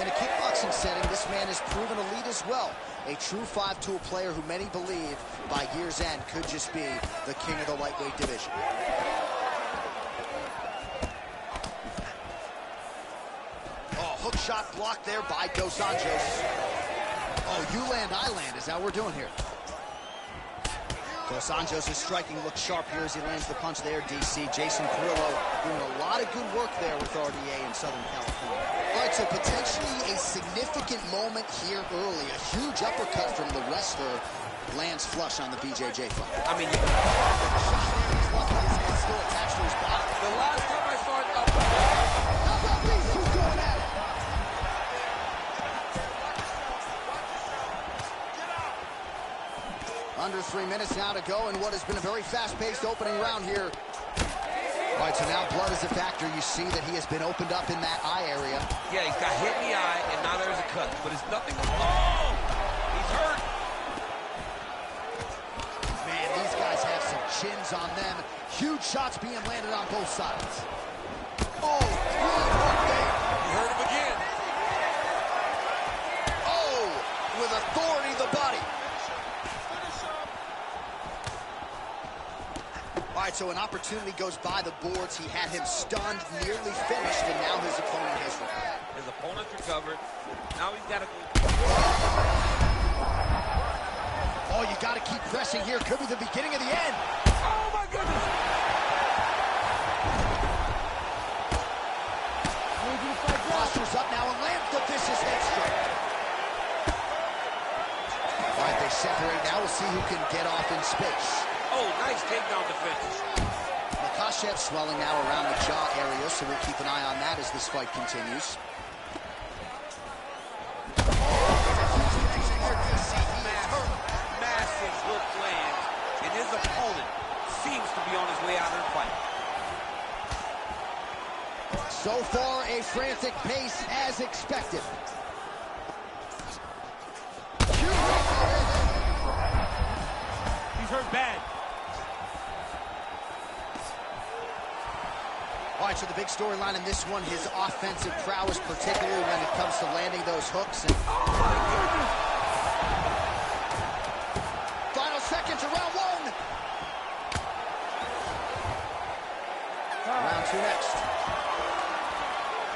in a kickboxing setting, this man has proven elite as well. A true five-tool player who many believe by year's end could just be the king of the lightweight division. Oh, hook shot blocked there by Dos Anjos. Oh, you land, I land is how we're doing here. Dos Anjos' striking looks sharp here as he lands the punch there, DC. Jason Carrillo doing a lot of good work there with RDA in Southern California. All right, so potentially a significant moment here early. A huge uppercut from the wrestler lands flush on the BJJ fight. I mean, Shot there, he's lucky his head's still attached to his body. the last time I saw it up. How about these two going at it? Under 3 minutes now to go in what has been a very fast-paced opening round here. All right, so now blood is a factor. You see that he has been opened up in that eye area. Yeah, he's got hit in the eye, and now there's a cut. But it's nothing. Oh! He's hurt. Man, these guys have some chins on them. Huge shots being landed on both sides. Oh, really hard there. You hurt him again. Oh, with authority the body. All right, so an opportunity goes by the boards. He had him stunned, nearly finished, and now his opponent has recovered. His opponent's recovered. Now he's got to go. Oh, you got to keep pressing here. Could be the beginning of the end. Oh, my goodness. Posture's up now and lands the vicious head strike. All right, they separate now. We'll see who can get off in space. Oh, nice takedown defense. Makhachev swelling now around the jaw area, so we'll keep an eye on that as this fight continues. Massive hook lands, and his opponent seems to be on his way out of the fight. So far, a frantic pace as expected. He's hurt bad. All right, so the big storyline in this one, his offensive prowess, particularly when it comes to landing those hooks. And final seconds of round one. Round two next.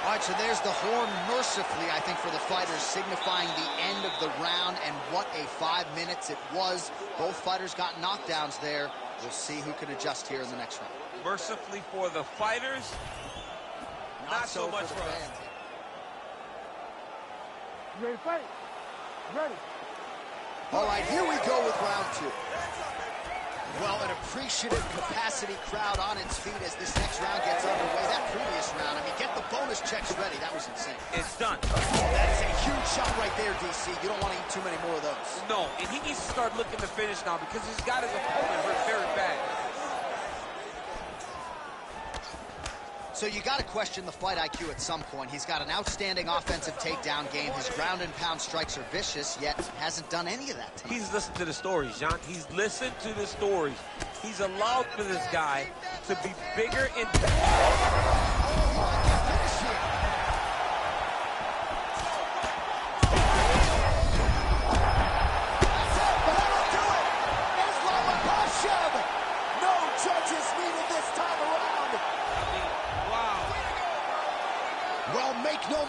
All right, so there's the horn mercifully, I think, for the fighters, signifying the end of the round, and what a 5 minutes it was. Both fighters got knockdowns there. We'll see who can adjust here in the next round. Mercifully for the fighters, not so much for us. fans. You ready to fight? Ready. All right, here we go with round two. Well, an appreciative capacity crowd on its feet as this next round gets underway. That previous round, I mean, get the bonus checks ready. That was insane. It's done. That is a huge shot right there, DC. You don't want to eat too many more of those. No, and he needs to start looking to finish now because he's got his opponent hurt very bad. So you got to question the fight IQ at some point. He's got an outstanding offensive takedown game. His ground and pound strikes are vicious, yet hasn't done any of that tonight. He's listened to the stories, John. He's listened to the stories. He's allowed for this guy to be bigger and Well, make no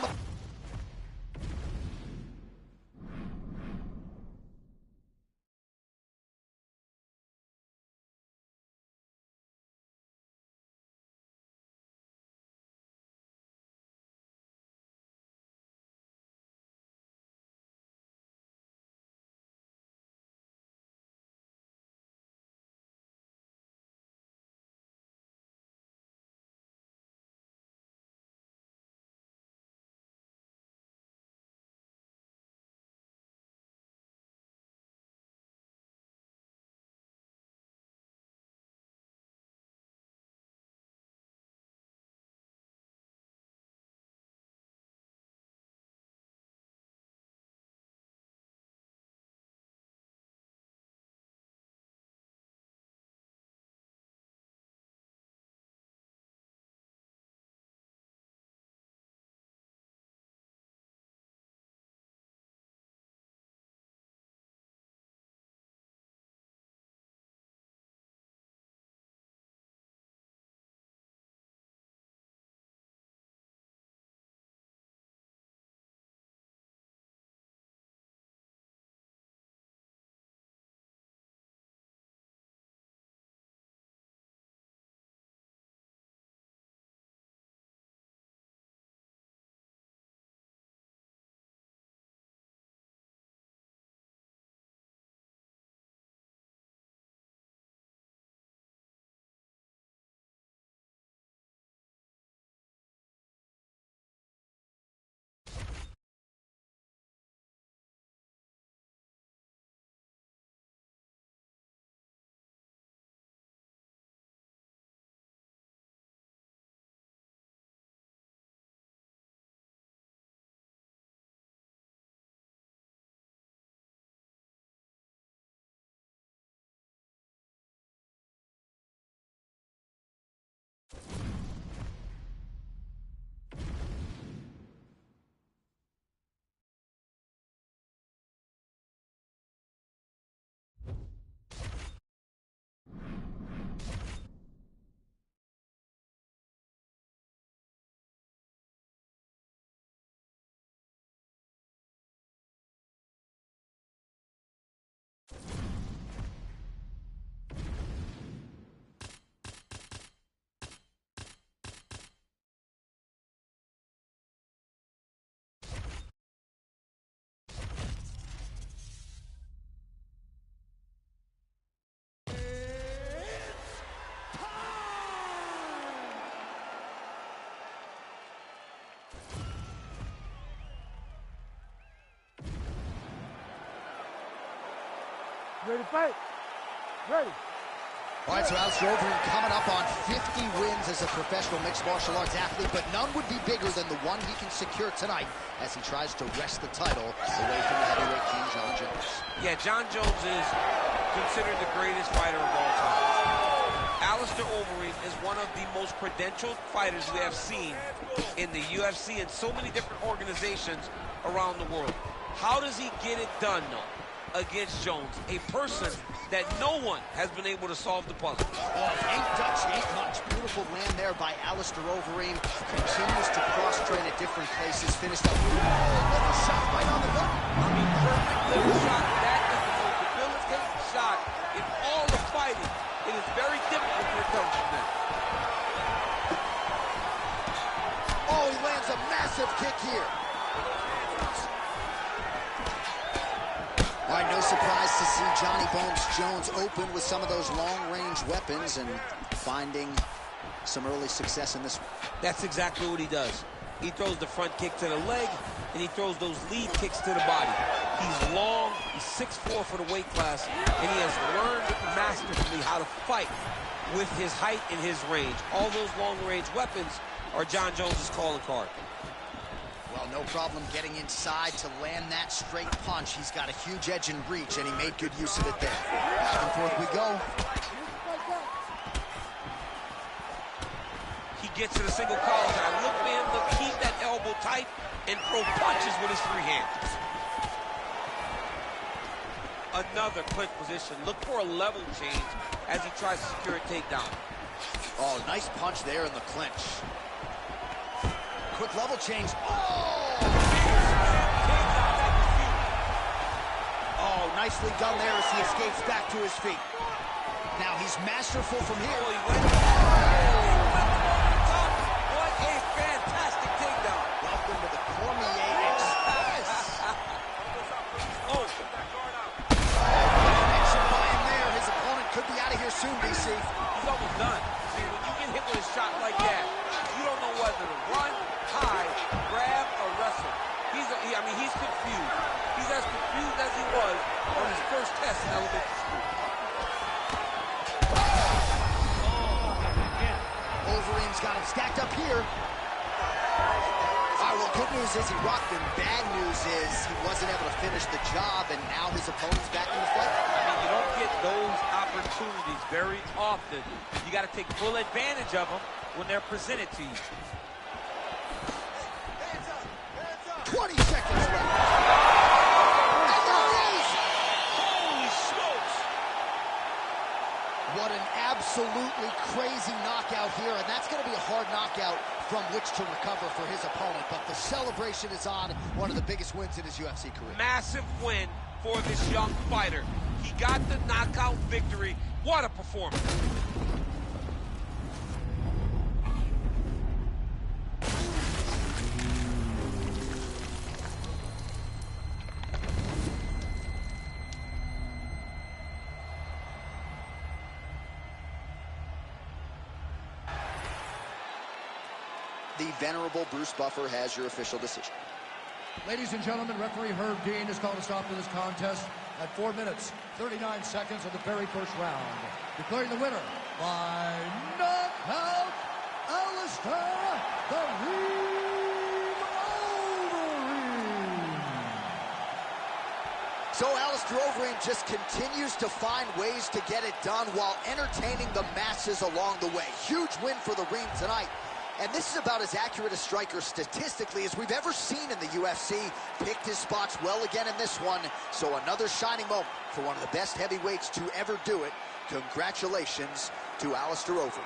You ready to fight? Ready. All right, so Alistair Overeem coming up on 50 wins as a professional mixed martial arts athlete, but none would be bigger than the one he can secure tonight as he tries to wrest the title away from the heavyweight king, Jon Jones. Yeah, Jon Jones is considered the greatest fighter of all time. Alistair Overeem is one of the most credentialed fighters we have seen in the UFC and so many different organizations around the world. How does he get it done, though, against Jones, a person that no one has been able to solve the puzzle? Oh, ain't Dutch, ain't much. Beautiful land there by Alistair Overeem. Continues to cross-train at different places. Finished up. Oh, what a shot right on the button. I mean, perfect little shot. That is the most debilitating shot in all the fighting. It is very difficult to recover from that. Oh, he lands a massive kick here. All right, no surprise to see Johnny Bones Jones open with some of those long-range weapons and finding some early success in this one. That's exactly what he does. He throws the front kick to the leg, and he throws those lead kicks to the body. He's long, he's 6'4" for the weight class, and he has learned masterfully how to fight with his height and his range. All those long-range weapons are Jon Jones's calling card. Well, no problem getting inside to land that straight punch. He's got a huge edge and reach, and he made good use of it there. Back and forth we go. He gets to the single collar now. Look for him to keep that elbow tight and throw punches with his free hands. Another clinch position. Look for a level change as he tries to secure a takedown. Oh, nice punch there in the clinch. Quick level change. Oh, nicely done there as he escapes back to his feet. Now he's masterful from here. What a fantastic takedown. Welcome to the Cormier Express. Mentioned by him there. His opponent could be out of here soon, DC. He's almost done. See, when you get hit with a shot like that, you don't know whether to run, hide, grab, or wrestle. He's confused. He's as confused as he was on his first test in elementary school. Overeem's got him stacked up here. All right, well, good news is he rocked him. Bad news is he wasn't able to finish the job, and now his opponent's back in the fight. I mean, you don't get those opportunities very often. You got to take full advantage of them when they're presented to you. 20 seconds left. And there it is. Holy smokes! What an absolutely crazy knockout here, and that's going to be a hard knockout from which to recover for his opponent. But the celebration is on. One of the biggest wins in his UFC career. Massive win for this young fighter. He got the knockout victory. What a performance. The venerable Bruce Buffer has your official decision. Ladies and gentlemen, referee Herb Dean has called a stop to this contest at 4 minutes, 39 seconds of the very first round. Declaring the winner by knockout, Alistair "The Reem" Overeem. So Alistair Overeem just continues to find ways to get it done while entertaining the masses along the way. Huge win for the Reem tonight. And this is about as accurate a striker statistically as we've ever seen in the UFC. Picked his spots well again in this one. So another shining moment for one of the best heavyweights to ever do it. Congratulations to Alistair Overeem.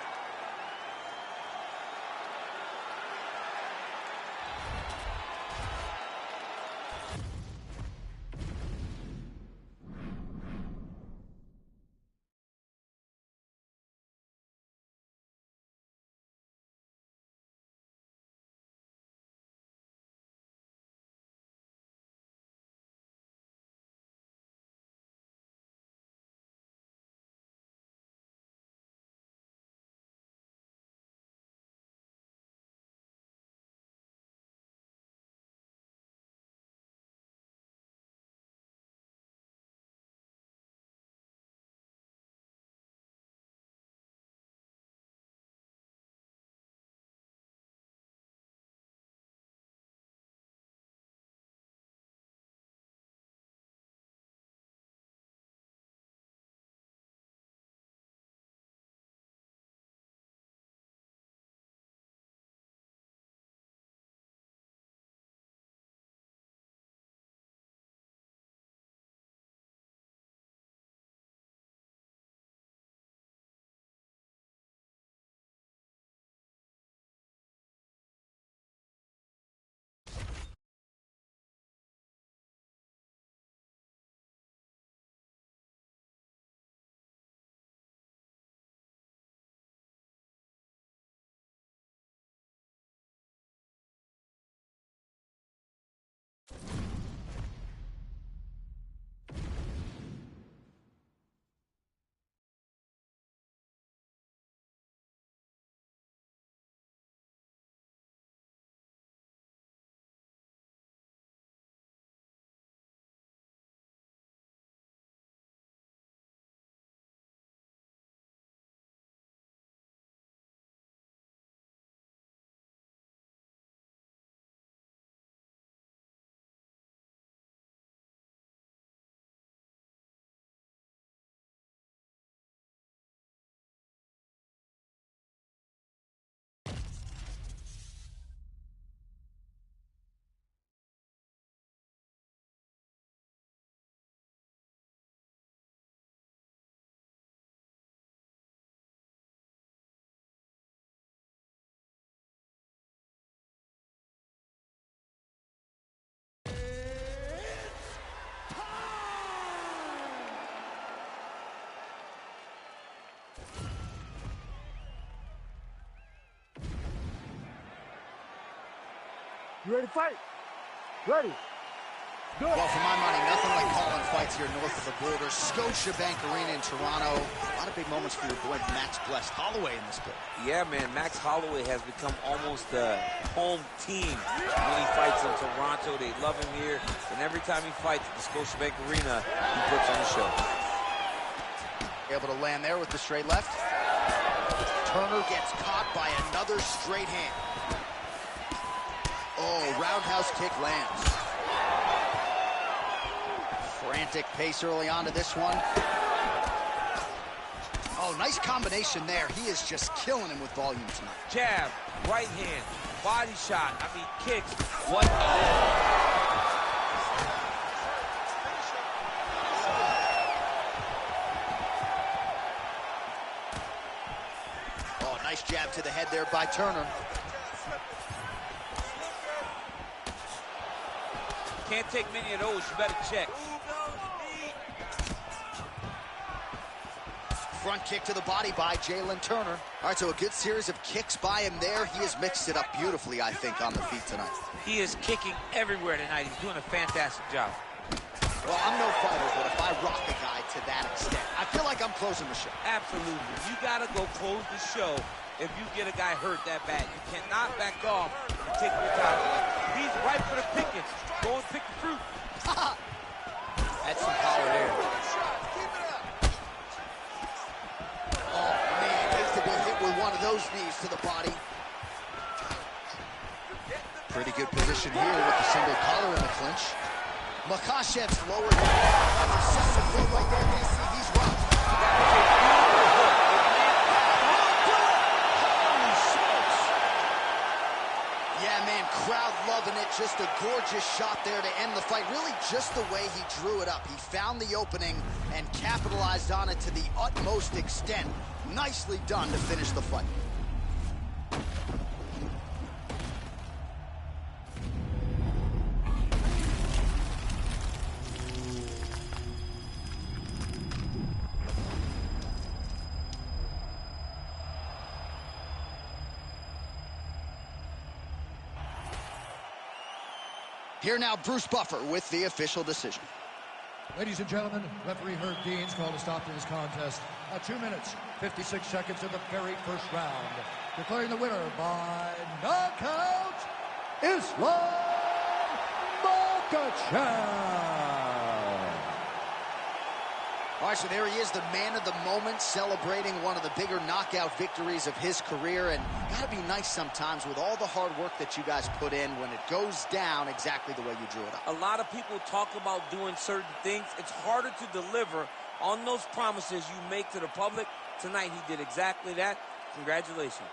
You ready to fight? Ready. Good. Well, for my money, nothing like calling fights here north of the border. Scotiabank Arena in Toronto. A lot of big moments for your boy Max Blessed Holloway in this building. Yeah, man, Max Holloway has become almost a home team when he fights in Toronto. They love him here, and every time he fights at the Scotiabank Arena, he puts on a show. Able to land there with the straight left. Turner gets caught by another straight hand. Oh, roundhouse kick lands. Frantic pace early on to this one. Oh, nice combination there. He is just killing him with volume tonight. Jab, right hand, body shot, I mean kicks. What? Oh, nice jab to the head there by Turner. Can't take many of those, you better check. Front kick to the body by Jalen Turner. All right, so a good series of kicks by him there. He has mixed it up beautifully, I think, on the feet tonight. He is kicking everywhere tonight. He's doing a fantastic job. Well, I'm no fighter, but if I rock a guy to that extent, I feel like I'm closing the show. Absolutely. You got to go close the show if you get a guy hurt that bad. You cannot back off and take your time. He's ripe for the picking. Go and pick the fruit. That's some power there. Oh, man, hate to be hit with one of those knees to the body. Pretty good position here with the single collar in the clinch. Makhachev's lower down. Right there, DC. He's rocked. Holy smokes. Yeah, man, crowd loving it. Just a gorgeous shot there to end the fight. Really just the way he drew it up. He found the opening and capitalized on it to the utmost extent. Nicely done to finish the fight. Here now, Bruce Buffer with the official decision. Ladies and gentlemen, referee Herb Dean's called a stop to this contest at 2 minutes, 56 seconds of the very first round. Declaring the winner by knockout, Islam Makhachev. All right, so there he is, the man of the moment, celebrating one of the bigger knockout victories of his career. And gotta be nice sometimes with all the hard work that you guys put in when it goes down exactly the way you drew it up. A lot of people talk about doing certain things. It's harder to deliver on those promises you make to the public. Tonight, he did exactly that. Congratulations.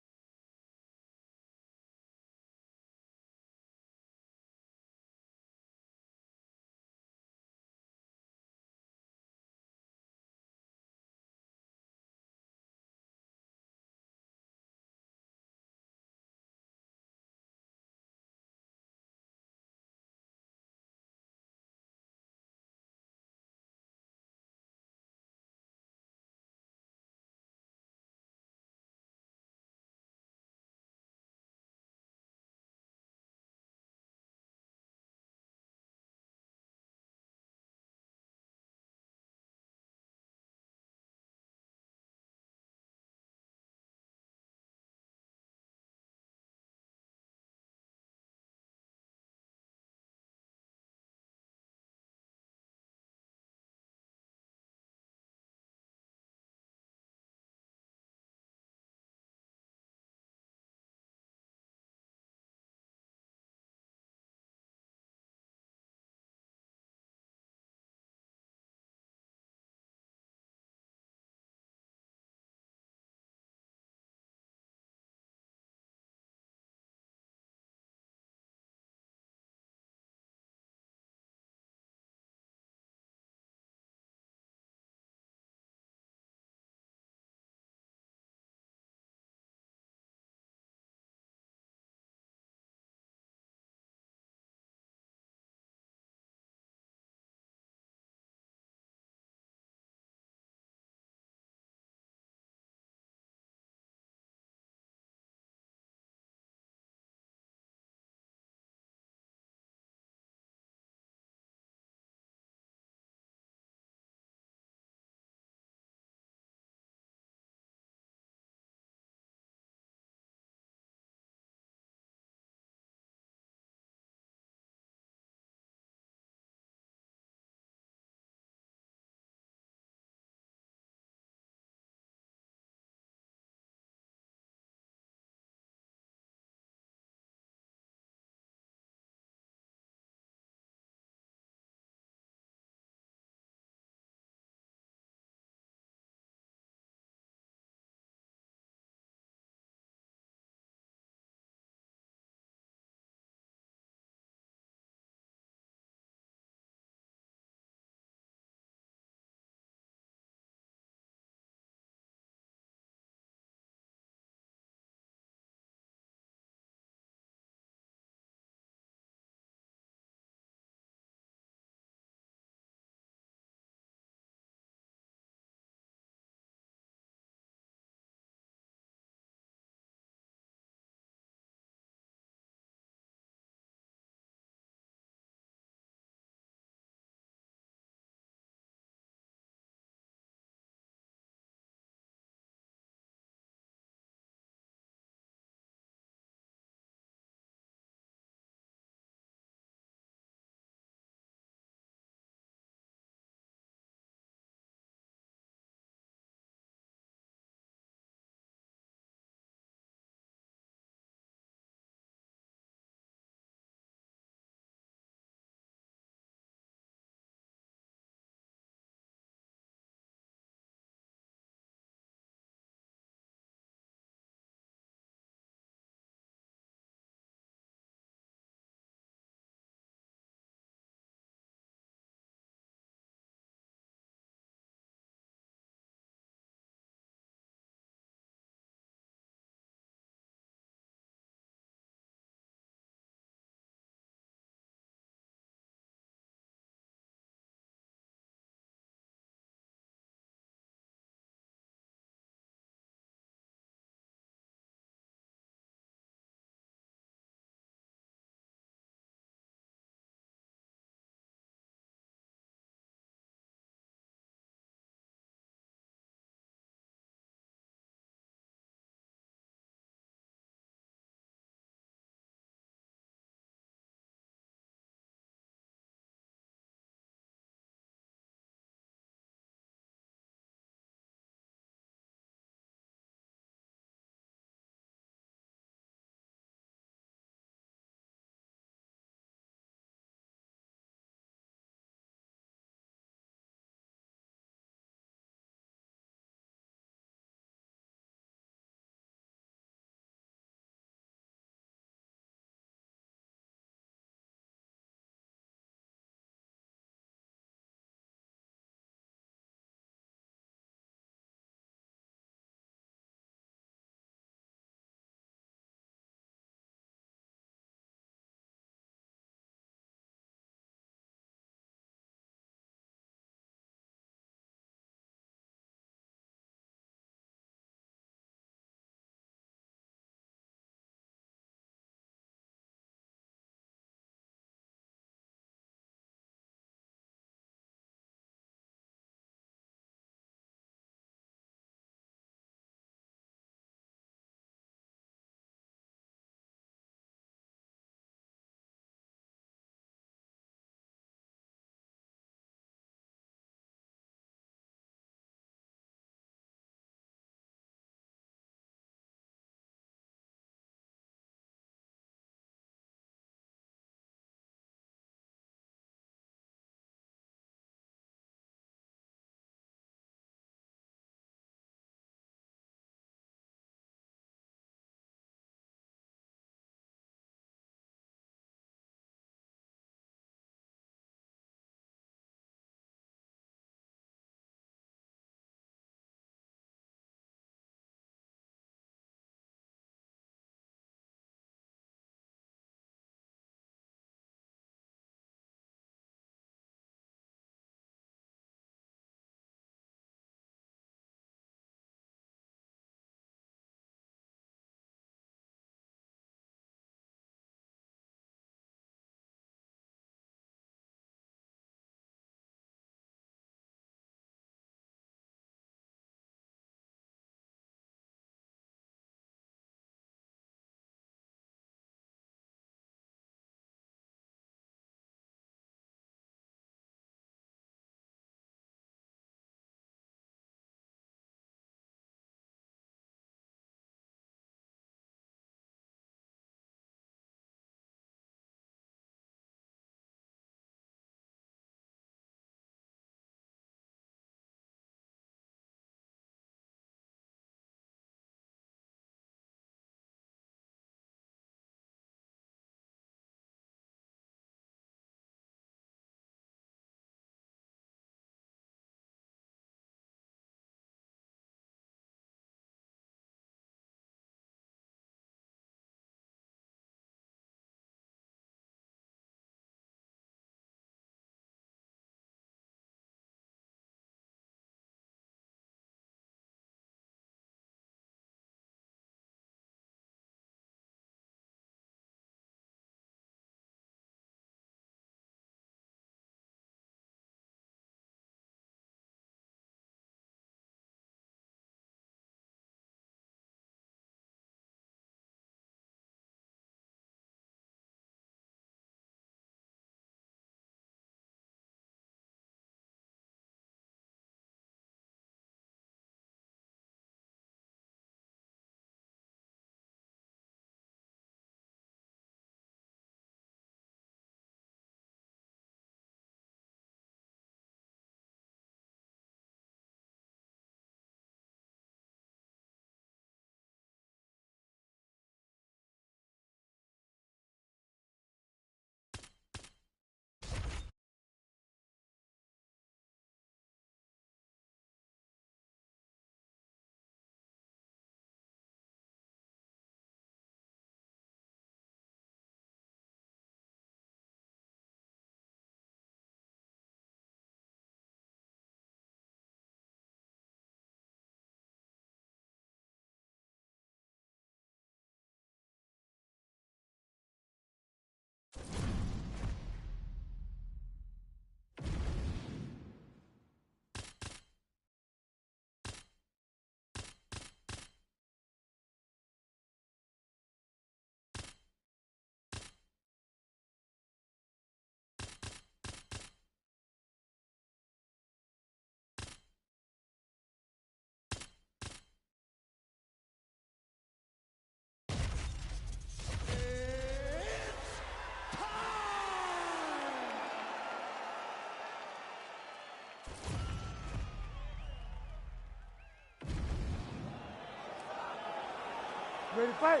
You ready to fight?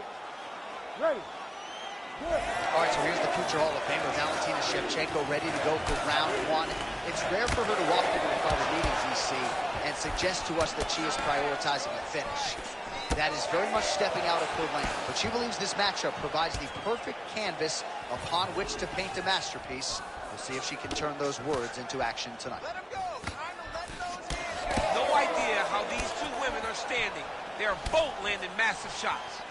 Ready. Good. All right, so here's the future Hall of Famer, Valentina Shevchenko, ready to go for round one. It's rare for her to walk into a private meeting, DC, and suggest to us that she is prioritizing a finish. That is very much stepping out of her lane, but she believes this matchup provides the perfect canvas upon which to paint a masterpiece. We'll see if she can turn those words into action tonight. Let him go. Time to let those in. No idea how these two women are standing. They are both landing massive shots.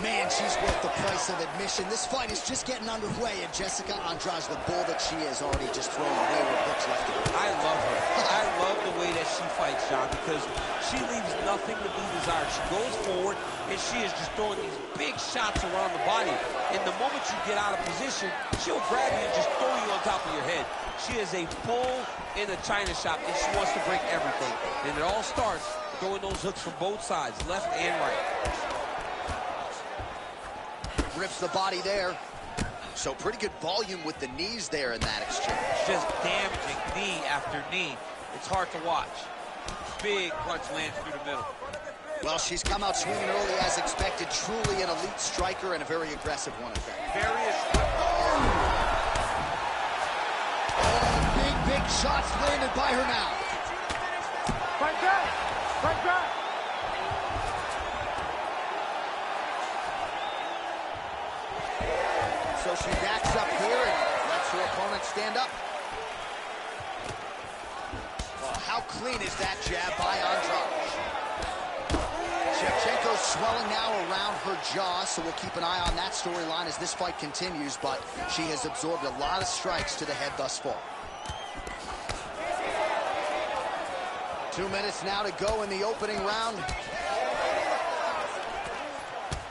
Man, she's worth the price of admission. This fight is just getting underway, and Jessica Andrade, the bull that she is, already just throwing wayward hooks left and right. I love her. I love the way that she fights, John, because she leaves nothing to be desired. She goes forward, and she is just throwing these big shots around the body. And the moment you get out of position, she'll grab you and just throw you on top of your head. She is a bull in a china shop, and she wants to break everything. And it all starts throwing those hooks from both sides, left and right. Rips the body there. So pretty good volume with the knees there in that exchange. Just damaging knee after knee. It's hard to watch. Big punch lands through the middle. Well, she's come out swinging early as expected. Truly an elite striker and a very aggressive one at that. Big shots landed by her now. Fight back. Fight back. So she backs up here and lets her opponent stand up. Well, how clean is that jab by Andrade? Shevchenko's swelling now around her jaw, so we'll keep an eye on that storyline as this fight continues, but she has absorbed a lot of strikes to the head thus far. 2 minutes now to go in the opening round.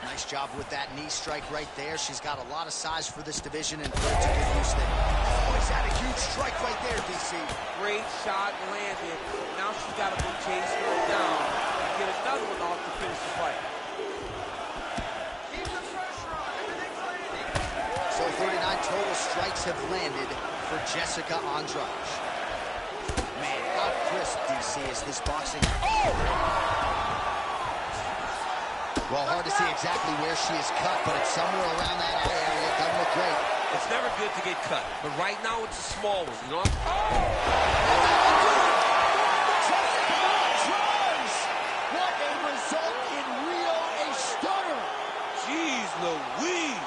Nice job with that knee strike right there. She's got a lot of size for this division and put it to good use there. Oh, he's had a huge strike right there, DC. Great shot landed. Now she's got to go chase her down and get another one off to finish the fight. Keep the pressure on. Everything's landing. So 39 total strikes have landed for Jessica Andrade. Man, how crisp, DC, is this boxing? Oh! Well, hard to see exactly where she is cut, but it's somewhere around that eye area. It doesn't look great. It's never good to get cut, but right now it's a small one, you know? What a result in Rio, a stunner. Jeez Louise.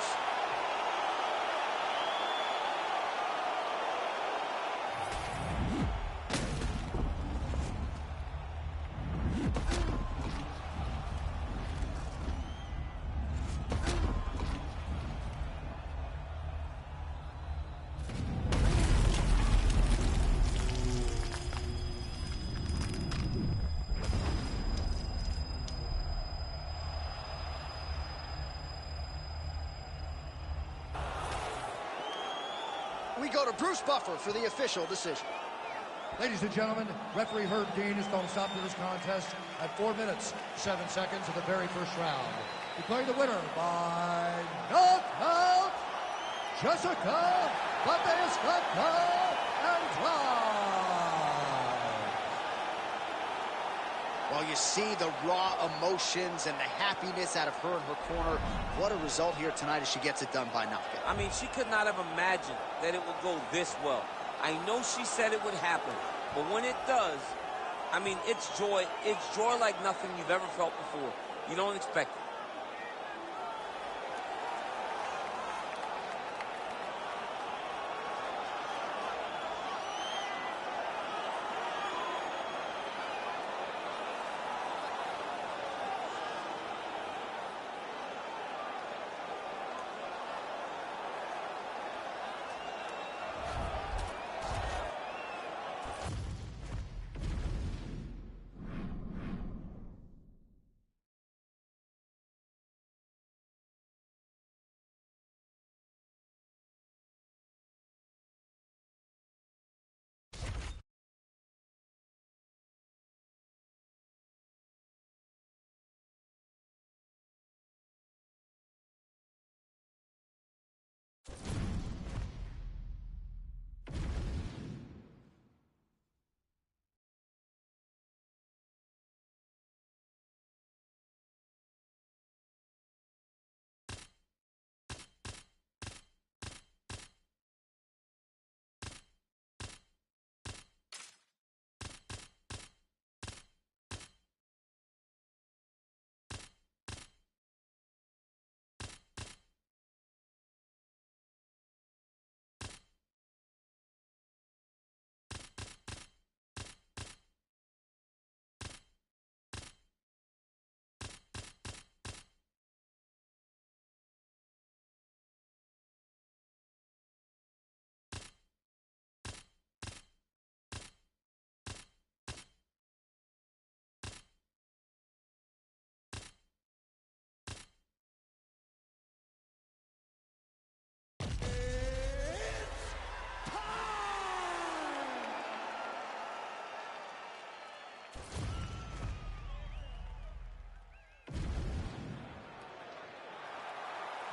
We go to Bruce Buffer for the official decision. Ladies and gentlemen, referee Herb Dean has called a stop to this contest at 4 minutes, 7 seconds of the very first round. Declaring the winner by knockout, Jessica Andrade. Well, you see the raw emotions and the happiness out of her in her corner. What a result here tonight as she gets it done by knockout. I mean, she could not have imagined that it would go this well. I know she said it would happen, but when it does, I mean, it's joy. It's joy like nothing you've ever felt before. You don't expect it.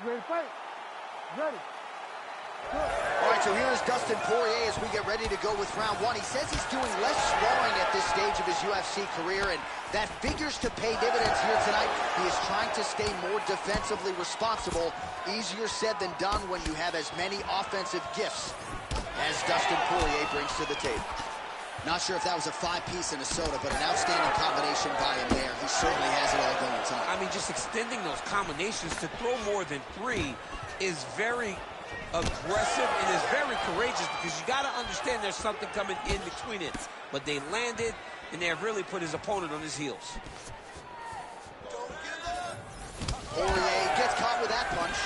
You ready to fight? Ready. All right, so here is Dustin Poirier as we get ready to go with round one. He says he's doing less sparring at this stage of his UFC career, and that figures to pay dividends here tonight. He is trying to stay more defensively responsible. Easier said than done when you have as many offensive gifts as Dustin Poirier brings to the table. Not sure if that was a 5-piece and a soda, but an outstanding combination by him there. He certainly has it all going tonight. I mean, just extending those combinations to throw more than 3 is very aggressive and is very courageous, because you got to understand there's something coming in between it. But they landed, and they have really put his opponent on his heels. Poirier gets caught with that punch.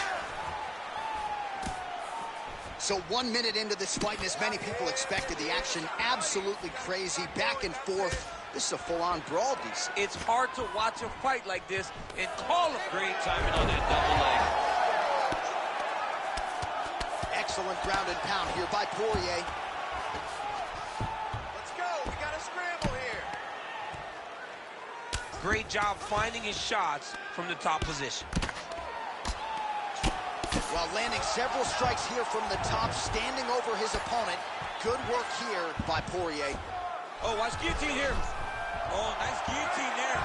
So 1 minute into this fight, and as many people expected, the action absolutely crazy, back and forth. This is a full-on brawl, DC. It's hard to watch a fight like this and call him. Great timing on that double leg. Excellent ground and pound here by Poirier. Let's go. We got a scramble here. Great job finding his shots from the top position. While landing several strikes here from the top, standing over his opponent. Good work here by Poirier. Oh, watch guillotine here. Oh, nice guillotine there.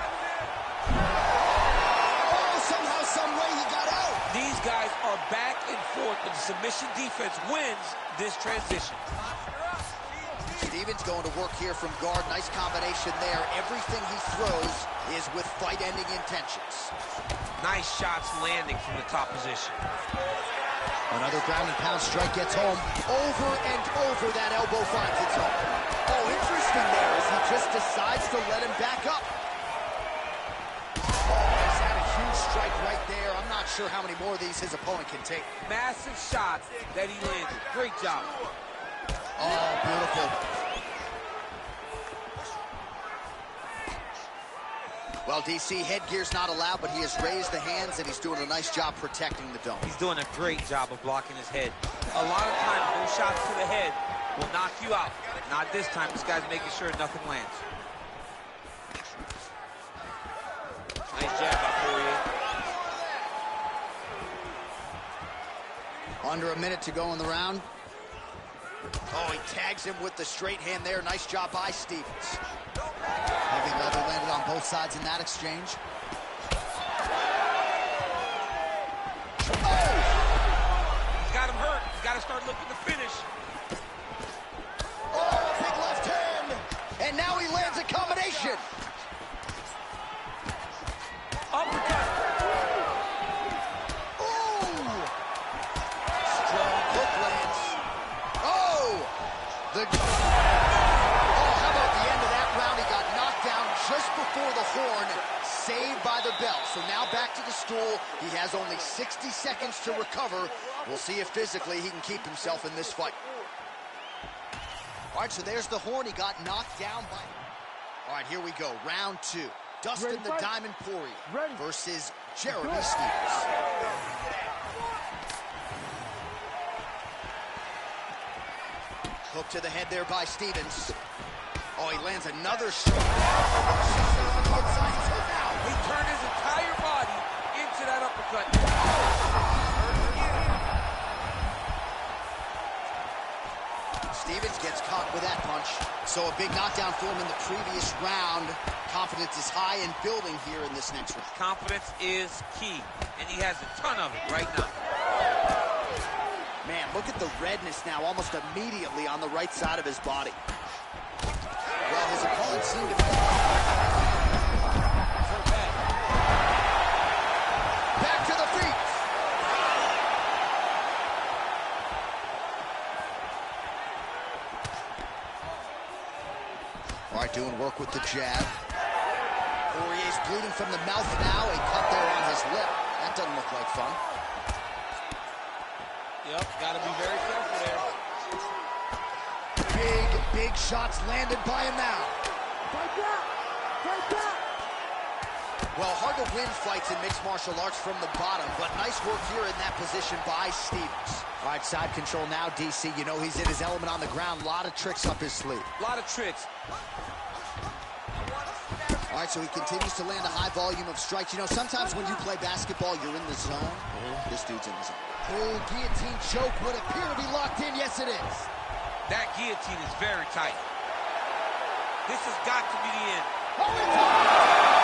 Oh, somehow, some way he got out. These guys are back and forth, but the submission defense wins this transition. Stevens going to work here from guard. Nice combination there. Everything he throws is with fight-ending intentions. Nice shots landing from the top position. Another ground and pound strike gets home. Over and over, that elbow finds its home. Oh, interesting there as he just decides to let him back up. Oh, he's had a huge strike right there. I'm not sure how many more of these his opponent can take. Massive shots that he landed. Great job. Oh, beautiful. Well, DC, headgear's not allowed, but he has raised the hands, and he's doing a nice job protecting the dome. He's doing a great job of blocking his head. A lot of times, those shots to the head will knock you out. Not this time. This guy's making sure nothing lands. Nice jab by Poirier. Under a minute to go in the round. Oh, he tags him with the straight hand there. Nice job by Stevens. Heavy leather landed on both sides in that exchange. Oh! He's got him hurt. He's got to start looking to finish. Oh, big left hand. And now he lands a combination. Uppercut. Ooh! Strong hook lands. Oh! How about the end of that round? He got knocked down just before the horn, saved by the bell. So now back to the stool. He has only 60 seconds to recover. We'll see if physically he can keep himself in this fight. All right, so there's the horn. He got knocked down by... All right, here we go. Round 2. Dustin the Diamond Poirier versus Jeremy Stevens. Hook to the head there by Stevens. Oh, he lands another strike. He turned his entire body into that uppercut. Stevens gets caught with that punch. So a big knockdown for him in the previous round. Confidence is high and building here in this next round. Confidence is key, and he has a ton of it right now. Man, look at the redness now almost immediately on the right side of his body. Well, his opponent seemed to be... Back to the feet. All right, doing work with the jab. Poirier's bleeding from the mouth now. A cut there on his lip. That doesn't look like fun. Yep, got to be very careful there. Big shots landed by him now. Fight back! Fight back! Well, hard to win fights in mixed martial arts from the bottom, but nice work here in that position by Stevens. All right, side control now, DC. You know he's in his element on the ground. A lot of tricks up his sleeve. A lot of tricks. All right, so he continues to land a high volume of strikes. You know, sometimes when you play basketball, you're in the zone. This dude's in the zone. Oh, guillotine choke would appear to be locked in. Yes, it is. That guillotine is very tight. This has got to be the end. Oh, it's